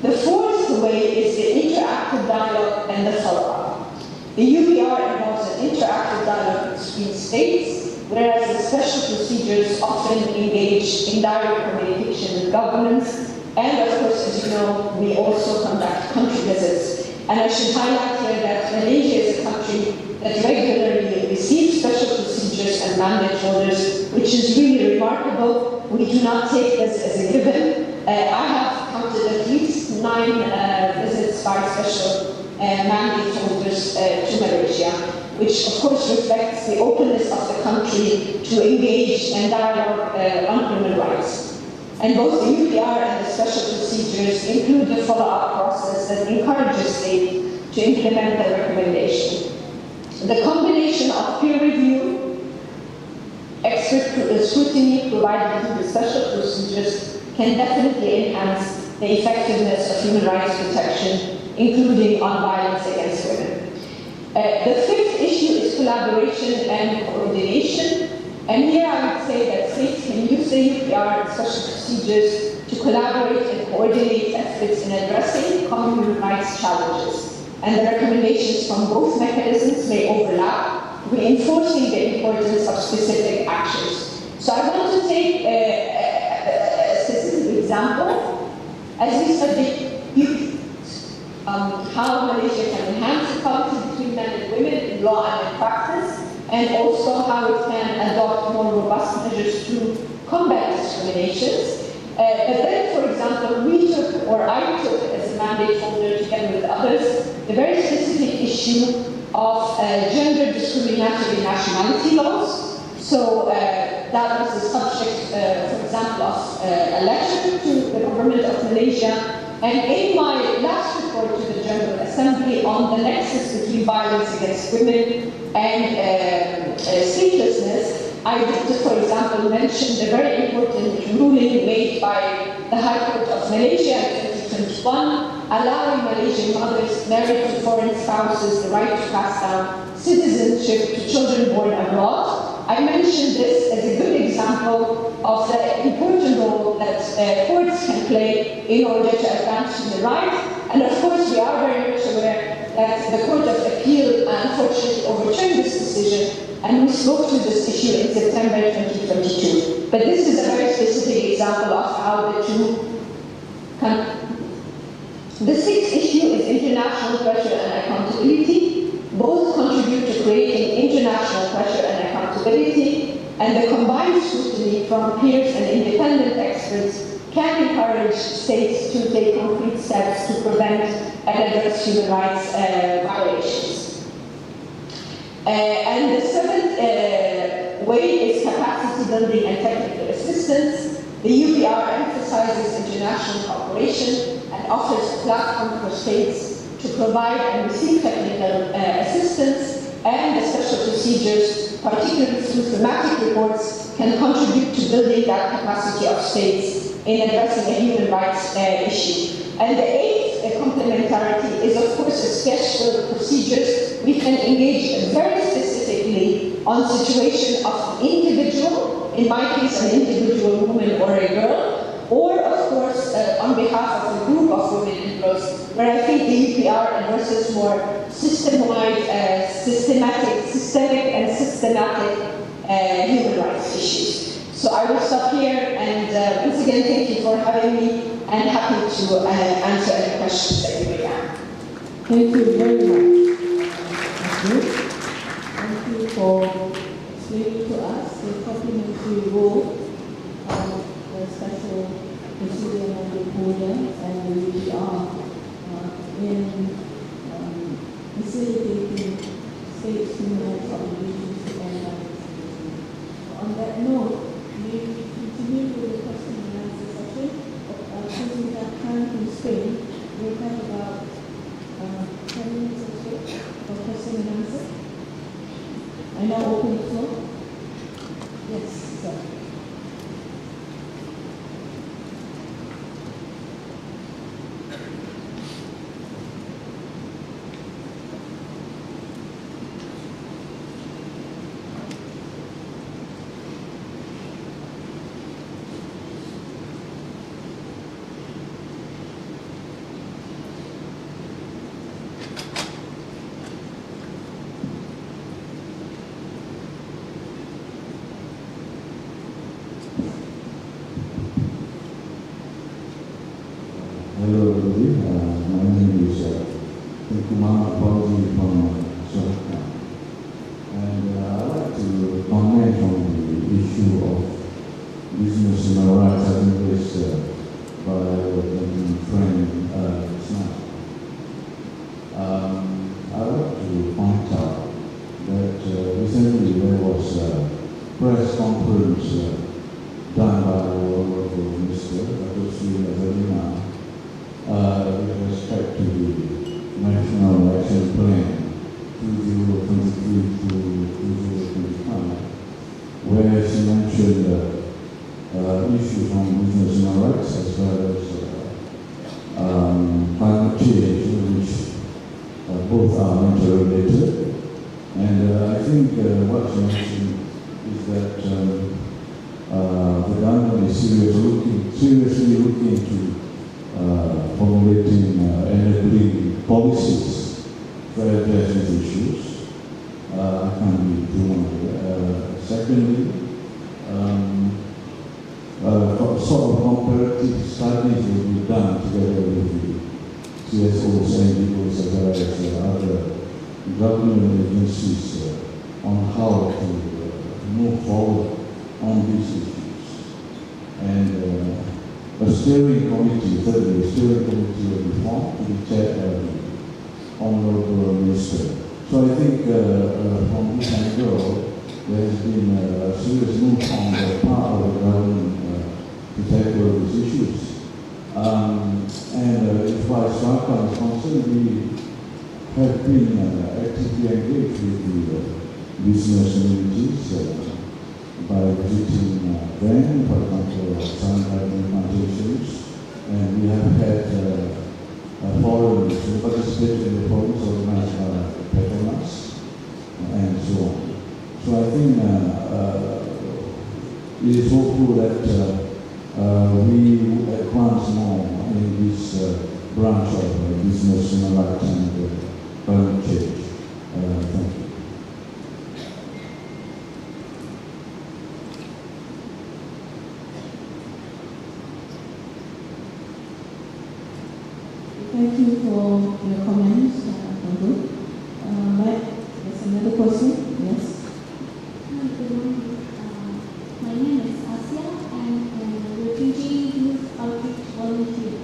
The fourth way is the interactive dialogue and the follow-up. The UPR involves an interactive dialogue between states, whereas the special procedures often engage in direct communication with governments, and of course, as you know, we also conduct country visits. And I should highlight here that Malaysia is a country that regularly receives special procedures and mandate holders, which is really remarkable. We do not take this as a given. I have counted at least 9 visits by special mandate holders to Malaysia, which of course reflects the openness of the country to engage and dialogue on human rights. And both the UPR and the special procedures include the follow-up process that encourages states to implement the recommendation. The combination of peer review, expert scrutiny provided through the special procedures can definitely enhance the effectiveness of human rights protection, including on violence against women. The fifth issue is collaboration and coordination. And here I would say that states can use the UPR and special procedures to collaborate and coordinate efforts in addressing common human rights challenges. And the recommendations from both mechanisms may overlap, reinforcing the importance of specific actions. So I want to take a specific example. As we studied how Malaysia can enhance equality between men and women in law and in practice, and also how it can adopt more robust measures to combat discriminations. But then, for example, we took, or I took as a mandate holder together with others, the very specific issue of gender discriminatory nationality laws. So that was the subject, for example, of a lecture to the government of Malaysia. And in my last report to the General Assembly on the nexus between violence against women and sleeplessness, I did, for example, mention the very important ruling made by the High Court of Malaysia in 2021, allowing Malaysian mothers married to foreign spouses the right to pass down citizenship to children born abroad. I mentioned this as a good example of the important role that courts can play in order to advance human rights. And of course, we are very much aware that the Court of Appeal unfortunately overturned this decision, and we spoke to this issue in September 2022. But this is a very specific example of how the two come. The sixth issue is international pressure and accountability. Both contribute to creating international pressure and accountability, and the combined scrutiny from peers and independent experts can encourage states to take concrete steps to prevent and address human rights violations. And the seventh way is capacity building and technical assistance. The UPR emphasizes international cooperation and offers a platform for states to provide and receive technical assistance, and the special procedures, particularly through thematic reports, can contribute to building that capacity of states in addressing a human rights issue. And the eighth complementarity is, of course, a special procedures. We can engage very specifically on situation of individual, in my case, an individual woman or a girl, or, of course, on behalf of a group of women and girls, where I think the UPR addresses more systemic and systematic human rights issues. So I will stop here, and once again, thank you for having me, and happy to answer any questions that you may have.
Thank you very much. Thank you for explaining to us the complementary role of the special procedure holder and the UDHR in facilitating states' human rights obligations and on that note, we continue with the question and answer session. Since we have time constraint, we'll have about 10 minutes or so for question and answer. I now open the floor. Yes, sir.
Hello everybody, my name is Kumar from Surat, and I'd like to comment on the issue of business human rights as raised by my friend Ismail. I'd like to point out that recently there was a press conference done by our local minister, Dr. Sri Azalina, with respect to the National Action Plan 2023 to 2025, where she mentioned issues on business human rights as well as climate change, which both are interrelated. And I think what she mentioned is that the government is seriously looking to formulating enabling policies to address these issues. I can't be too long. Secondly, sort of comparative studies will be done together with the CSOs, NGOs, as well as other government agencies on how to move forward on these issues. And a steering committee, thirdly, a steering committee will be formed to be chaired by the Honorable Minister. So I think from this angle, there has been a serious move on the part of the government to tackle these issues. And as far as Sri is concerned, we have been actively engaged with the business communities by visiting them, for example, sun plantations, and we have had forums, we participated in the forums organized by Petronas, and so on. So I think it is hopeful that we would advance more in this branch of business, human rights, and climate change. Thank you.
Thank you for your comments, Pandu. Right, there's another question. Yes.
Hi, good morning. My name is Asia. I'm a refugee youth outreach volunteer.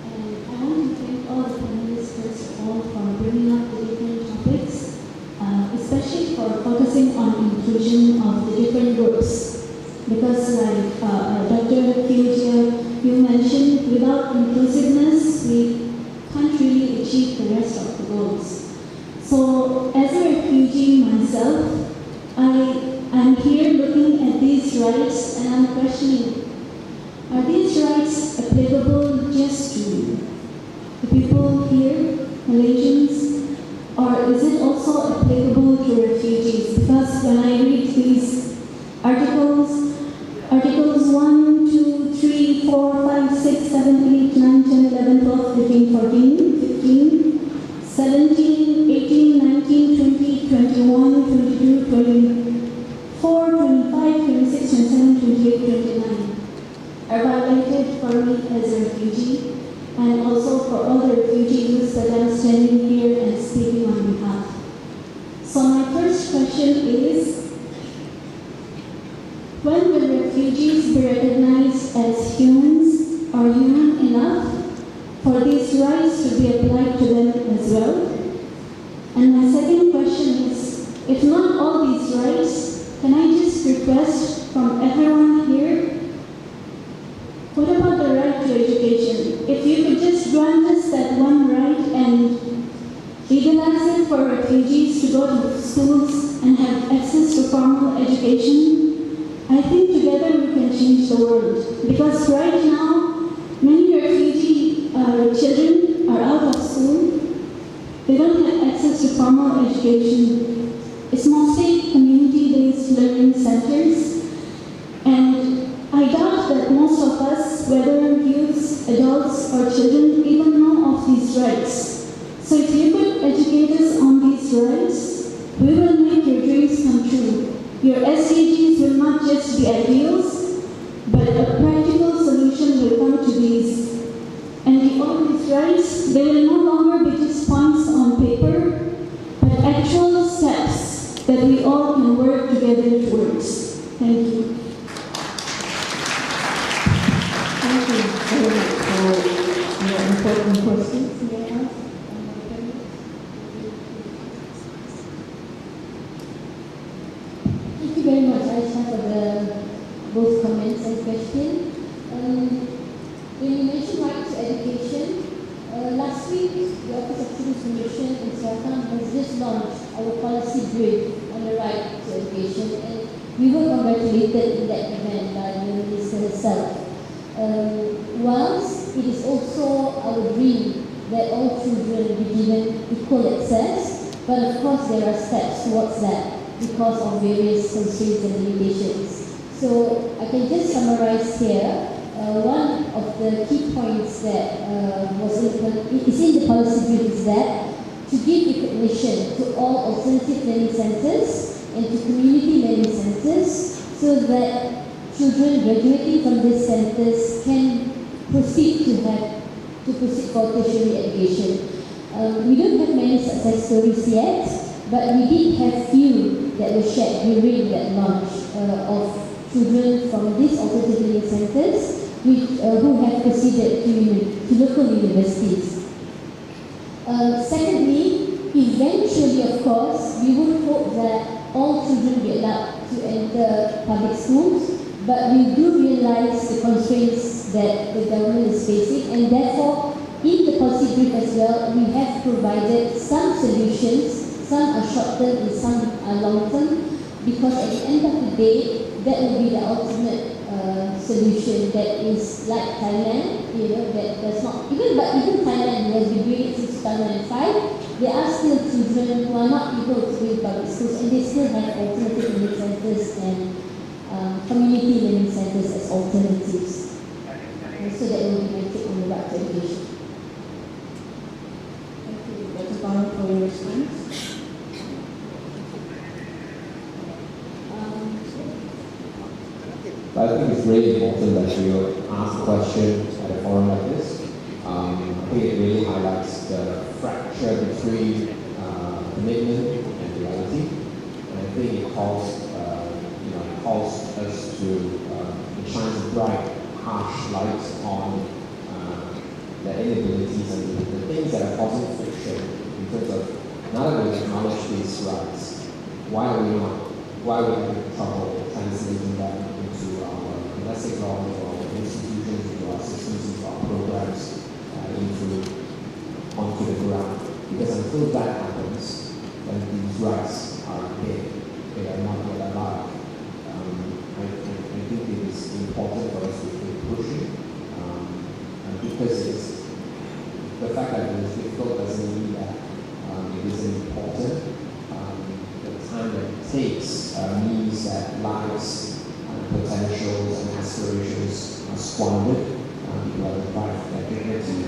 And I want to thank all the panelists first of all for bringing up the different topics, especially for focusing on inclusion of the different groups. Because like Dr. Kyuja, you mentioned, without inclusiveness, we can't really achieve the rest of the goals. So as a refugee myself, I'm here looking at these rights and I'm questioning, are these rights applicable just to the people here, Malaysians, or is it also applicable to refugees? Because when I read these articles 1, 2, 3, 4, 5, 6, 7, 8, 9, 10, 11, 12, 13, 14, 15, 17, 18, 19, 20, 21, 22, 24, 25, 26, 27, 28, 29 are violated for me as a refugee and also for all the refugees that I'm standing here and speaking on behalf. So my first question is, when will refugees be recognized as humans or human enough for these rights to be applied to them as well? And my second question is, if not all these rights, can I just request from everyone here, what about the right to education? If you could just grant us that one right and legalize it for refugees to go to schools and have access to formal education, I think together we can change the world. Because right now, many refugee children are out of school. They don't have access to formal education. It's mostly community-based learning centers. And I doubt that most of us, whether youths, adults, or children, even know of these rights. So if you could educate us on these rights, we will make your dreams come true. Your SDGs will not just be ideals, but a practical solution will come to these. And all these rights, they will no longer be just points on paper, but actual steps that we all can work together towards. Thank you.
Thank you very much for your important questions. May I ask?
Thank you very much, Aisha, for both comments and questions. When you mentioned right to education, last week the Office of Civil Commission in Sarawak has just launched our policy brief on the right to education, and we were congratulated in that event by the Minister herself. Whilst it is also our dream that all children be given equal access, but of course there are steps towards that because of various constraints and limitations. So I can just summarize here. One of the key points that is in the policy brief is that to give recognition to all alternative learning centres and to community learning centres so that children graduating from these centres can proceed for tertiary education. We don't have many success stories yet, but we did have few that were shared during that launch of children from these alternative learning centres who have proceeded to local universities. Secondly, eventually, of course, we would hope that all children be allowed to enter public schools, but we do realize the constraints that the government is facing, and therefore, in the policy brief as well, we have provided some solutions. Some are short-term and some are long-term, because at the end of the day, that will be the ultimate solution that is like Thailand, that does not, even Thailand who has been doing it since 2005, there are still children who are not able to be in public schools and they still have alternative learning centres and community learning centers as alternatives. So that will be my take on the right to education.
Thank you, Dr. Pang, for your response.
I think it's really important that you ask a question at a forum like this. I think it really highlights the fracture between commitment and reality. And I think it calls, calls us to shine a bright, harsh light on the inabilities and the things that are causing friction in terms of now that we acknowledge these rights, why are we having trouble translating them into our domestic law, into our institutions, into our systems, into our programs, onto the ground? Because until that happens, when these rights are dead, they are not yet alive. I think it is important for us to keep pushing, because it's the fact that it is difficult doesn't mean that it isn't important. The time that it takes means that lives, potentials, and aspirations are squandered. People are deprived of their dignity,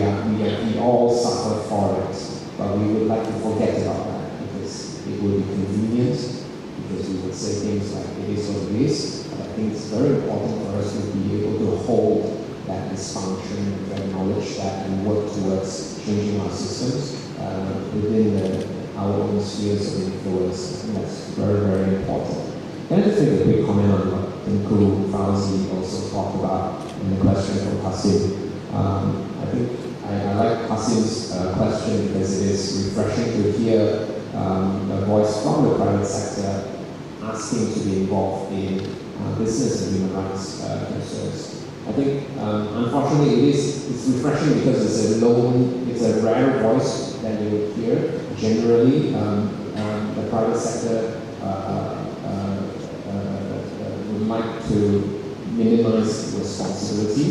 and we all suffer for it. But we would like to forget about that because it will be convenient. Because we would say things like it is what it is. But I think it's very important for us to be able to hold that dysfunction, to acknowledge that, and work towards changing our systems within our own spheres of influence. I think that's very, very important. Can I just make a quick comment on what Tengku Fauzi also talked about in the question from Qasim? I think I like Qasim's question because it is refreshing to hear a voice from the private sector asking to be involved in business and human rights concerns. I think, unfortunately, it's refreshing because it's a rare voice that you would hear. Generally, the private sector would like to minimize responsibility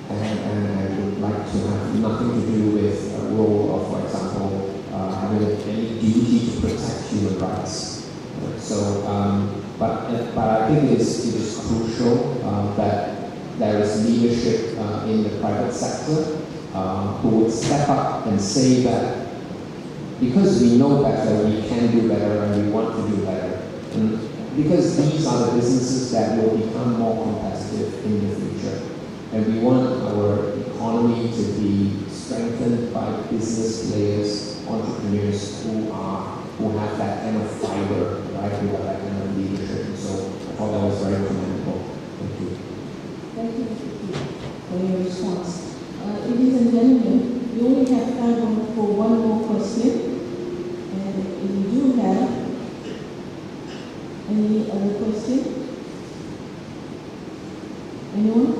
and would like to have nothing to do with a role of, for example, having any duty to protect human rights. But I think it is crucial that there is leadership in the private sector who would step up and say that because we know better, we can do better, and we want to do better. And because these are the businesses that will become more competitive in the future. And we want our economy to be strengthened by business players, entrepreneurs who have that kind of fiber, right? Who have that kind of leadership. And so I thought that was very commendable. Thank you.
Thank you for your response. Ladies and gentlemen, we only have time for one more question. And if you do have any other question? Anyone?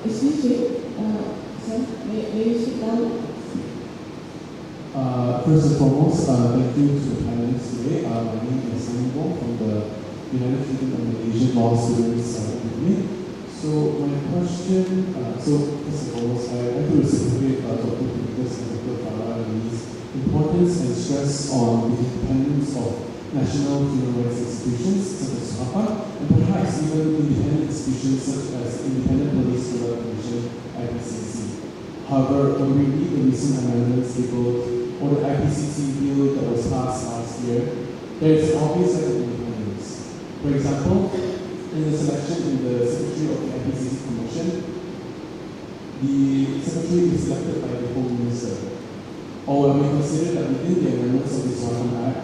Excuse me, sir, may you sit down?
First and foremost, thank you to the panelists today. My name is Simon Wong from the United Kingdom and Malaysian Law Students Union. So my question, first and foremost, I'd like to reciprocate Dr. Peters and Dr. Farah and Lee's importance and stress on the independence of national human rights institutions such as SUHAPA, and perhaps even independent institutions such as Independent Police Product Commission, IPCC. However, when we read the recent amendments tabled or the IPCC bill that was passed last year, there is an obvious lack of independence. For example, in the selection in the Secretary of the IPCC Commission, the Secretary is selected by the Home Minister. Or when we consider that within the amendments of the SUHAPA Act,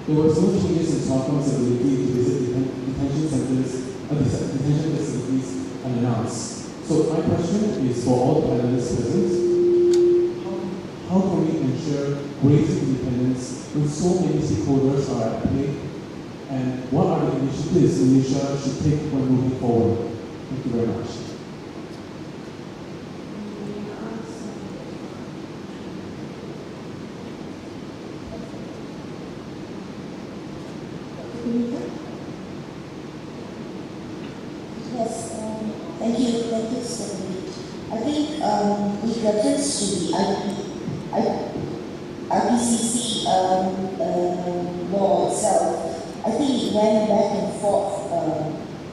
there was no changes in SUHAPA's ability to visit detention centers, detention facilities unannounced. So my question is for all the panelists present, how can we ensure greater independence when so many stakeholders are at play? And what are the initiatives Malaysia should take when moving forward? Thank you very much.
Yes, thank you, sir. reference to the IPCC law itself, I think it went back and forth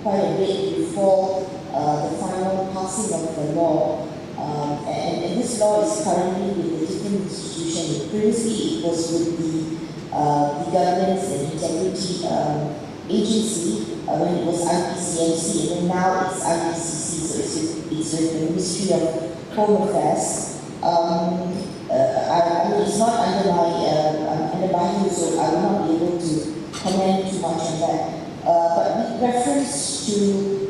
quite a bit before the final passing of the law. And this law is currently with a different institution. Previously, it was with the Governance and Integrity Agency when it was IPCMC, and then now it's IPCC, so it's with the Ministry of Home Affairs. It's not under my so I will not be able to comment too much on that. But with reference to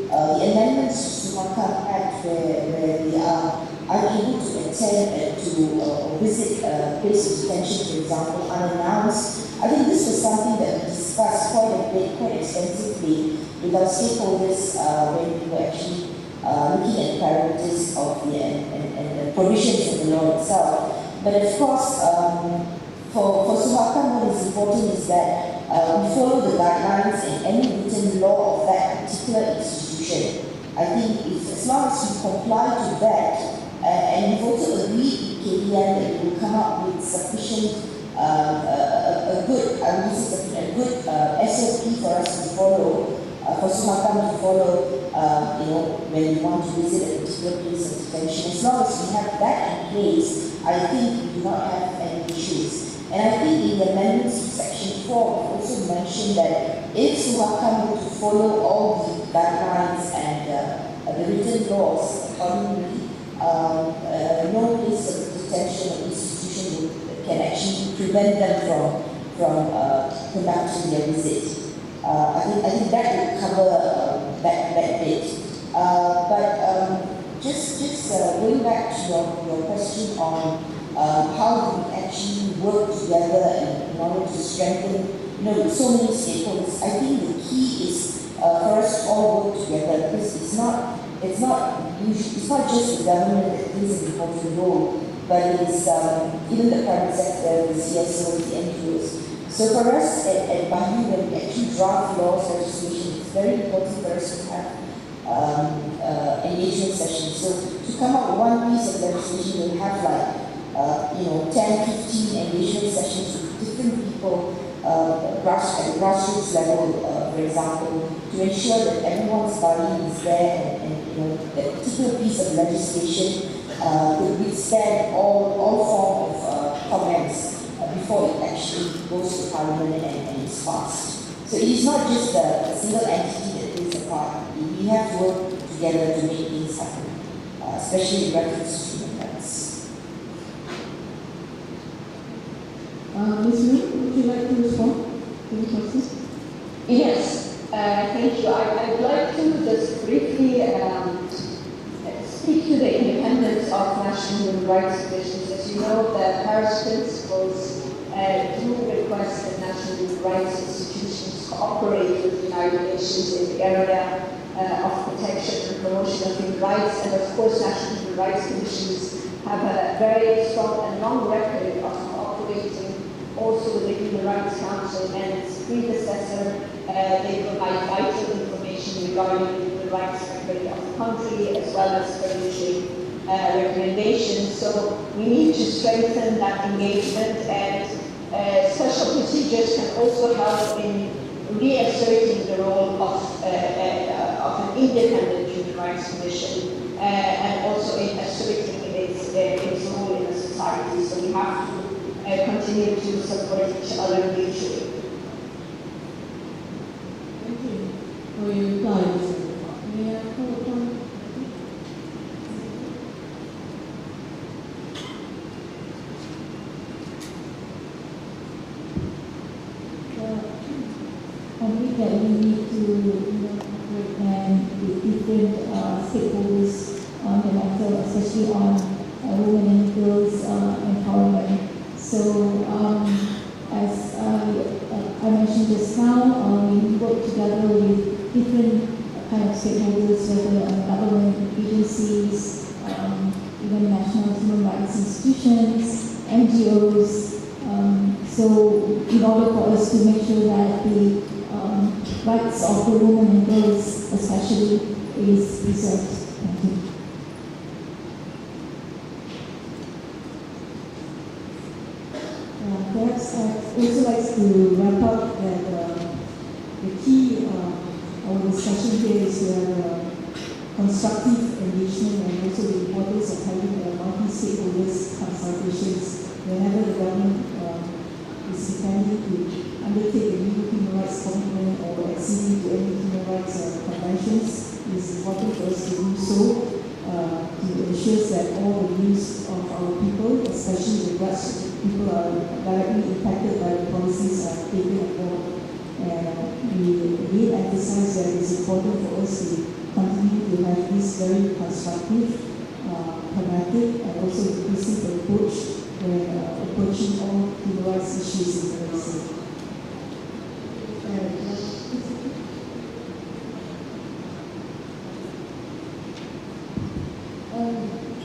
the amendments to the Symbolic Act, where we are able to attend to visit places of detention, for example, unannounced, I think this was something that we discussed quite a bit, quite extensively with our stakeholders when we were actually looking at the priorities of and the provisions of the law itself. But of course, for Suharto, what is important is that we follow the guidelines and any written law of that particular institution. I think as long as we comply to that, and we've also agreed with KDN that we will come up with sufficient, a good SOP for us to follow, for Suharto to follow, when we want to visit a particular place of detention. As long as we have that in place, I think we do not have any issues. And I think in the amendments to Section 4, we also mentioned that if Suharto were to follow all the guidelines and the written laws accordingly, no place of detention or institution can actually prevent them from conducting their visit. I think that would cover that bit. But just going back to your question on how do we actually work together in order to strengthen, with so many stakeholders. I think the key is for us to all work together, because it's not just the government that plays an important role, but it's even the private sector, the CSOs, the NGOs. So for us at Bahu, when we actually draft laws, legislation, it's very important for us to have engagement sessions. So to come up with one piece of legislation, we'll have 10, 15 engagement sessions with different people at grassroots level, for example, to ensure that everyone's buy-in is there and that particular piece of legislation could withstand all form of comments before it actually goes to Parliament and is passed. So it is not just a single entity that plays a part. We have to work together to make things happen, especially in reference to human rights.
Ms. Wu, would you like to respond to the question?
Yes, thank you. I'd like to just briefly speak to the independence of national human rights commissions. As you know, the Paris Principles do request that national human rights institutions cooperate with the United Nations in the area of protection and promotion of human rights. And of course, national human rights commissions have a very strong and long record of cooperating also with the Human Rights Council and its predecessor. They provide vital information regarding the human rights record of the country, as well as furnishing recommendations. So we need to strengthen that engagement, and special procedures can also help in reasserting the role of an independent human rights commission, and also in asserting its role in the society. So we have to continue to support each other mutually.
Thank you for your replies. May I call upon? I think that we need to cooperate with different stakeholders on the matter, especially on women and girls empowerment. So, as I mentioned just now, we work together with different kind of stakeholders, whether government agencies, even national human rights institutions, NGOs. So, in order for us to make sure that the rights of the women and girls, especially, is preserved. Thank you. Perhaps I'd also like to wrap up that the key of our discussion here is to have constructive engagement and also the importance of having multi-stakeholders consultations whenever the government is intending to undertake a new human rights commitment or acceding to any human rights conventions. It is important for us to do so to ensure that all the views of our people, especially the grassroots people, are directly impacted by the policies taken on board. And we again emphasize that it's important for us to continue to have this very constructive, pragmatic, and also inclusive approach when approaching all human rights issues in Malaysia.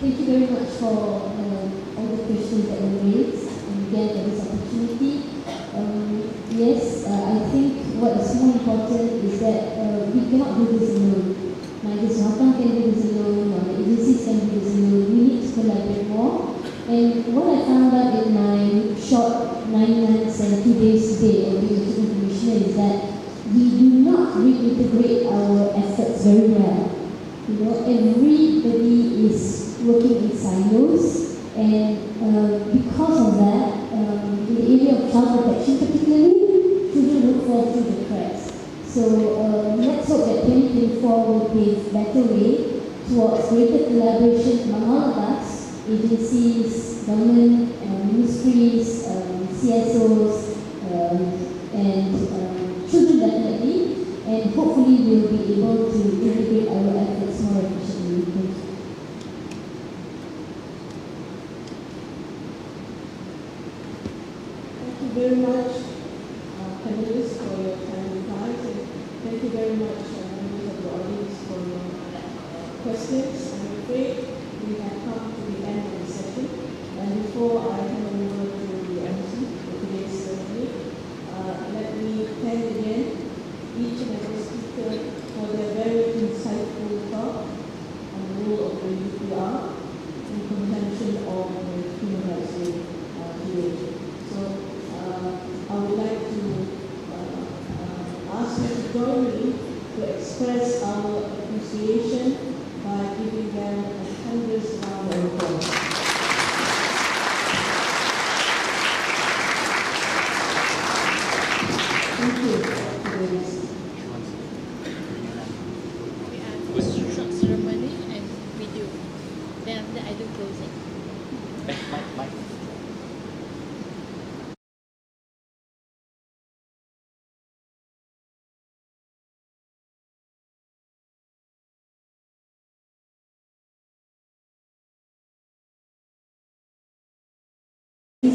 Thank you very much for all the questions that were raised and again for this opportunity. Yes, I think what is more important is that we cannot do this alone. Neither Singapore can do this alone, nor the agencies can do this alone. We need to collaborate more. And what I found out in my short 9 months and 2 days today of being a student commissioner is that we do not reintegrate our efforts very well. You know, everybody is working in silos, and because of that, in the area of child protection particularly, children would fall through the cracks. So let's hope that 2024 will pave better way towards greater collaboration among all of us, agencies, government, ministries, CSOs, and children definitely, and hopefully we'll be able to integrate our efforts more efficiently. Thank you.
Thank you very much, panelists, for your time and advice, and thank you very much, members of the audience, for your questions. I'm afraid we have come to the end of the session, and before I hand over to the MC for today's ceremony, let me thank again each and every speaker for their very insightful talk on the role of the UDHR in contention of the human rights today. So I would like to ask you to join me to express our appreciation by giving them a 100th round of applause. Thank you.
Short ceremony and video. Then after that I do closing.
Mike.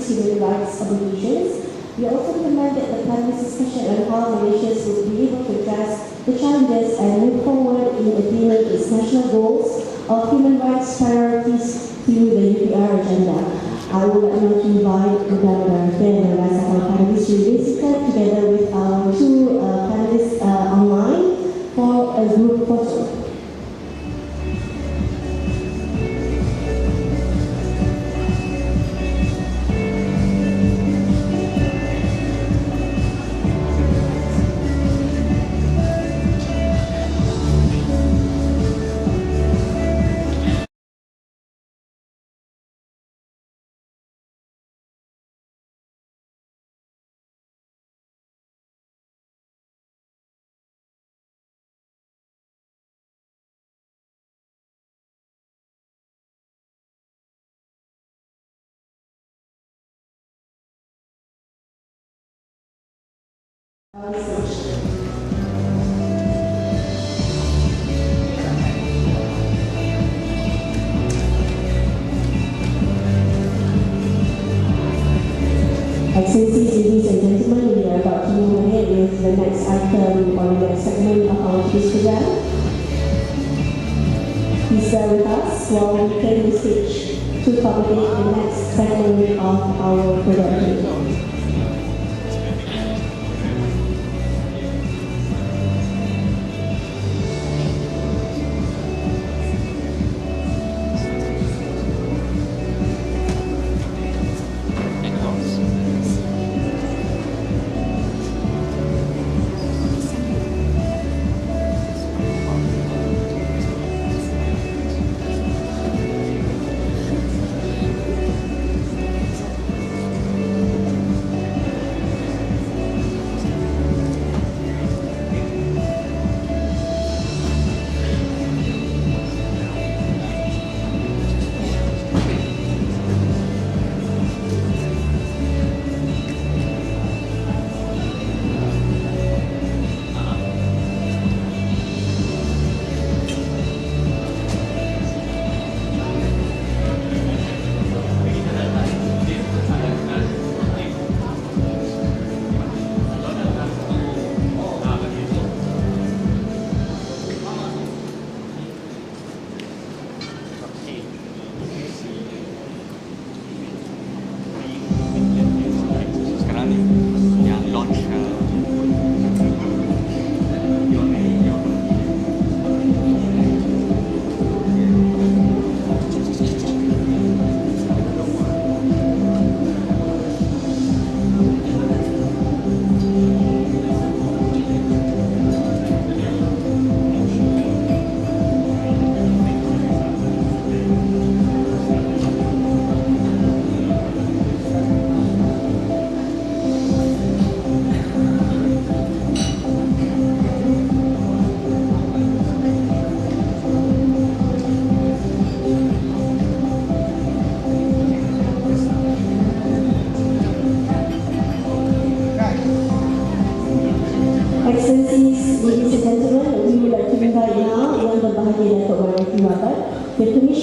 Human rights obligations. We also recommend that the Prime Minister's discussion on how Malaysia will be able to address the challenges and move forward in attaining its national goals of human rights priorities through the UDHR agenda. I would like now to invite Madam Director and the rest of our panelists to be seated together with our two panelists online for a group photo. Excellencies, ladies and gentlemen, we are about to move ahead with the next item or the next segment of our today's program. Please bear with us while we clear the stage to accommodate the next segment of our program.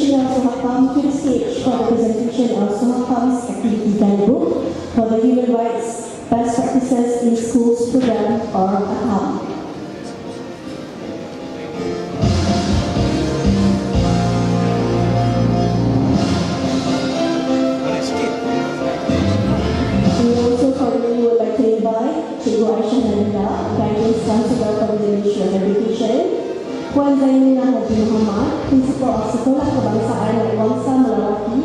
Commissioner Sohakam to the stage for the presentation of Sohakam's activity guidebook for the Human Rights Best Practices in Schools program or AHAM. We also formally would like to invite Cikgu Aisyah Nanda, Guidance Counselor for the Ministry of Education, Puan Zainullah Haji Muhammad, Principal of Sekolah Kebangsaan Wangsa Melawati,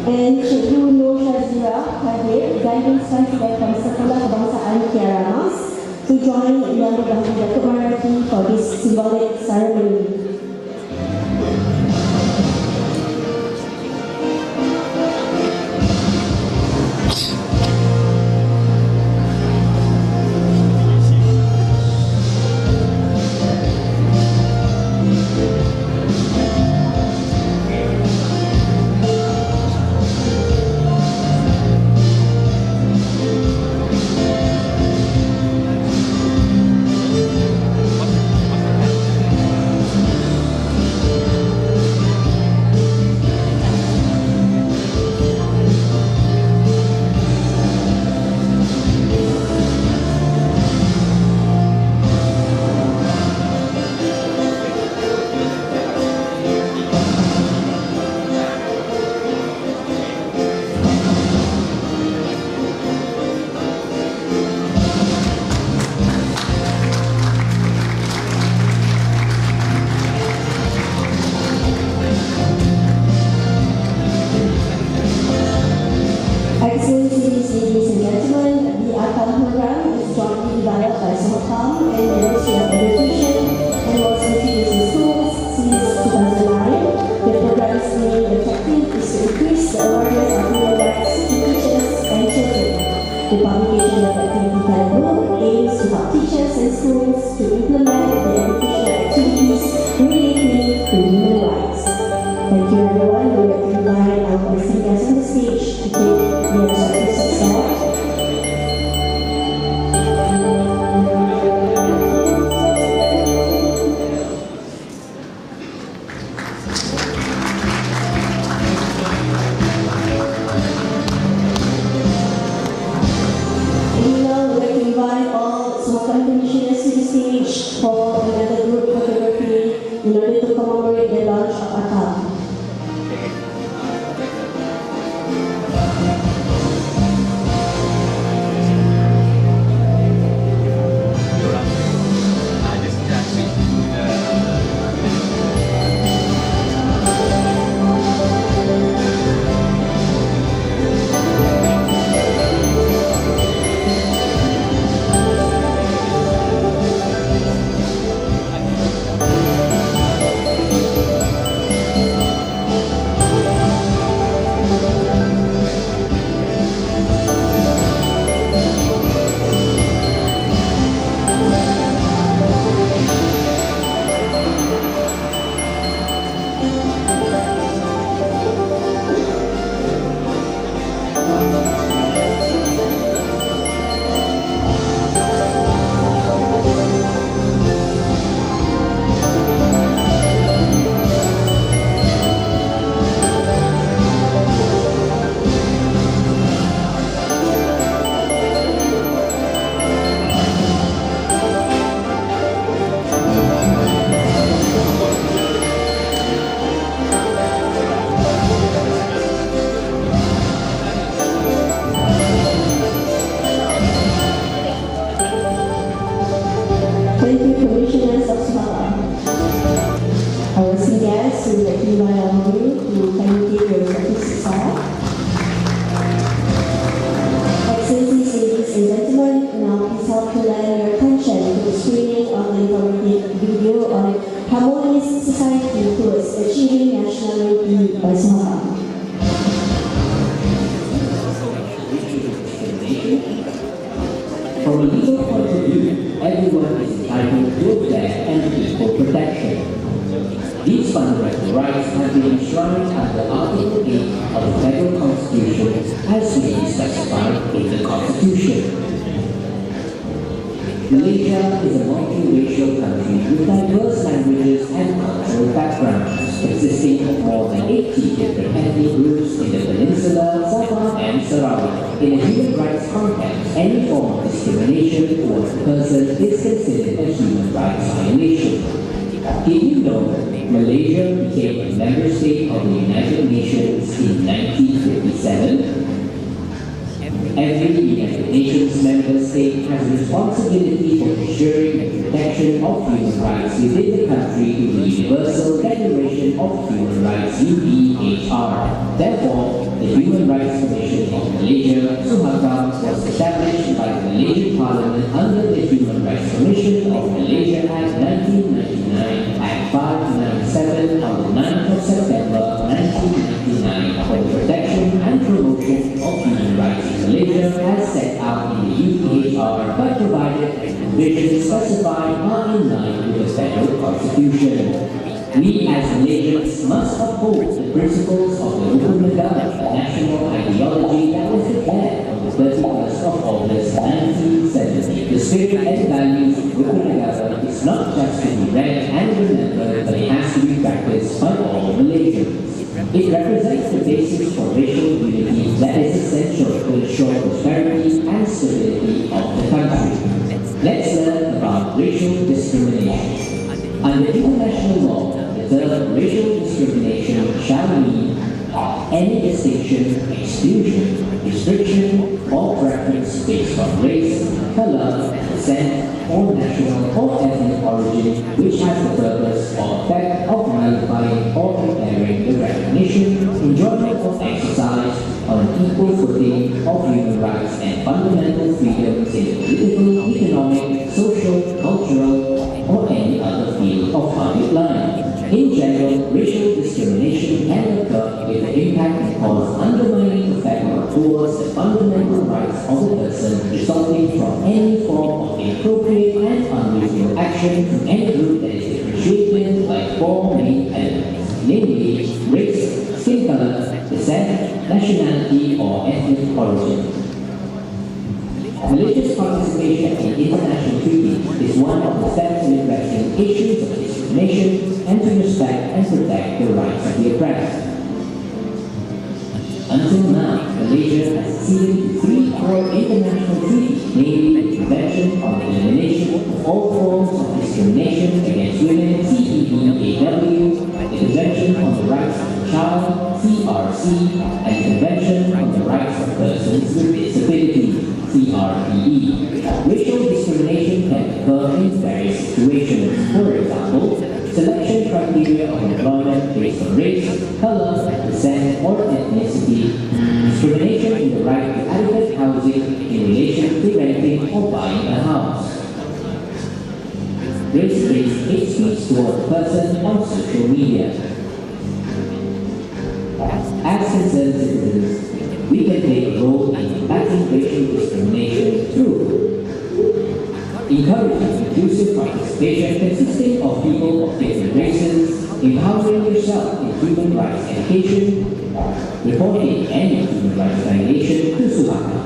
and Cikgu Nur Shazira Kadir, Guidance Counselor from Sekolah Kebangsaan Kiara Mas, to join Yang Berbahagia Datuk Marati for this symbolic ceremony. Excellencies, ladies and gentlemen, the AHAM program is jointly developed by Sohakam and the Ministry of Education and was introduced in schools since 2009. The program's main objective is to increase the awareness of human rights to teachers and children. The publication of the activity guidebook aims to help teachers and schools to implement the educational activities relating to human rights. Thank you everyone. We would like to invite our listening guests on the stage to take their respective steps. We now would like to invite all Sohakam commissioners to the stage for another group photography in order to commemorate the launch of AHAM. Thank you, Commissioners of Sohakam. Our esteemed guests, we would like to invite all of you to kindly take your respective seats. Excellencies, ladies and gentlemen, now please help to lend your attention to the screening of the informative video on Harmonious Society Towards Achieving National Unity by Sohakam.
From a legal point of view, everyone is entitled to their and equal protection. These fundamental rights have been enshrined under Article 8 of the Federal Constitution as may be specified in the Constitution. Malaysia is a multiracial country with diverse languages and cultural backgrounds, consisting of more than 80 different ethnic groups in the peninsula, Sabah and Sarawak. In a human rights context, any form of discrimination towards a person is considered a human rights violation. Did you know Malaysia became a member state of the United Nations in 1957? Every United Nations member state has a responsibility for ensuring the protection of human rights within the country through the Universal Declaration of Human Rights (UDHR). Therefore, the Human Rights Commission of Malaysia, Suhakam, was established by the Malaysian Parliament under the Human Rights Commission of Malaysia Act 1999 Act 597 on the 9th of September 1999 for the protection and promotion of human rights in Malaysia as set out in the UDHR, but provided that provisions specified are in line with the federal constitution. We as Malaysians must uphold the principles of the Rukun Negara, a national ideology that was declared on the 31st of August 1970. The spirit and values of Rukun Negara is not just to be read and remembered, but it has to be practiced by all Malaysians. It represents the basis for racial unity that is essential to ensure prosperity and stability of the country. Let's learn about racial discrimination. Under international law, the term racial discrimination shall mean any distinction, exclusion, restriction, or preference based on race, color, descent, or national or ethnic origin, which has the purpose or effect of nullifying or impairing the recognition, enjoyment or exercise on an equal footing of human rights and fundamental freedoms in the political, economic, social, cultural, or any other field of public life. In general, racial discrimination can occur if the impact can cause undermining effect towards the fundamental rights of the person resulting from any form of inappropriate and unreasonable action from any group that is differentiated by four main elements, namely race, skin color, descent, nationality, or ethnic origin. Malaysia's participation in international treaties is one of the steps in addressing issues of discrimination and to respect and protect the rights of the oppressed. Until now, Malaysia has acceded to 3 core international treaties, namely the Convention on the Elimination of All Forms of Discrimination Against Women (CEDAW), the Convention on the Rights of the Child (CRC), and the Convention on the Rights of Persons with Disabilities (CRPE). Racial discrimination can occur in various situations. For example, selection criteria of employment based on race, color, descent, or ethnicity, discrimination in the right to adequate housing in relation to renting or buying a house, race-based hate speech toward a person on social media. As concerned citizens, we can play a role in combating racial discrimination through encouraging inclusive participation consisting of people of different races, empowering yourself in human rights education, reporting any human rights violation to Suhaka.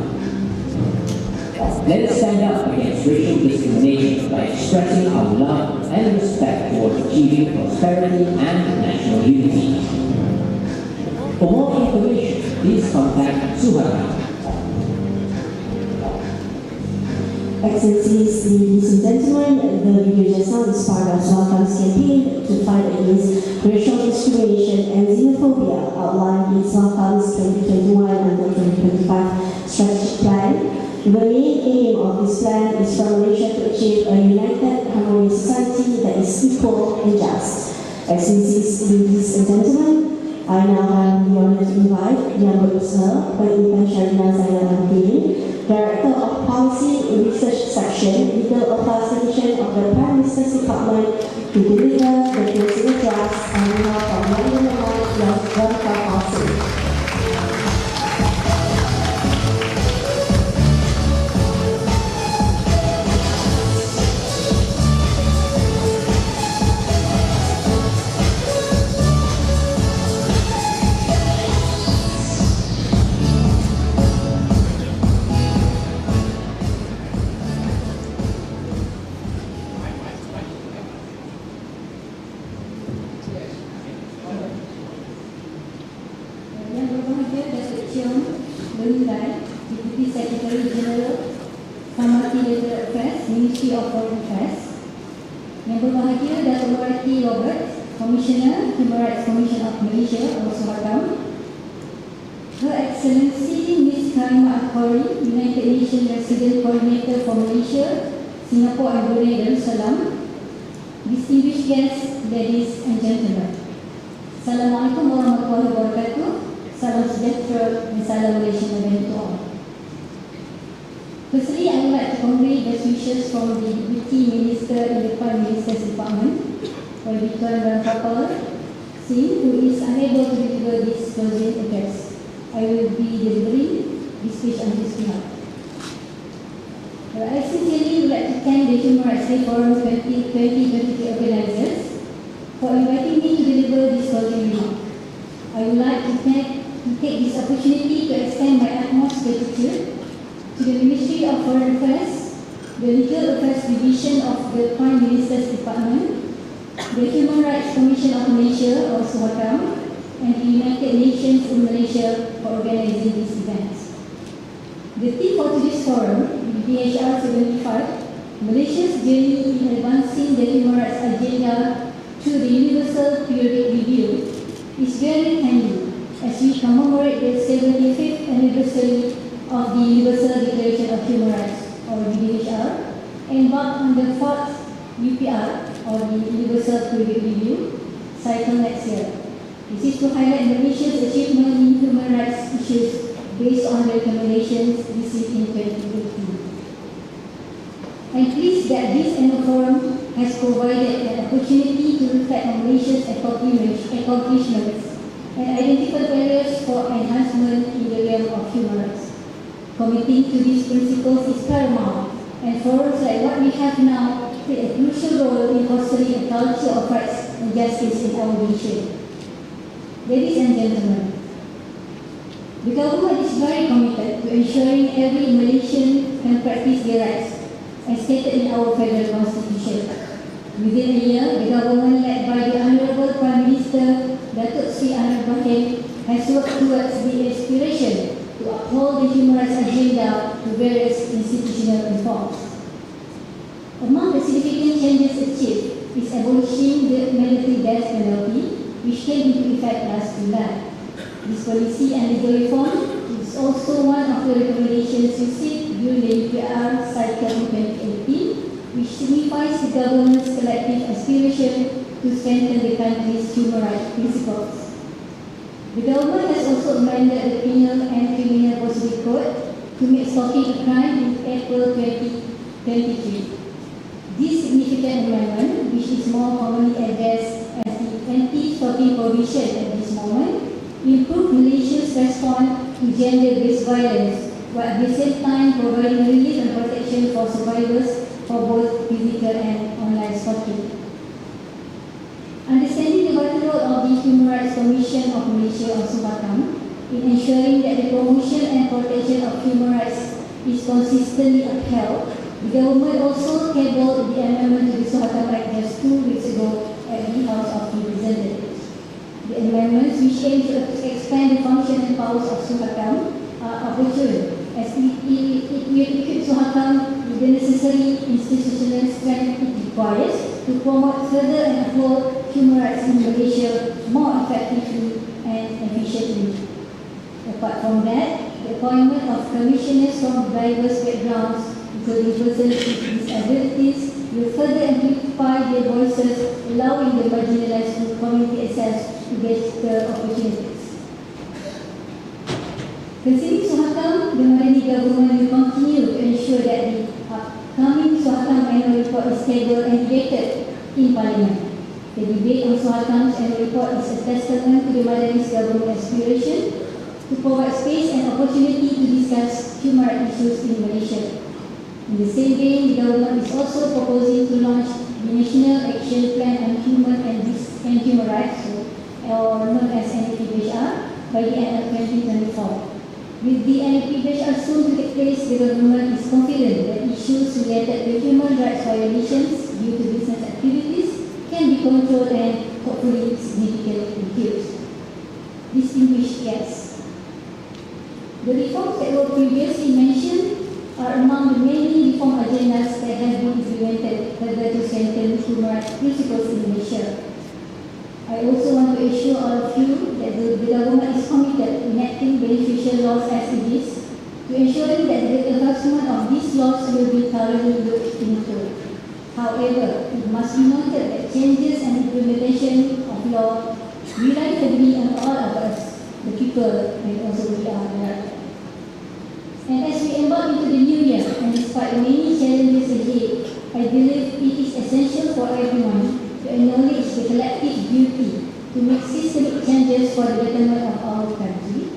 Let us stand up against racial discrimination by expressing our love and respect towards achieving prosperity and national unity. For more information, please contact Suhaka.
Excellencies, ladies and gentlemen, the video just now is part of Suhakam's campaign to fight against racial discrimination and xenophobia outlined in Suhakam's 2021 until 2025 strategic plan. The main aim of this plan is for Malaysia to achieve a united, harmonious society that is equal and just. Excellencies, ladies and gentlemen, I now have the honor to invite the Honorable Sir, Pendidikan Syarina Zainal Abidin, Director of Policy Research Section, Legal Affairs Division of the Prime Minister's Department, to deliver the closing address on behalf of Madam Welfare Council.
Ministry of Foreign Affairs. Yang berbahagia Dato' Merati Robert, Commissioner, Human Rights Commission of Malaysia, also welcome. Her Excellency Ms. Karima Al-Khoury, United Nations Resident Coordinator for Malaysia, Singapore and Brunei Darussalam. Distinguished guests, ladies and gentlemen. Assalamualaikum warahmatullahi wabarakatuh. Salam sejahtera dan salam Malaysia to all. Firstly, I would like to convey best wishes from the Deputy Minister in the Prime Minister's Department, Tuan Kapal Singh, who is unable to deliver this closing address. I will be delivering this speech on his behalf. I sincerely would like to thank the Human Rights Day Forum 2023 organizers for inviting me to deliver this closing remark. I would like to take this opportunity to extend my utmost gratitude to the Ministry of Foreign Affairs, the Legal Affairs Division of the Prime Minister's Department, the Human Rights Commission of Malaysia, also welcome, and the United Nations in Malaysia for organizing these events. The theme for today's forum, UDHR 75, Malaysia's journey in advancing the human rights agenda through the Universal Periodic Review, is very timely as we commemorate the 75th anniversary of the Universal Declaration of Human Rights, or UDHR, embarked on the 4th UPR, or the Universal Periodic Review, cycle next year. This is to highlight Malaysia's achievement in human rights issues based on the recommendations received in 2018. I'm pleased that this annual forum has provided an opportunity to reflect on Malaysia's accomplishments and identify areas for enhancement in the realm of human rights. Committing to these principles is paramount, and forums like what we have now play a crucial role in fostering a culture of rights and justice in our nation. Ladies and gentlemen, the government is very committed to ensuring every Malaysian can practice their rights, as stated in our federal constitution. Within a year, the government led by the Honourable Prime Minister Datuk Sri Anwar Ibrahim has worked towards the aspiration to uphold the human rights agenda to various institutional reforms. Among the significant changes achieved is abolishing the mandatory death penalty, which came into effect last July. This policy and legal reform is also one of the recommendations received during the UPR cycle in 2018, which signifies the government's collective aspiration to strengthen the country's human rights principles. The government has also amended the Penal and Criminal Procedure Code to make stalking a crime in April 2023. This significant amendment, which is more commonly addressed as the anti-stalking provision at this moment, improve Malaysia's response to gender-based violence, while at the same time providing relief and protection for survivors for both physical and online stalking. Understanding the vital role of the Human Rights Commission of Malaysia, or Symbolic, in ensuring that the promotion and protection of human rights is consistently upheld, the government also tabled the amendment to the Symbolic Act just 2 weeks ago at the House of Representatives. The amendments, which aim to expand the function and powers of Symbolic, are opportune, as it will equip Symbolic with the necessary institutional strength it requires to promote further and uphold human rights in Malaysia more effectively and efficiently. Apart from that, the appointment of commissioners from diverse backgrounds, including persons with disabilities, will further amplify their voices, allowing the marginalized community access to better opportunities. Considering Symbolic, the Madani government will continue to ensure that the upcoming Symbolic annual report is tabled and debated in Parliament. The debate on Symbolic annual report is a testament to the Madani's government aspiration to provide space and opportunity to discuss human rights issues in Malaysia. In the same vein, the government is also proposing to launch the National Action Plan on Human and Human Rights, or known as NAPHR, by the end of 2024. With the NAPHR soon to take place, the government is confident that issues related to human rights violations due to business activities can be controlled and hopefully significantly reduced. Distinguished guests, the reforms that were previously mentioned are among the many reform agendas that have been implemented further to strengthen human rights principles in Malaysia. I also want to assure all of you that the government is committed to enacting beneficial laws as it is, to ensuring that the enforcement of these laws will be thoroughly looked into. However, it must be noted that changes and implementation of law rely heavily on all of us, the people, and also we are. And as we embark into the new year, and despite many challenges ahead, I believe it is essential for everyone to acknowledge the collective duty to make systemic changes for the betterment of our country.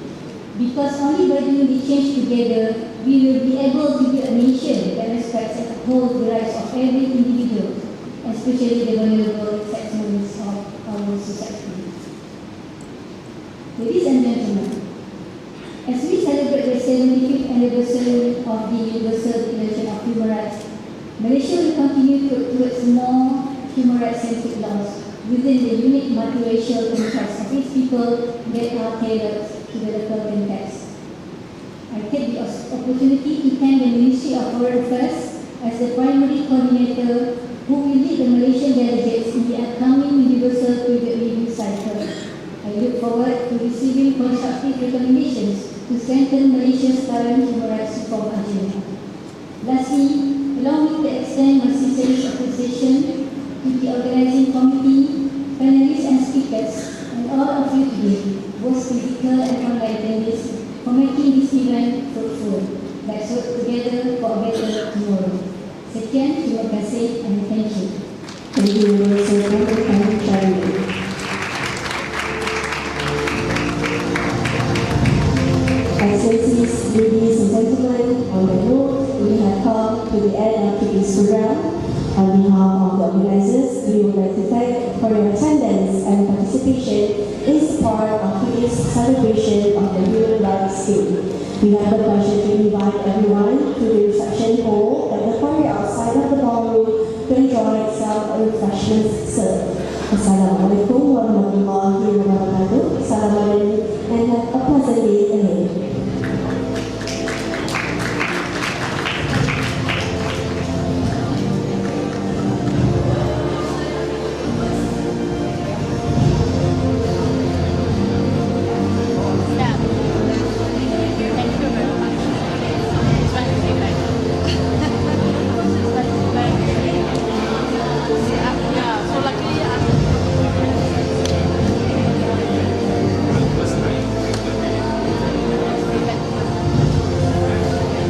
Because only by doing the change together, we will be able to build a nation that respects and upholds the rights of every individual, especially the vulnerable segments of our society. Ladies and gentlemen, as we celebrate the 75th anniversary of the Universal Declaration of Human Rights, Malaysia will continue towards more human rights-centric laws within the unique multiracial interests of its people that are tailored to the local context. I take the opportunity to thank the Ministry of Foreign Affairs as the primary coordinator who will lead the Malaysian delegates in the upcoming Universal Period Review cycle. I look forward to receiving constructive recommendations to strengthen Malaysia's current human rights reform agenda. Lastly, allow me to extend my sincerest appreciation to the organizing committee, panelists and speakers, and all of you today, both physical and online attendees, for making this event fruitful. Let's work together for a better tomorrow. Sekian, terima kasih, and thank you.
Thank you, Mr. Chairman. Excellencies, ladies and gentlemen, on the note, we have come to the end of today's program. On behalf of the organizers, we would like to thank for your attendance and participation in support of today's celebration of the Human Rights Day. We have the pleasure to invite everyone to the reception hall at the foyer outside of the ballroom to enjoy some refreshments served. Assalamualaikum warahmatullahi wabarakatuh. Assalamualaikum and have a pleasant day ahead.